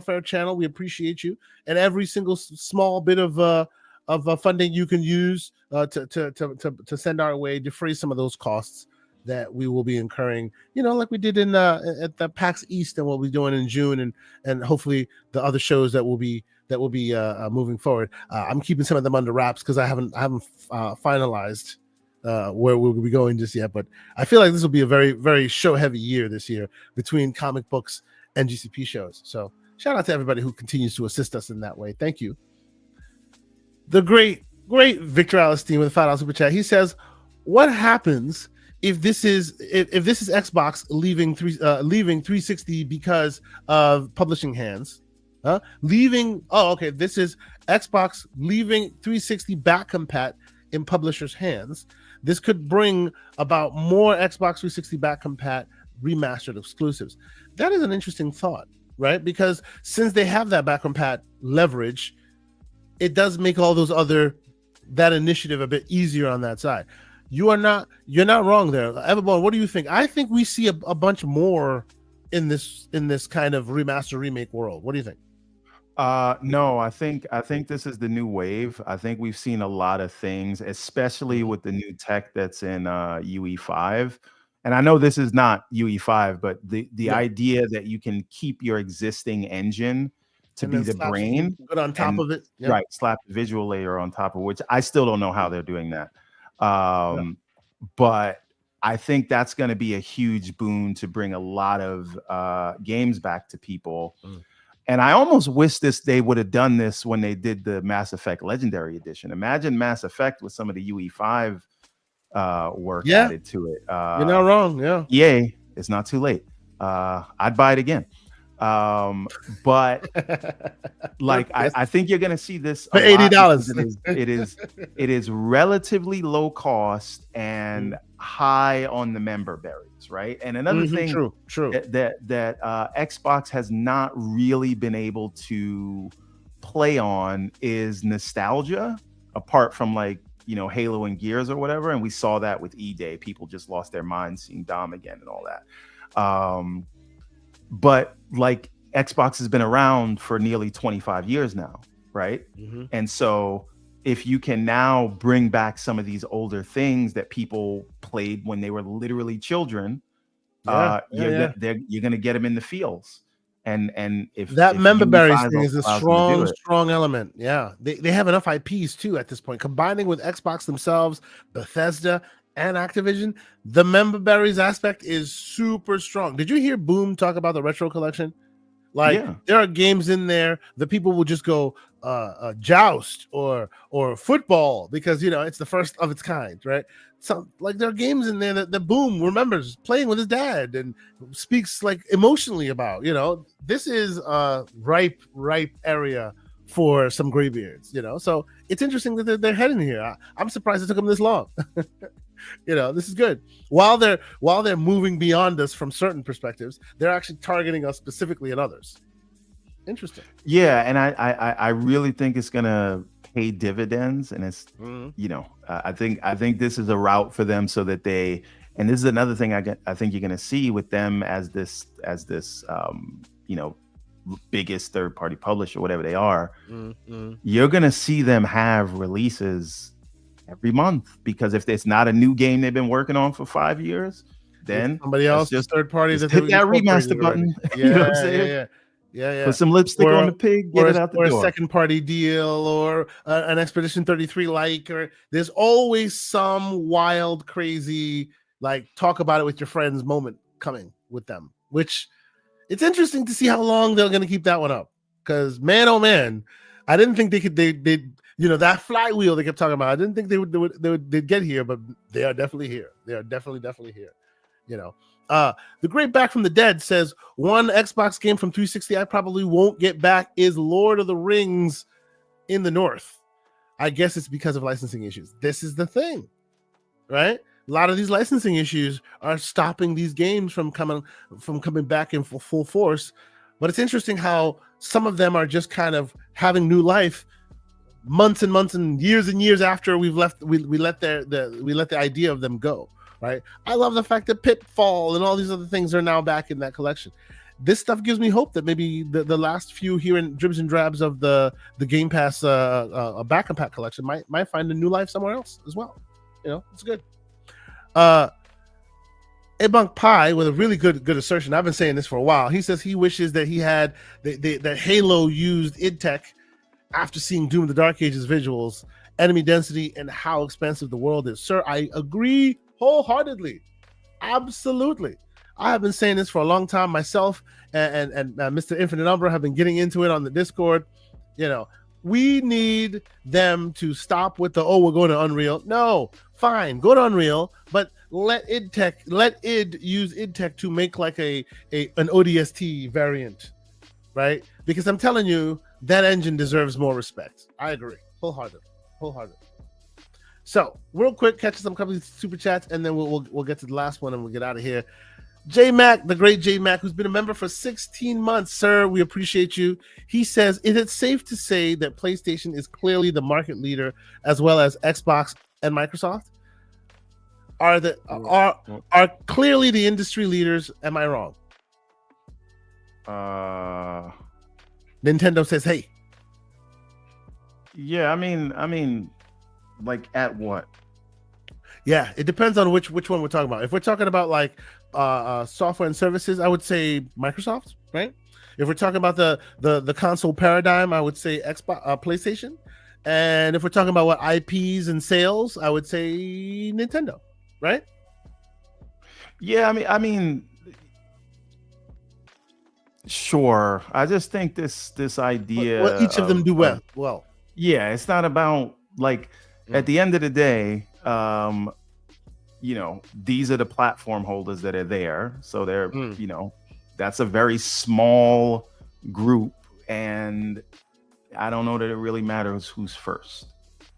fair channel, we appreciate you. And every single small bit of funding you can use to send our way, defray some of those costs that we will be incurring, like we did in at the PAX East, and what we're doing in June, and hopefully the other shows that will be moving forward. I'm keeping some of them under wraps because I haven't finalized where we'll be going just yet. But I feel like this will be a very, very show heavy year this year between comic books and GCP shows. So shout out to everybody who continues to assist us in that way. Thank you. The great Victor Alistine with a $5 super chat. He says, "What happens if this is Xbox leaving 360 because of publishing hands?" This is Xbox leaving 360 back compat in publishers' hands. This could bring about more Xbox 360 back compat remastered exclusives. That is an interesting thought, right? Because since they have that back compat leverage, it does make all that initiative a bit easier on that side. You're not wrong there. Everborn, what do you think? I think we see a bunch more in this kind of remaster remake world. What do you think? No, I think this is the new wave. I think we've seen a lot of things, especially with the new tech that's in UE5. And I know this is not UE5, but the idea that you can keep your existing engine to be the brain, put on top of it, right? Slap the visual layer on top of, which I still don't know how they're doing that. But I think that's going to be a huge boon to bring a lot of games back to people. And I almost wish they would have done this when they did the Mass Effect Legendary Edition. Imagine Mass Effect with some of the UE5 work added to it. You're not wrong. Yeah. Yay. It's not too late. I'd buy it again. But like, I think you're going to see this for $80. It is relatively low cost and high on the member berries, right? And another thing true. that Xbox has not really been able to play on is nostalgia, apart from like, Halo and Gears or whatever. And we saw that with E-Day. People just lost their minds seeing Dom again and all that. But like Xbox has been around for nearly 25 years now, right? And so if you can now bring back some of these older things that people played when they were literally children, you're going to get them in the fields. And if that if member berries Unifies thing is a allows them to do strong element. Yeah, they have enough IPs too at this point, combining with Xbox themselves, Bethesda, and Activision. The member berries aspect is super strong. Did you hear Boom talk about the retro collection? Like, there are games in there that people will just go joust or football because it's the first of its kind, right? So like there are games in there that Boom remembers playing with his dad and speaks like emotionally about. This is a ripe area for some graybeards. So it's interesting that they're heading here. I'm surprised it took them this long. This is good. While they're moving beyond us from certain perspectives, they're actually targeting us specifically in others. Interesting. Yeah, and I really think it's gonna pay dividends, and it's I think this is a route for them so that they, and this is another thing I think you're gonna see with them as this biggest third-party publisher, whatever they are. You're gonna see them have releases every month, because if it's not a new game they've been working on for 5 years, then somebody else just third party just hit that remaster button. You know what I'm saying? Yeah. Put some lipstick on the pig, get it out the door. Or a second party deal, or an Expedition 33 or there's always some wild, crazy, like talk about it with your friends moment coming with them, which it's interesting to see how long they're going to keep that one up. Because man, oh man, I didn't think they that flywheel they kept talking about. I didn't think they'd get here, but they are definitely here. They are definitely here. The Great Back from the Dead says one Xbox game from 360 I probably won't get back is Lord of the Rings in the North. I guess it's because of licensing issues. This is the thing, right? A lot of these licensing issues are stopping these games from coming back in full force. But it's interesting how some of them are just kind of having new life months and months and years after we let the idea of them go. Right. I love the fact that Pitfall and all these other things are now back in that collection. This stuff gives me hope that maybe the last few here in dribs and drabs of the Game Pass back and pack collection might find a new life somewhere else as well. It's good. Ebunk Pie with a really good assertion. I've been saying this for a while. He says he wishes that he had that Halo used id Tech after seeing Doom of the Dark Ages visuals, enemy density, and how expensive the world is. Sir, I agree wholeheartedly. Absolutely. I have been saying this for a long time myself, and Mr. Infinite Umbra have been getting into it on the Discord. We need them to stop with we're going to Unreal. No, fine, go to Unreal, but let id use id Tech to make like an ODST variant, right? Because I'm telling you, that engine deserves more respect. I agree wholeheartedly. So, real quick, catch some couple of super chats, and then we'll get to the last one, and we'll get out of here. J Mac, the great J Mac, who's been a member for 16 months, sir. We appreciate you. He says, "Is it safe to say that PlayStation is clearly the market leader, as well as Xbox and Microsoft? Are clearly the industry leaders? Am I wrong?" Nintendo says, "Hey." Yeah, I mean. Like at what? Yeah, it depends on which one we're talking about. If we're talking about like software and services, I would say Microsoft, right? If we're talking about the console paradigm, I would say Xbox, PlayStation. And if we're talking about what IPs and sales, I would say Nintendo, right? Yeah, I mean, sure. I just think this idea. Well, each of them do well. Yeah, it's not about like. At the end of the day, these are the platform holders that are there. So they're, that's a very small group. And I don't know that it really matters who's first.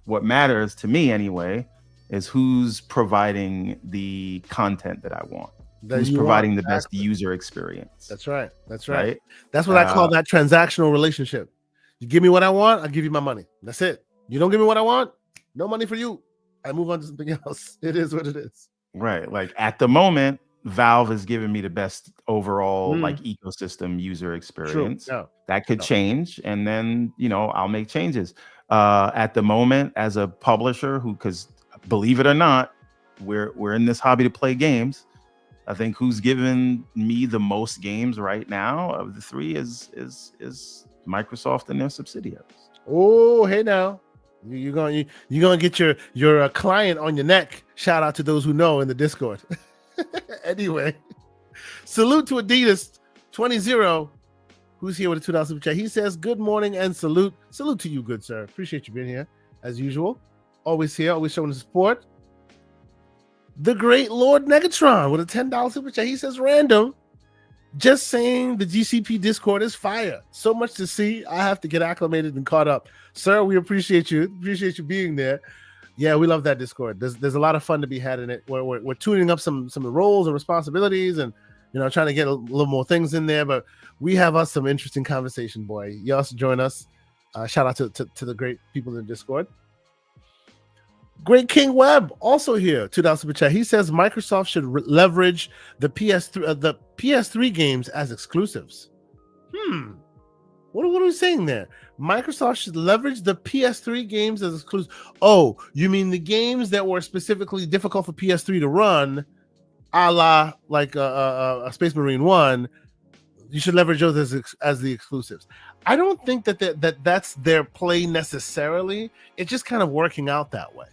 What matters to me anyway is who's providing the content that I want. Who's providing the best user experience. That's right. Right? That's what I call that transactional relationship. You give me what I want, I'll give you my money. That's it. You don't give me what I want, no money for you. I move on to something else. It is what it is. Right. Like at the moment, Valve has given me the best overall like ecosystem user experience. True. That could change, and then I'll make changes. At the moment, as a publisher, because believe it or not, we're in this hobby to play games. I think who's given me the most games right now of the three is Microsoft and their subsidiaries. Oh, hey now, you're gonna get your client on your neck. Shout out to those who know in the Discord. Anyway, salute to Adidas 20, who's here with a $2 super chat. He says, "Good morning and salute to you, good sir. Appreciate you being here as usual. Always here, always showing the support." The great Lord Negatron with a $10 super chat. He says, "Random. Just saying the GCP Discord is fire. So much to see. I have to get acclimated and caught up." Sir, we appreciate you. Appreciate you being there. Yeah, we love that Discord. There's a lot of fun to be had in it. We're tuning up some of the roles and responsibilities and trying to get a little more things in there. But we have us some interesting conversation, boy. You also join us. Shout out to the great people in the Discord. Great King Webb also here, $2 super chat. He says Microsoft should leverage the PS3 games as exclusives. What are we saying there? Microsoft should leverage the PS3 games as exclusive. Oh, you mean the games that were specifically difficult for PS3 to run, a la like a Space Marine 1? You should leverage those as the exclusives. I don't think that's their play necessarily. It's just kind of working out that way.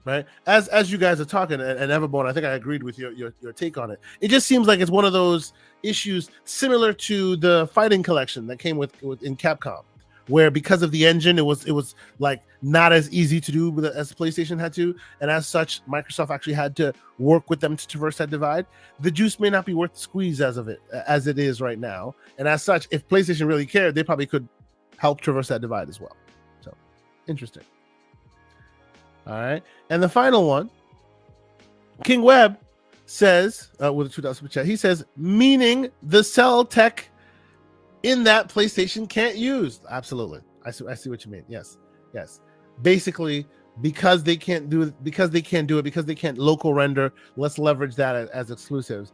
Right, as you guys are talking, and Everborn, I think I agreed with your take on it. It just seems like it's one of those issues similar to the fighting collection that came with in Capcom, where because of the engine, it was like not as easy to do as PlayStation had to, and as such, Microsoft actually had to work with them to traverse that divide. The juice may not be worth the squeeze as it is right now, and as such, if PlayStation really cared, they probably could help traverse that divide as well. So, interesting. All right, and the final one, King Webb says with a $2 super chat. He says, meaning the cell tech in that PlayStation can't use. Absolutely, I see what you mean. Yes. Basically, because they can't do it, because they can't local render. Let's leverage that as exclusives.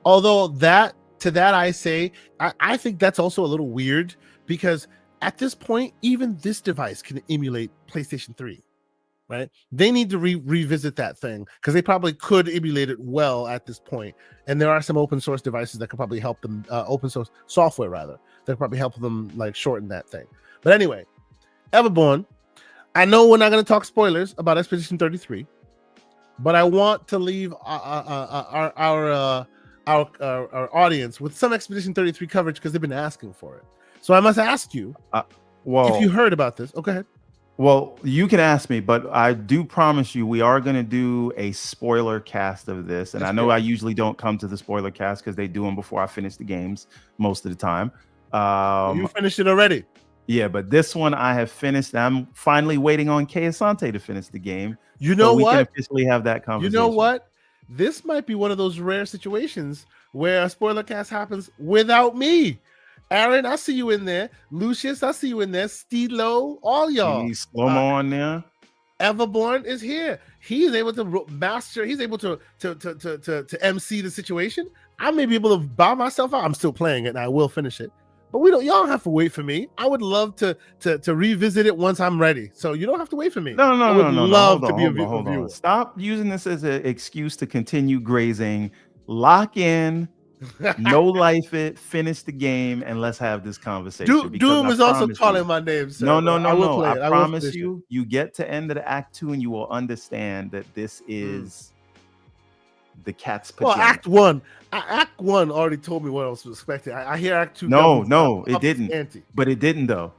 Although I say I think that's also a little weird, because at this point, even this device can emulate PlayStation 3. Right, they need to revisit that thing, because they probably could emulate it well at this point, and there are some open source devices that could probably help them, open source software rather, that could probably help them like shorten that thing. But anyway, Everborn, I know we're not going to talk spoilers about Expedition 33, but I want to leave our audience with some Expedition 33 coverage, because they've been asking for it. So I must ask you, if you heard about this. Oh, go ahead. Well, you can ask me, but I do promise you we are going to do a spoiler cast of this. And I know I usually don't come to the spoiler cast because they do them before I finish the games most of the time. You finished it already. Yeah, but this one I have finished. I'm finally waiting on Kay Asante to finish the game. You know so we what? can officially have that conversation. You know what? This might be one of those rare situations where a spoiler cast happens without me. Aaron, I see you in there. Lucius, I see you in there. Steelo, all y'all. Slow-mo on there. Everborn is here. He's able to master. He's able to MC the situation. I may be able to bow myself out. I'm still playing it, and I will finish it. But y'all don't have to wait for me. I would love to revisit it once I'm ready. So you don't have to wait for me. No. Hold on. Stop using this as an excuse to continue grazing. Lock in. No life it, finish the game, and let's have this conversation. Doom is also calling my name, sir. No. I promise you, you get to end of the act 2 and you will understand that this is the cat's pajama. Well, Act 1 already told me what I was expecting. I hear Act 2. No, it didn't. But it didn't though.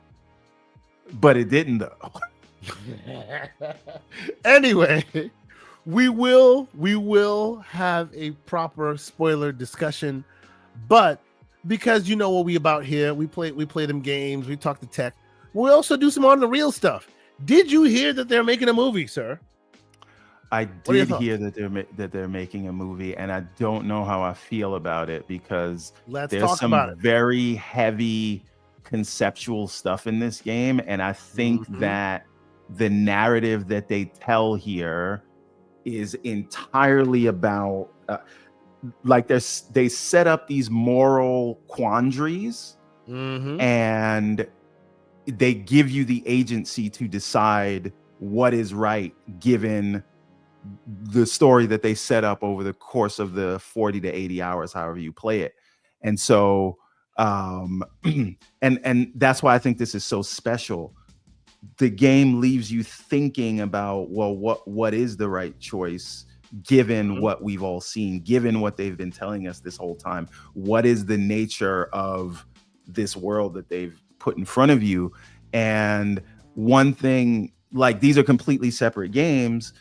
Anyway, we will have a proper spoiler discussion, but because you know what we about here, we play them games, we talk the tech. We also do some on the real stuff. Did you hear that they're making a movie, sir? I did hear that they're making a movie, and I don't know how I feel about it, because there's some very heavy conceptual stuff in this game, and I think that the narrative that they tell here is entirely about like they set up these moral quandaries, and they give you the agency to decide what is right given the story that they set up over the course of the 40 to 80 hours, however you play it. And so and that's why I think this is so special. The game leaves you thinking about, well, what is the right choice given what we've all seen, given what they've been telling us this whole time. What is the nature of this world that they've put in front of you? And one thing, like, these are completely separate games,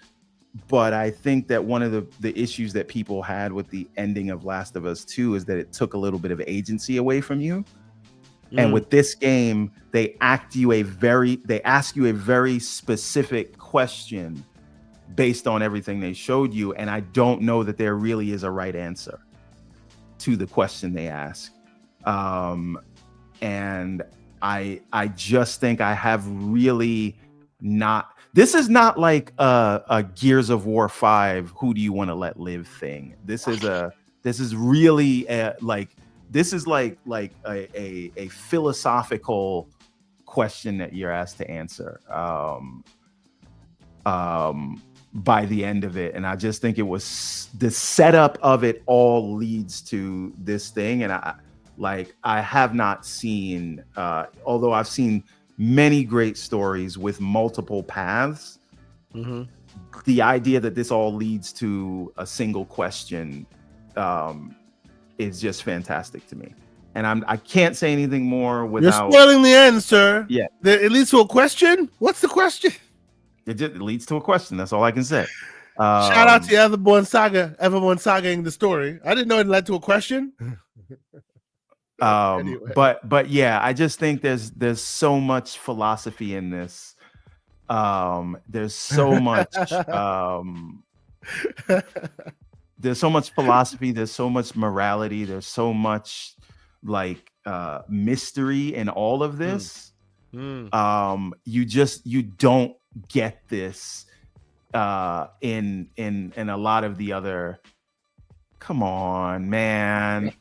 but I think that one of the issues that people had with the ending of Last of Us 2 is that it took a little bit of agency away from you. And with this game, they ask you a very specific question based on everything they showed you. And I don't know that there really is a right answer to the question they ask. And I just think I have really not. This is not like a Gears of War 5, who do you want to let live thing. This is really this is like a philosophical question that you're asked to answer by the end of it. And I just think it was the setup of it all leads to this thing. And I have not seen, although I've seen many great stories with multiple paths, the idea that this all leads to a single question is just fantastic to me. And I can't say anything more without... You're spoiling the end, sir. Yeah. It leads to a question? What's the question? It leads to a question. That's all I can say. Shout out to Everborn Sagaing the story. I didn't know it led to a question. Anyway. But yeah, I just think there's so much philosophy in this. There's so much there's so much philosophy, there's so much morality, there's so much mystery in all of this. You don't get this in a lot of the other. Come on, man.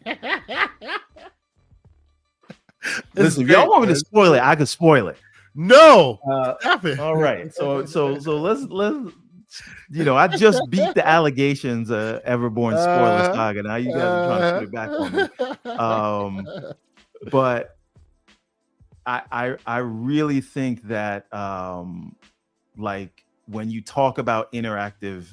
Listen, if y'all want me to spoil it, I could spoil it. No, stop it. All right, so let's I just beat the allegations of Everborn spoiler saga. Now you guys are trying to put it back on me. But I really think that when you talk about interactive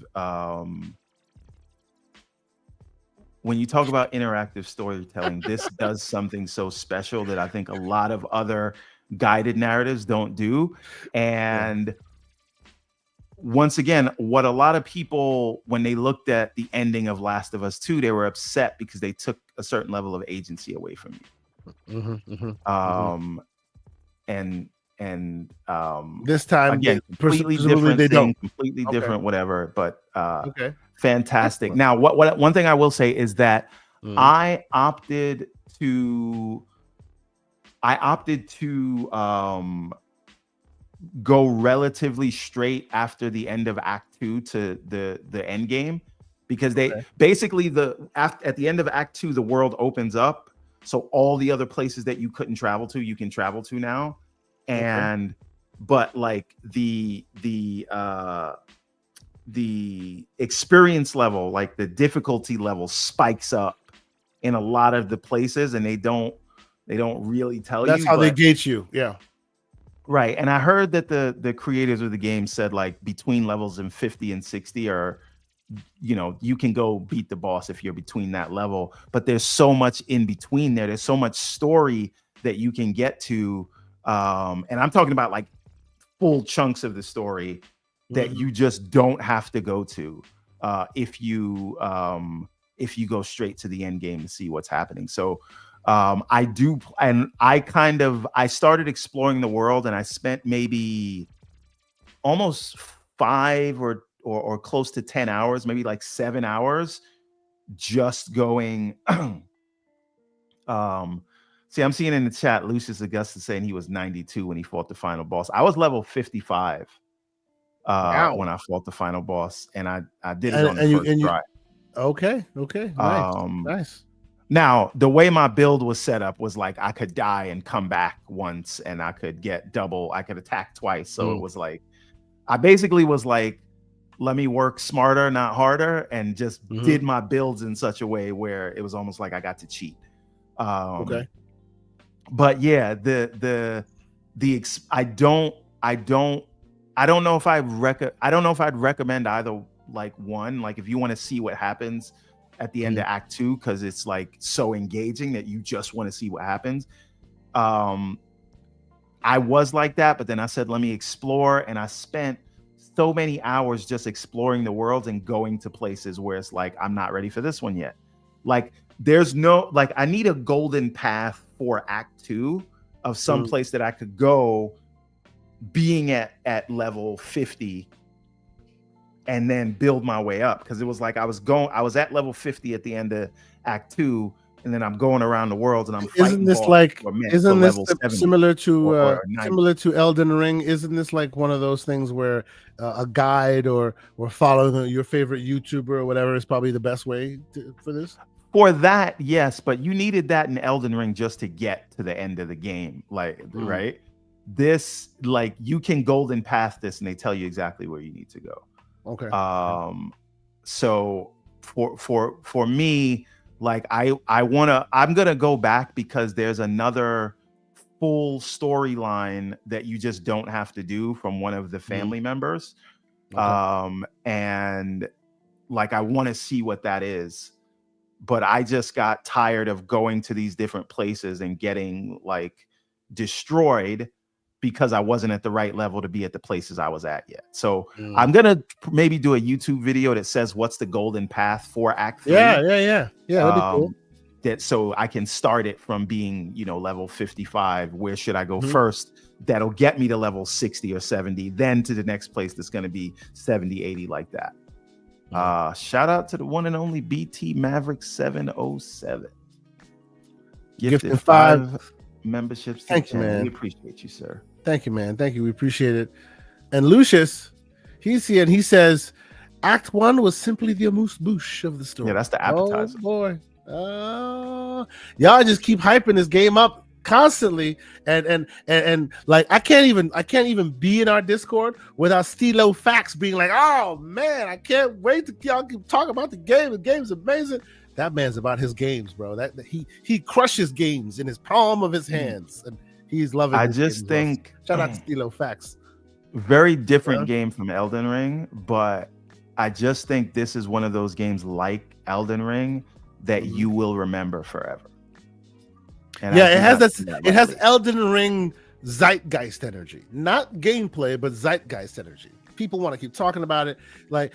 storytelling, this does something so special that I think a lot of other guided narratives don't do. And once again, what a lot of people, when they looked at the ending of Last of Us 2, they were upset because they took a certain level of agency away from you. And this time again, completely different thing, completely different, whatever. But fantastic. Now, what one thing I will say is that I opted to go relatively straight after the end of Act 2 to the end game, because they basically at the end of Act 2 the world opens up, so all the other places that you couldn't travel to, you can travel to now. And but the experience level, like the difficulty level, spikes up in a lot of the places, and they don't really tell you. That's how they gauge you. Yeah. Right. And I heard that the creators of the game said between levels in 50 and 60 are, you can go beat the boss if you're between that level, but there's so much in between there. There's so much story that you can get to. And I'm talking about full chunks of the story that you just don't have to go to if you go straight to the end game to see what's happening. So I started exploring the world, and I spent maybe almost 5 or close to 10 hours, maybe 7 hours, just going. See, I'm seeing in the chat, Lucius Augustus saying he was 92 when he fought the final boss. I was level 55 when I fought the final boss, and I did it on the first try. Okay. Nice. Um, Nice. Now, the way my build was set up was like I could die and come back once, and I could get double. I could attack twice. So it was like I basically was like, let me work smarter, not harder, and just did my builds in such a way where it was almost like I got to cheat. Okay. But yeah, I don't know if I don't know if I'd recommend either, like one, like if you want to see what happens at the end of Act 2, because it's like so engaging that you just want to see what happens. I was like that, but then I said, let me explore, and I spent so many hours just exploring the world and going to places where it's like, I'm not ready for this one yet. Like there's no, like I need a golden path for Act 2 of some place that I could go being at level 50 and then build my way up. Cause it was like I was at level 50 at the end of Act 2, and then I'm going around the world and I'm fighting. Isn't this like, isn't this similar to similar to Elden Ring? Isn't this like one of those things where a guide or following your favorite YouTuber or whatever is probably the best way for this? For that, yes, but you needed that in Elden Ring just to get to the end of the game, like right? This, like, you can golden path this, and they tell you exactly where you need to go. Okay. So for me, like I'm gonna go back because there's another full storyline that you just don't have to do from one of the family members. Okay. And like I want to see what that is. But I just got tired of going to these different places and getting like destroyed because I wasn't at the right level to be at the places I was at yet. So I'm going to maybe do a YouTube video that says, what's the golden path for Act 3? Yeah. That'd be cool. That so I can start it from being, level 55. Where should I go first? That'll get me to level 60 or 70, then to the next place that's going to be 70, 80, like that. Shout out to the one and only BT Maverick 707. Gifted 5 memberships. Thank you, man. We appreciate you, sir. Thank you, man. Thank you. We appreciate it. And Lucius, he's here and he says, Act 1 was simply the amuse-bouche of the story. Yeah, that's the appetizer. Oh boy. Y'all just keep hyping this game up constantly, and like I can't even be in our Discord without Stilo Facts being like, oh man, I can't wait to y'all keep talking about the game. The game's amazing. That man's about his games, bro. That he crushes games in his palm of his hands, and he's loving. I just think shout out to Stilo Facts. Very different game from Elden Ring, but I just think this is one of those games like Elden Ring that you will remember forever. And yeah, it has Elden Ring zeitgeist energy, not gameplay, but zeitgeist energy. People want to keep talking about it. Like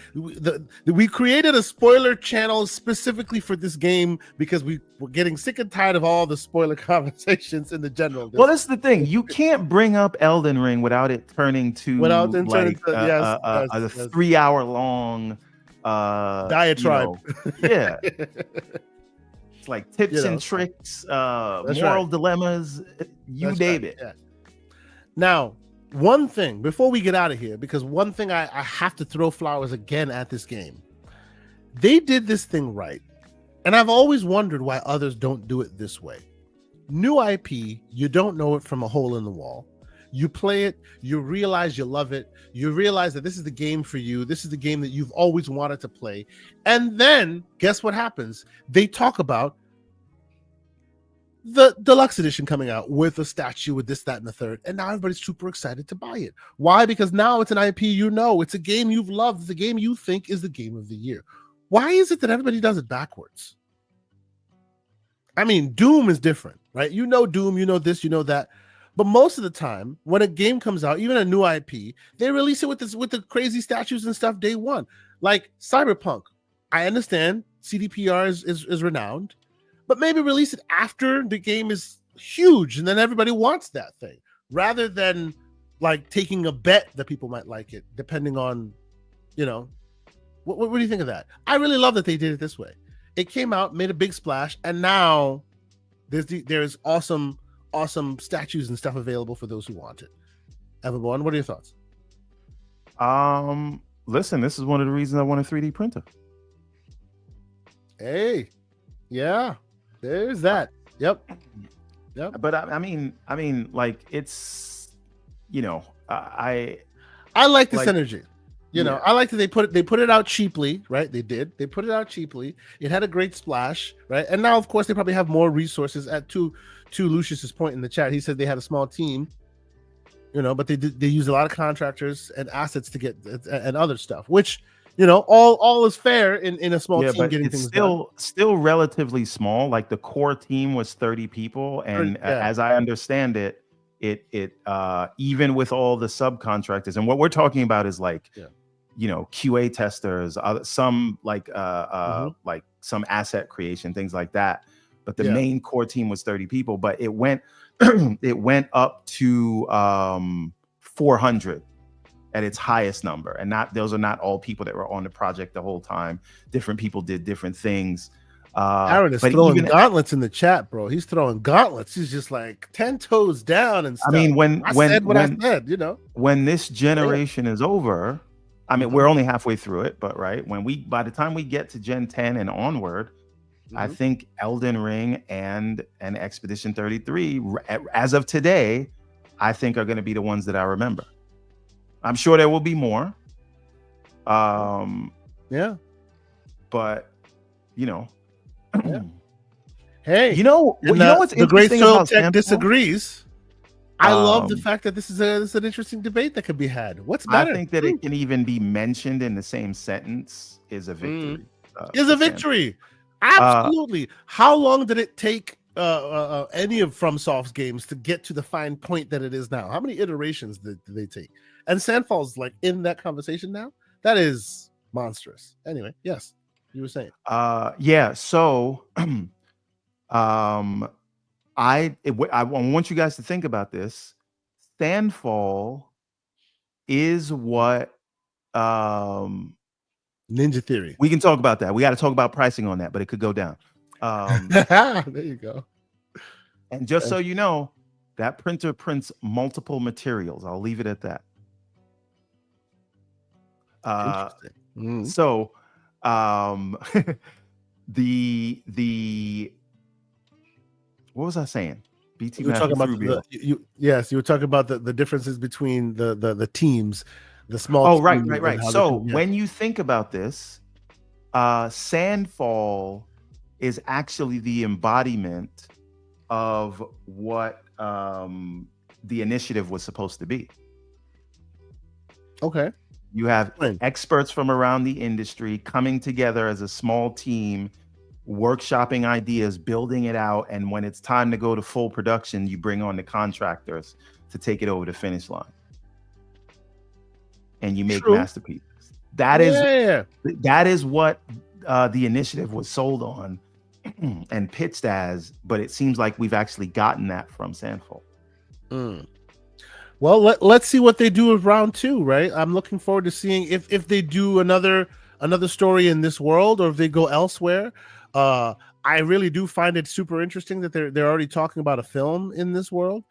we created a spoiler channel specifically for this game because we were getting sick and tired of all the spoiler conversations in the general. Well, that's the thing. You can't bring up Elden Ring without it turning to a 3-hour-long diatribe. Yeah. Like tips and tricks, moral dilemmas, name it. Yeah. Now, one thing before we get out of here, because one thing I have to throw flowers again at this game. They did this thing right. And I've always wondered why others don't do it this way. New IP, you don't know it from a hole in the wall. You play it, you realize you love it, you realize that this is the game for you, this is the game that you've always wanted to play, and then guess what happens? They talk about the deluxe edition coming out with a statue with this, that, and the third, and now everybody's super excited to buy it. Why? Because now it's an IP it's a game you've loved, it's a game you think is the game of the year. Why is it that everybody does it backwards? I mean, Doom is different, right? You know Doom, you know this, you know that. But most of the time, when a game comes out, even a new IP, they release it with the crazy statues and stuff day one. Like Cyberpunk, I understand CDPR is renowned, but maybe release it after the game is huge, and then everybody wants that thing, rather than like taking a bet that people might like it, depending on, what do you think of that? I really love that they did it this way. It came out, made a big splash, and now there's awesome statues and stuff available for those who want it. Everborn, what are your thoughts? Listen, this is one of the reasons I want a 3D printer. Hey, yeah, there's that. Yep. But I mean, like it's, I I like this like, energy. yeah. I like that they put it out cheaply, right? They put it out cheaply. It had a great splash, right? And now, of course, they probably have more resources. To Lucius's point in the chat, he said they had a small team, but they use a lot of contractors and assets to get and other stuff, which all is fair in a small team But getting it's things done. still relatively small. Like the core team was 30 people, and Yeah. as I understand it, even with all the subcontractors, and what we're talking about is like, QA testers, some like like some asset creation, things like that. But the main core team was 30 people, but it went it went up to 400 at its highest number, and those are not all people that were on the project the whole time. Different people did different things. Aaron is throwing gauntlets in the chat, bro. He's throwing gauntlets. He's just like 10 toes down and stuff. I mean, when I said, when this generation is over, I mean, we're only halfway through it, but right by the time we get to Gen 10 and onward, I think Elden Ring and Expedition 33, as of today, I think are going to be the ones that I remember. I'm sure there will be more. But hey, what's the great interesting Soil about Tech Sample? disagrees. I love the fact that this is an interesting debate that could be had. What's better? I think that it can even be mentioned in the same sentence is a victory. Is a victory. Absolutely. How long did it take any of FromSoft's games to get to the fine point that it is now? How many iterations did they take? And Sandfall's like in that conversation now. That is monstrous. Anyway, yes, you were saying. So I want you guys to think about this. Sandfall is what Ninja Theory. We can talk about that. We got to talk about pricing on that, but it could go down. There you go. And just so you know, that printer prints multiple materials. I'll leave it at that. So the what was I saying? BT you were talking about you were talking about the differences between the teams, the small. Oh, right. So when you think about this, Sandfall is actually the embodiment of what the initiative was supposed to be. Okay. You have experts from around the industry coming together as a small team, workshopping ideas, building it out, and when it's time to go to full production, you bring on the contractors to take it over the finish line. And you make masterpieces. That is what the initiative was sold on and pitched as, but it seems like we've actually gotten that from Sandfall. Well, let's see what they do with round 2, right? I'm looking forward to seeing if they do another story in this world or if they go elsewhere. I really do find it super interesting that they're already talking about a film in this world.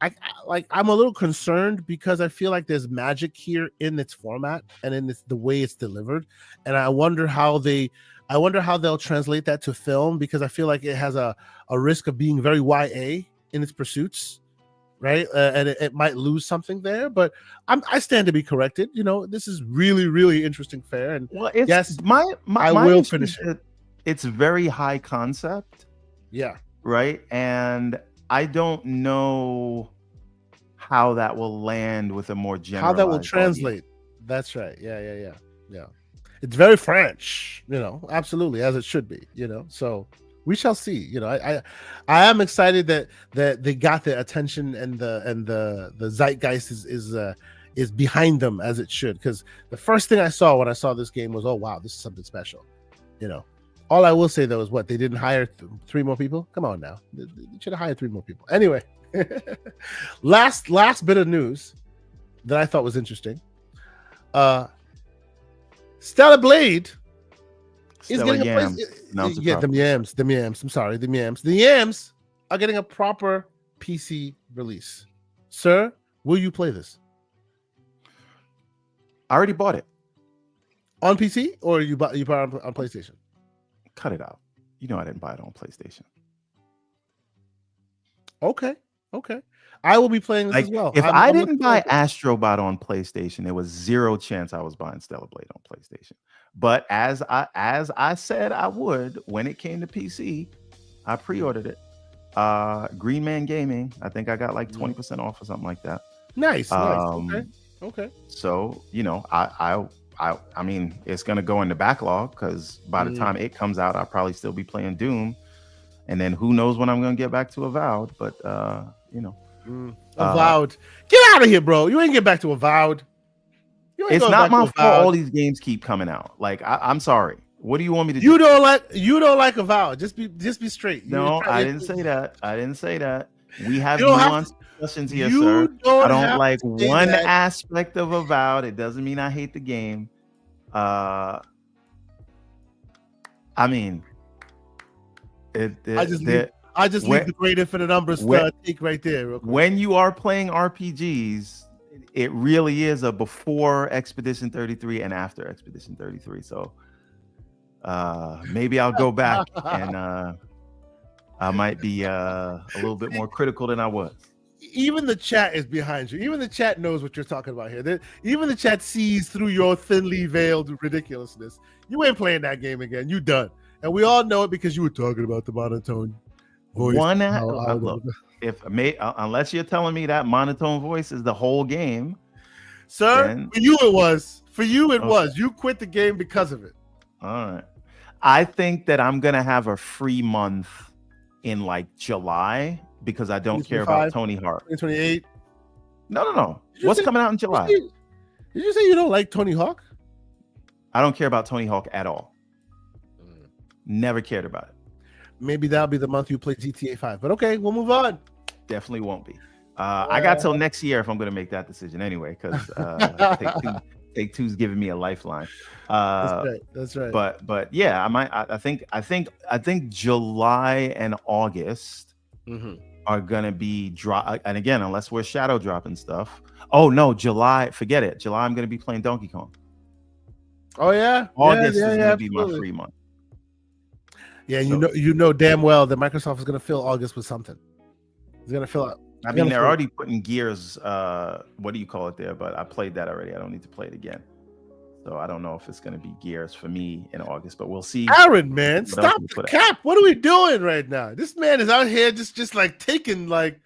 I'm a little concerned because I feel like there's magic here in its format and in the way it's delivered, and I wonder how they'll translate that to film, because I feel like it has a risk of being very YA in its pursuits, right? And it might lose something there, but I stand to be corrected. This is really, really interesting fare, and I will finish it. It's very high concept, right? And I don't know how that will land with a more general. How that will translate. Audience. That's right. Yeah. It's very French, absolutely, as it should be, So we shall see. I am excited that they got the attention and the zeitgeist is behind them as it should. Because the first thing I saw when I saw this game was, oh wow, this is something special. All I will say though is they didn't hire 3 more people. Come on now, they should have hired 3 more people. Anyway, last bit of news that I thought was interesting. Stellar Blade is getting a place. The Yams. I'm sorry, the Yams. The Yams are getting a proper PC release. Sir, will you play this? I already bought it on PC, or you bought it on PlayStation? Cut it out. You know I didn't buy it on PlayStation. Okay. I will be playing this as well. If I didn't buy looking Astrobot on PlayStation, there was zero chance I was buying Stellar Blade on PlayStation. But as I said I would when it came to PC, I pre-ordered it. Green Man Gaming, I think I got like 20% off or something like that. Nice. Okay. So, you know, I mean, it's gonna go in the backlog because by the time it comes out, I'll probably still be playing Doom. And then who knows when I'm gonna get back to Avowed, but you know. Avowed. Get out of here, bro. You ain't get back to Avowed. It's not my fault all these games keep coming out. Like, I'm sorry. What do you want me to do? You don't like Avowed. Just be straight. No, I didn't say that. We have nuanced discussions here, sir. I don't like one aspect of Avowed. It doesn't mean I hate the game. I mean, I just leave the great infinite numbers take right there. When you are playing RPGs, it really is a before Expedition 33 and after Expedition 33. So maybe I'll go back and I might be a little bit more critical than I was. Even the chat is behind you. Even the chat knows what you're talking about here. Even the chat sees through your thinly veiled ridiculousness. You ain't playing that game again. You done. And we all know it because you were talking about the monotone voice. Look, unless you're telling me that monotone voice is the whole game, sir, then, for you it was. For you it was. You quit the game because of it. All right. I think that I'm gonna have a free month in like July because I don't care about Tony Hawk. 2028. No. What's coming out in July? Did you say you don't like Tony Hawk? I don't care about Tony Hawk at all. Never cared about it. Maybe that'll be the month you play GTA 5. But okay, we'll move on. Definitely won't be. I got till next year if I'm going to make that decision anyway, because Take Two's giving me a lifeline. That's right. But yeah, I think July and August are gonna be drop. And again, unless we're shadow dropping stuff. Oh no, July. Forget it. July, I'm gonna be playing Donkey Kong. Oh yeah. August is gonna be my free month. Yeah, so, you know damn well that Microsoft is gonna fill August with something. It's gonna fill up. I mean, they're already putting Gears. What do you call it there? But I played that already. I don't need to play it again. So I don't know if it's going to be Gears for me in August, but we'll see. Aaron, man, stop the cap. What are we doing right now? This man is out here just like taking like.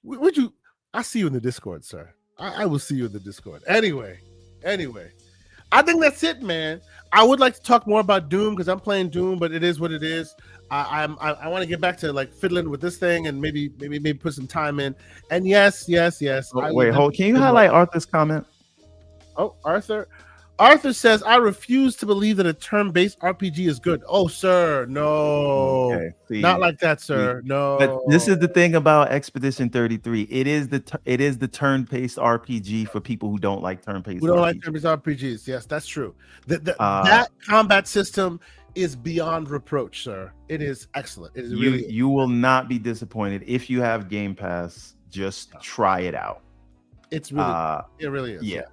Would you? I see you in the Discord, sir. I will see you in the Discord. Anyway, I think that's it, man. I would like to talk more about Doom because I'm playing Doom, but it is what it is. I want to get back to like fiddling with this thing and maybe put some time in. And yes. Oh, wait, hold. Can you highlight Arthur's comment? Oh, Arthur says, I refuse to believe that a turn-based RPG is good. Oh, sir, no. Okay, not like that, sir. No. But this is the thing about Expedition 33. It is the turn-based RPG for people who don't like turn-based. Who don't like turn-based RPGs? Yes, that's true. That combat system is beyond reproach, sir. It is excellent. It is really. You will not be disappointed if you have Game Pass. Just try it out. It's really. It really is.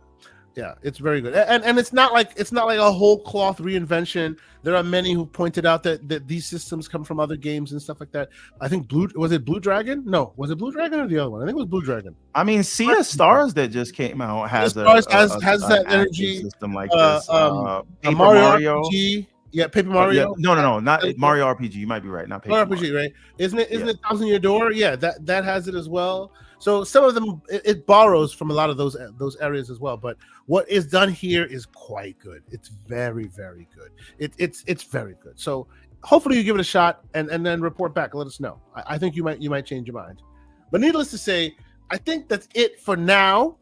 Yeah, it's very good, and it's not like a whole cloth reinvention. There are many who pointed out that these systems come from other games and stuff like that. I think Blue Dragon? No, was it Blue Dragon or the other one? I think it was Blue Dragon. I mean, Sea of Stars that just came out has that energy system like this. Mario RPG. Yeah, Paper Mario. No, not Mario RPG. You might be right. Not Paper Mario RPG, right? Isn't it Thousand Year Door? Yeah, that has it as well. So some of them it borrows from a lot of those areas as well. But what is done here is quite good. It's very, very good. It's very good. So hopefully you give it a shot and then report back and let us know. I think you might change your mind. But needless to say, I think that's it for now.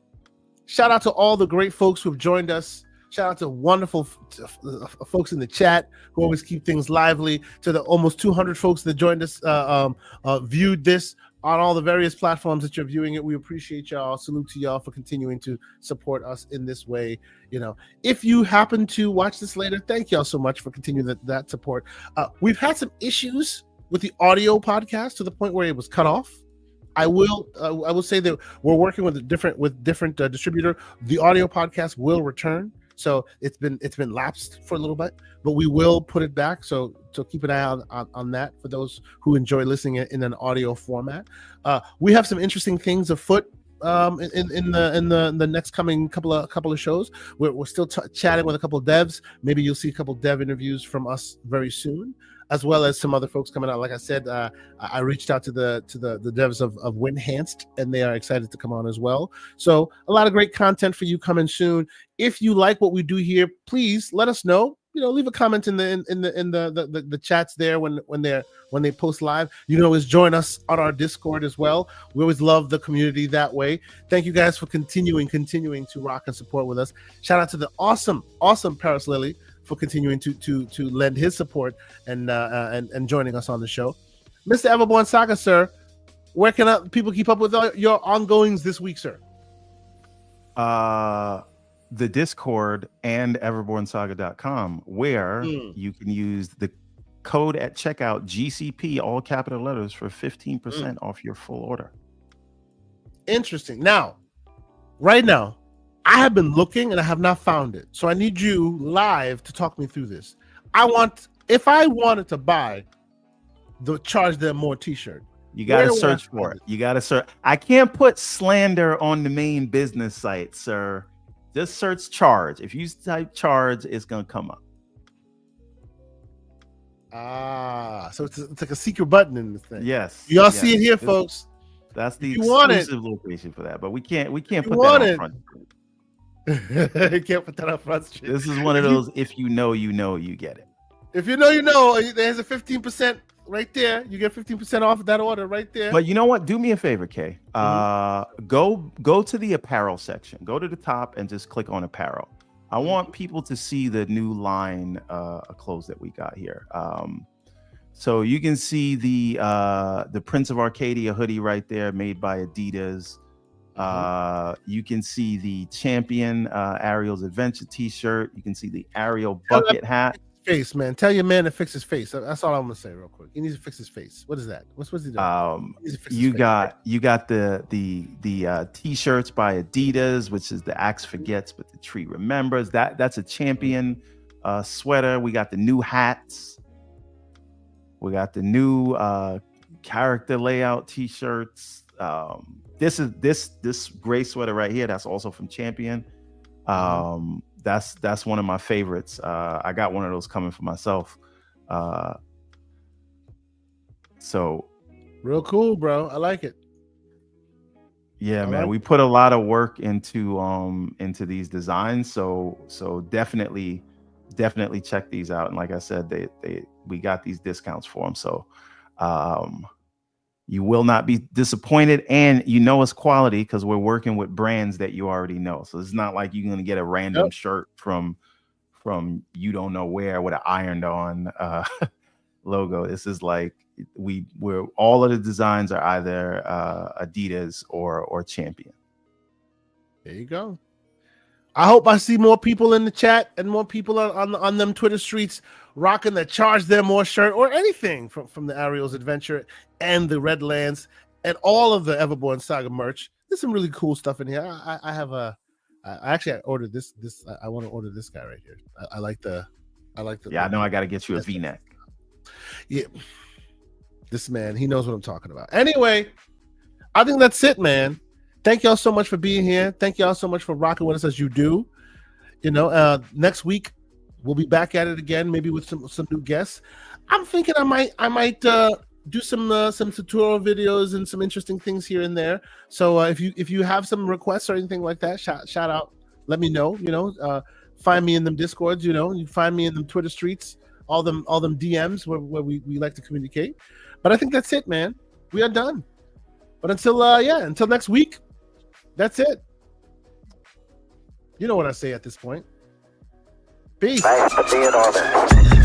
Shout out to all the great folks who have joined us. Shout out to wonderful folks in the chat who always keep things lively. To the almost 200 folks that joined us, viewed this on all the various platforms that you're viewing it. We appreciate y'all. Salute to y'all for continuing to support us in this way. If you happen to watch this later, thank y'all so much for continuing that support. We've had some issues with the audio podcast to the point where it was cut off. I will say that we're working with different distributor. The audio podcast will return. so it's been lapsed for a little bit, but we will put it back. So keep an eye on that for those who enjoy listening in an audio format. We have some interesting things afoot in the next coming couple of shows. We're still chatting with a couple of devs. Maybe you'll see a couple of dev interviews from us very soon, as well as some other folks coming out. Like I said, I reached out to the devs of Winhanced, and they are excited to come on as well. So a lot of great content for you coming soon. If you like what we do here, please let us know. Leave a comment in the chats there when they post live. You can always join us on our Discord as well. We always love the community that way. Thank you guys for continuing to rock and support with us. Shout out to the awesome Paris Lily for continuing to lend his support and joining us on the show. Mr. Everborn Saga, sir, where can people keep up with your ongoings this week, sir? The Discord and everbornsaga.com, where you can use the code at checkout, GCP, all capital letters, for 15% off your full order. Interesting. Now, right now, I have been looking and I have not found it. So I need you live to talk me through this. If I wanted to buy the Charge Them More t-shirt, you got to search for it. You got to search. I can't put slander on the main business site, sir. Just search Charge. If you type Charge, it's going to come up. So it's like a secret button in this thing. Yes. Y'all see it here, folks. That's the exclusive location for that. But we can't put that on front. You can't put that on front street. This is one of those, if you know, you get it. If you know, there's a 15% right there. You get 15% off of that order right there. But you know what? Do me a favor, Kay. Go to the apparel section. Go to the top and just click on apparel. I want people to see the new line of clothes that we got here. So you can see the Prince of Arcadia hoodie right there, made by Adidas. You can see the Champion Ariel's Adventure t-shirt. You can see the Ariel bucket hat. Face, man. Tell your man to fix his face. That's all I'm gonna say real quick. He needs to fix his face. What is that? What's he doing? You got the t-shirts by Adidas, which is the axe forgets but the tree remembers. That's a Champion sweater. We got the new hats. We got the new character layout t-shirts. This gray sweater right here, that's also from Champion. That's one of my favorites. I got one of those coming for myself. So real cool, bro. I like it. Yeah, man. We put a lot of work into these designs. So definitely check these out. And like I said, we got these discounts for them. So you will not be disappointed, and it's quality because we're working with brands that you already know. So it's not like you're going to get a random shirt from you don't know where with an ironed on logo. This is like we're all of the designs are either Adidas or Champion. There you go. I hope I see more people in the chat and more people on them Twitter streets rocking the Charge Them More shirt or anything from the Ariel's Adventure and the Redlands and all of the Everborn Saga merch. There's some really cool stuff in here. I ordered this. I want to order this guy right here. I like the. Yeah, I know. I got to get you a V-neck. Yeah, this man, he knows what I'm talking about. Anyway, I think that's it, man. Thank y'all so much for being here. Thank y'all so much for rocking with us as you do. Next week we'll be back at it again, maybe with some new guests. I'm thinking I might do some tutorial videos and some interesting things here and there. So if you have some requests or anything like that, shout out. Let me know. Find me in them Discords. You find me in them Twitter streets. All them DMs where we like to communicate. But I think that's it, man. We are done. But until next week. That's it. You know what I say at this point. Peace. Thanks for being on it.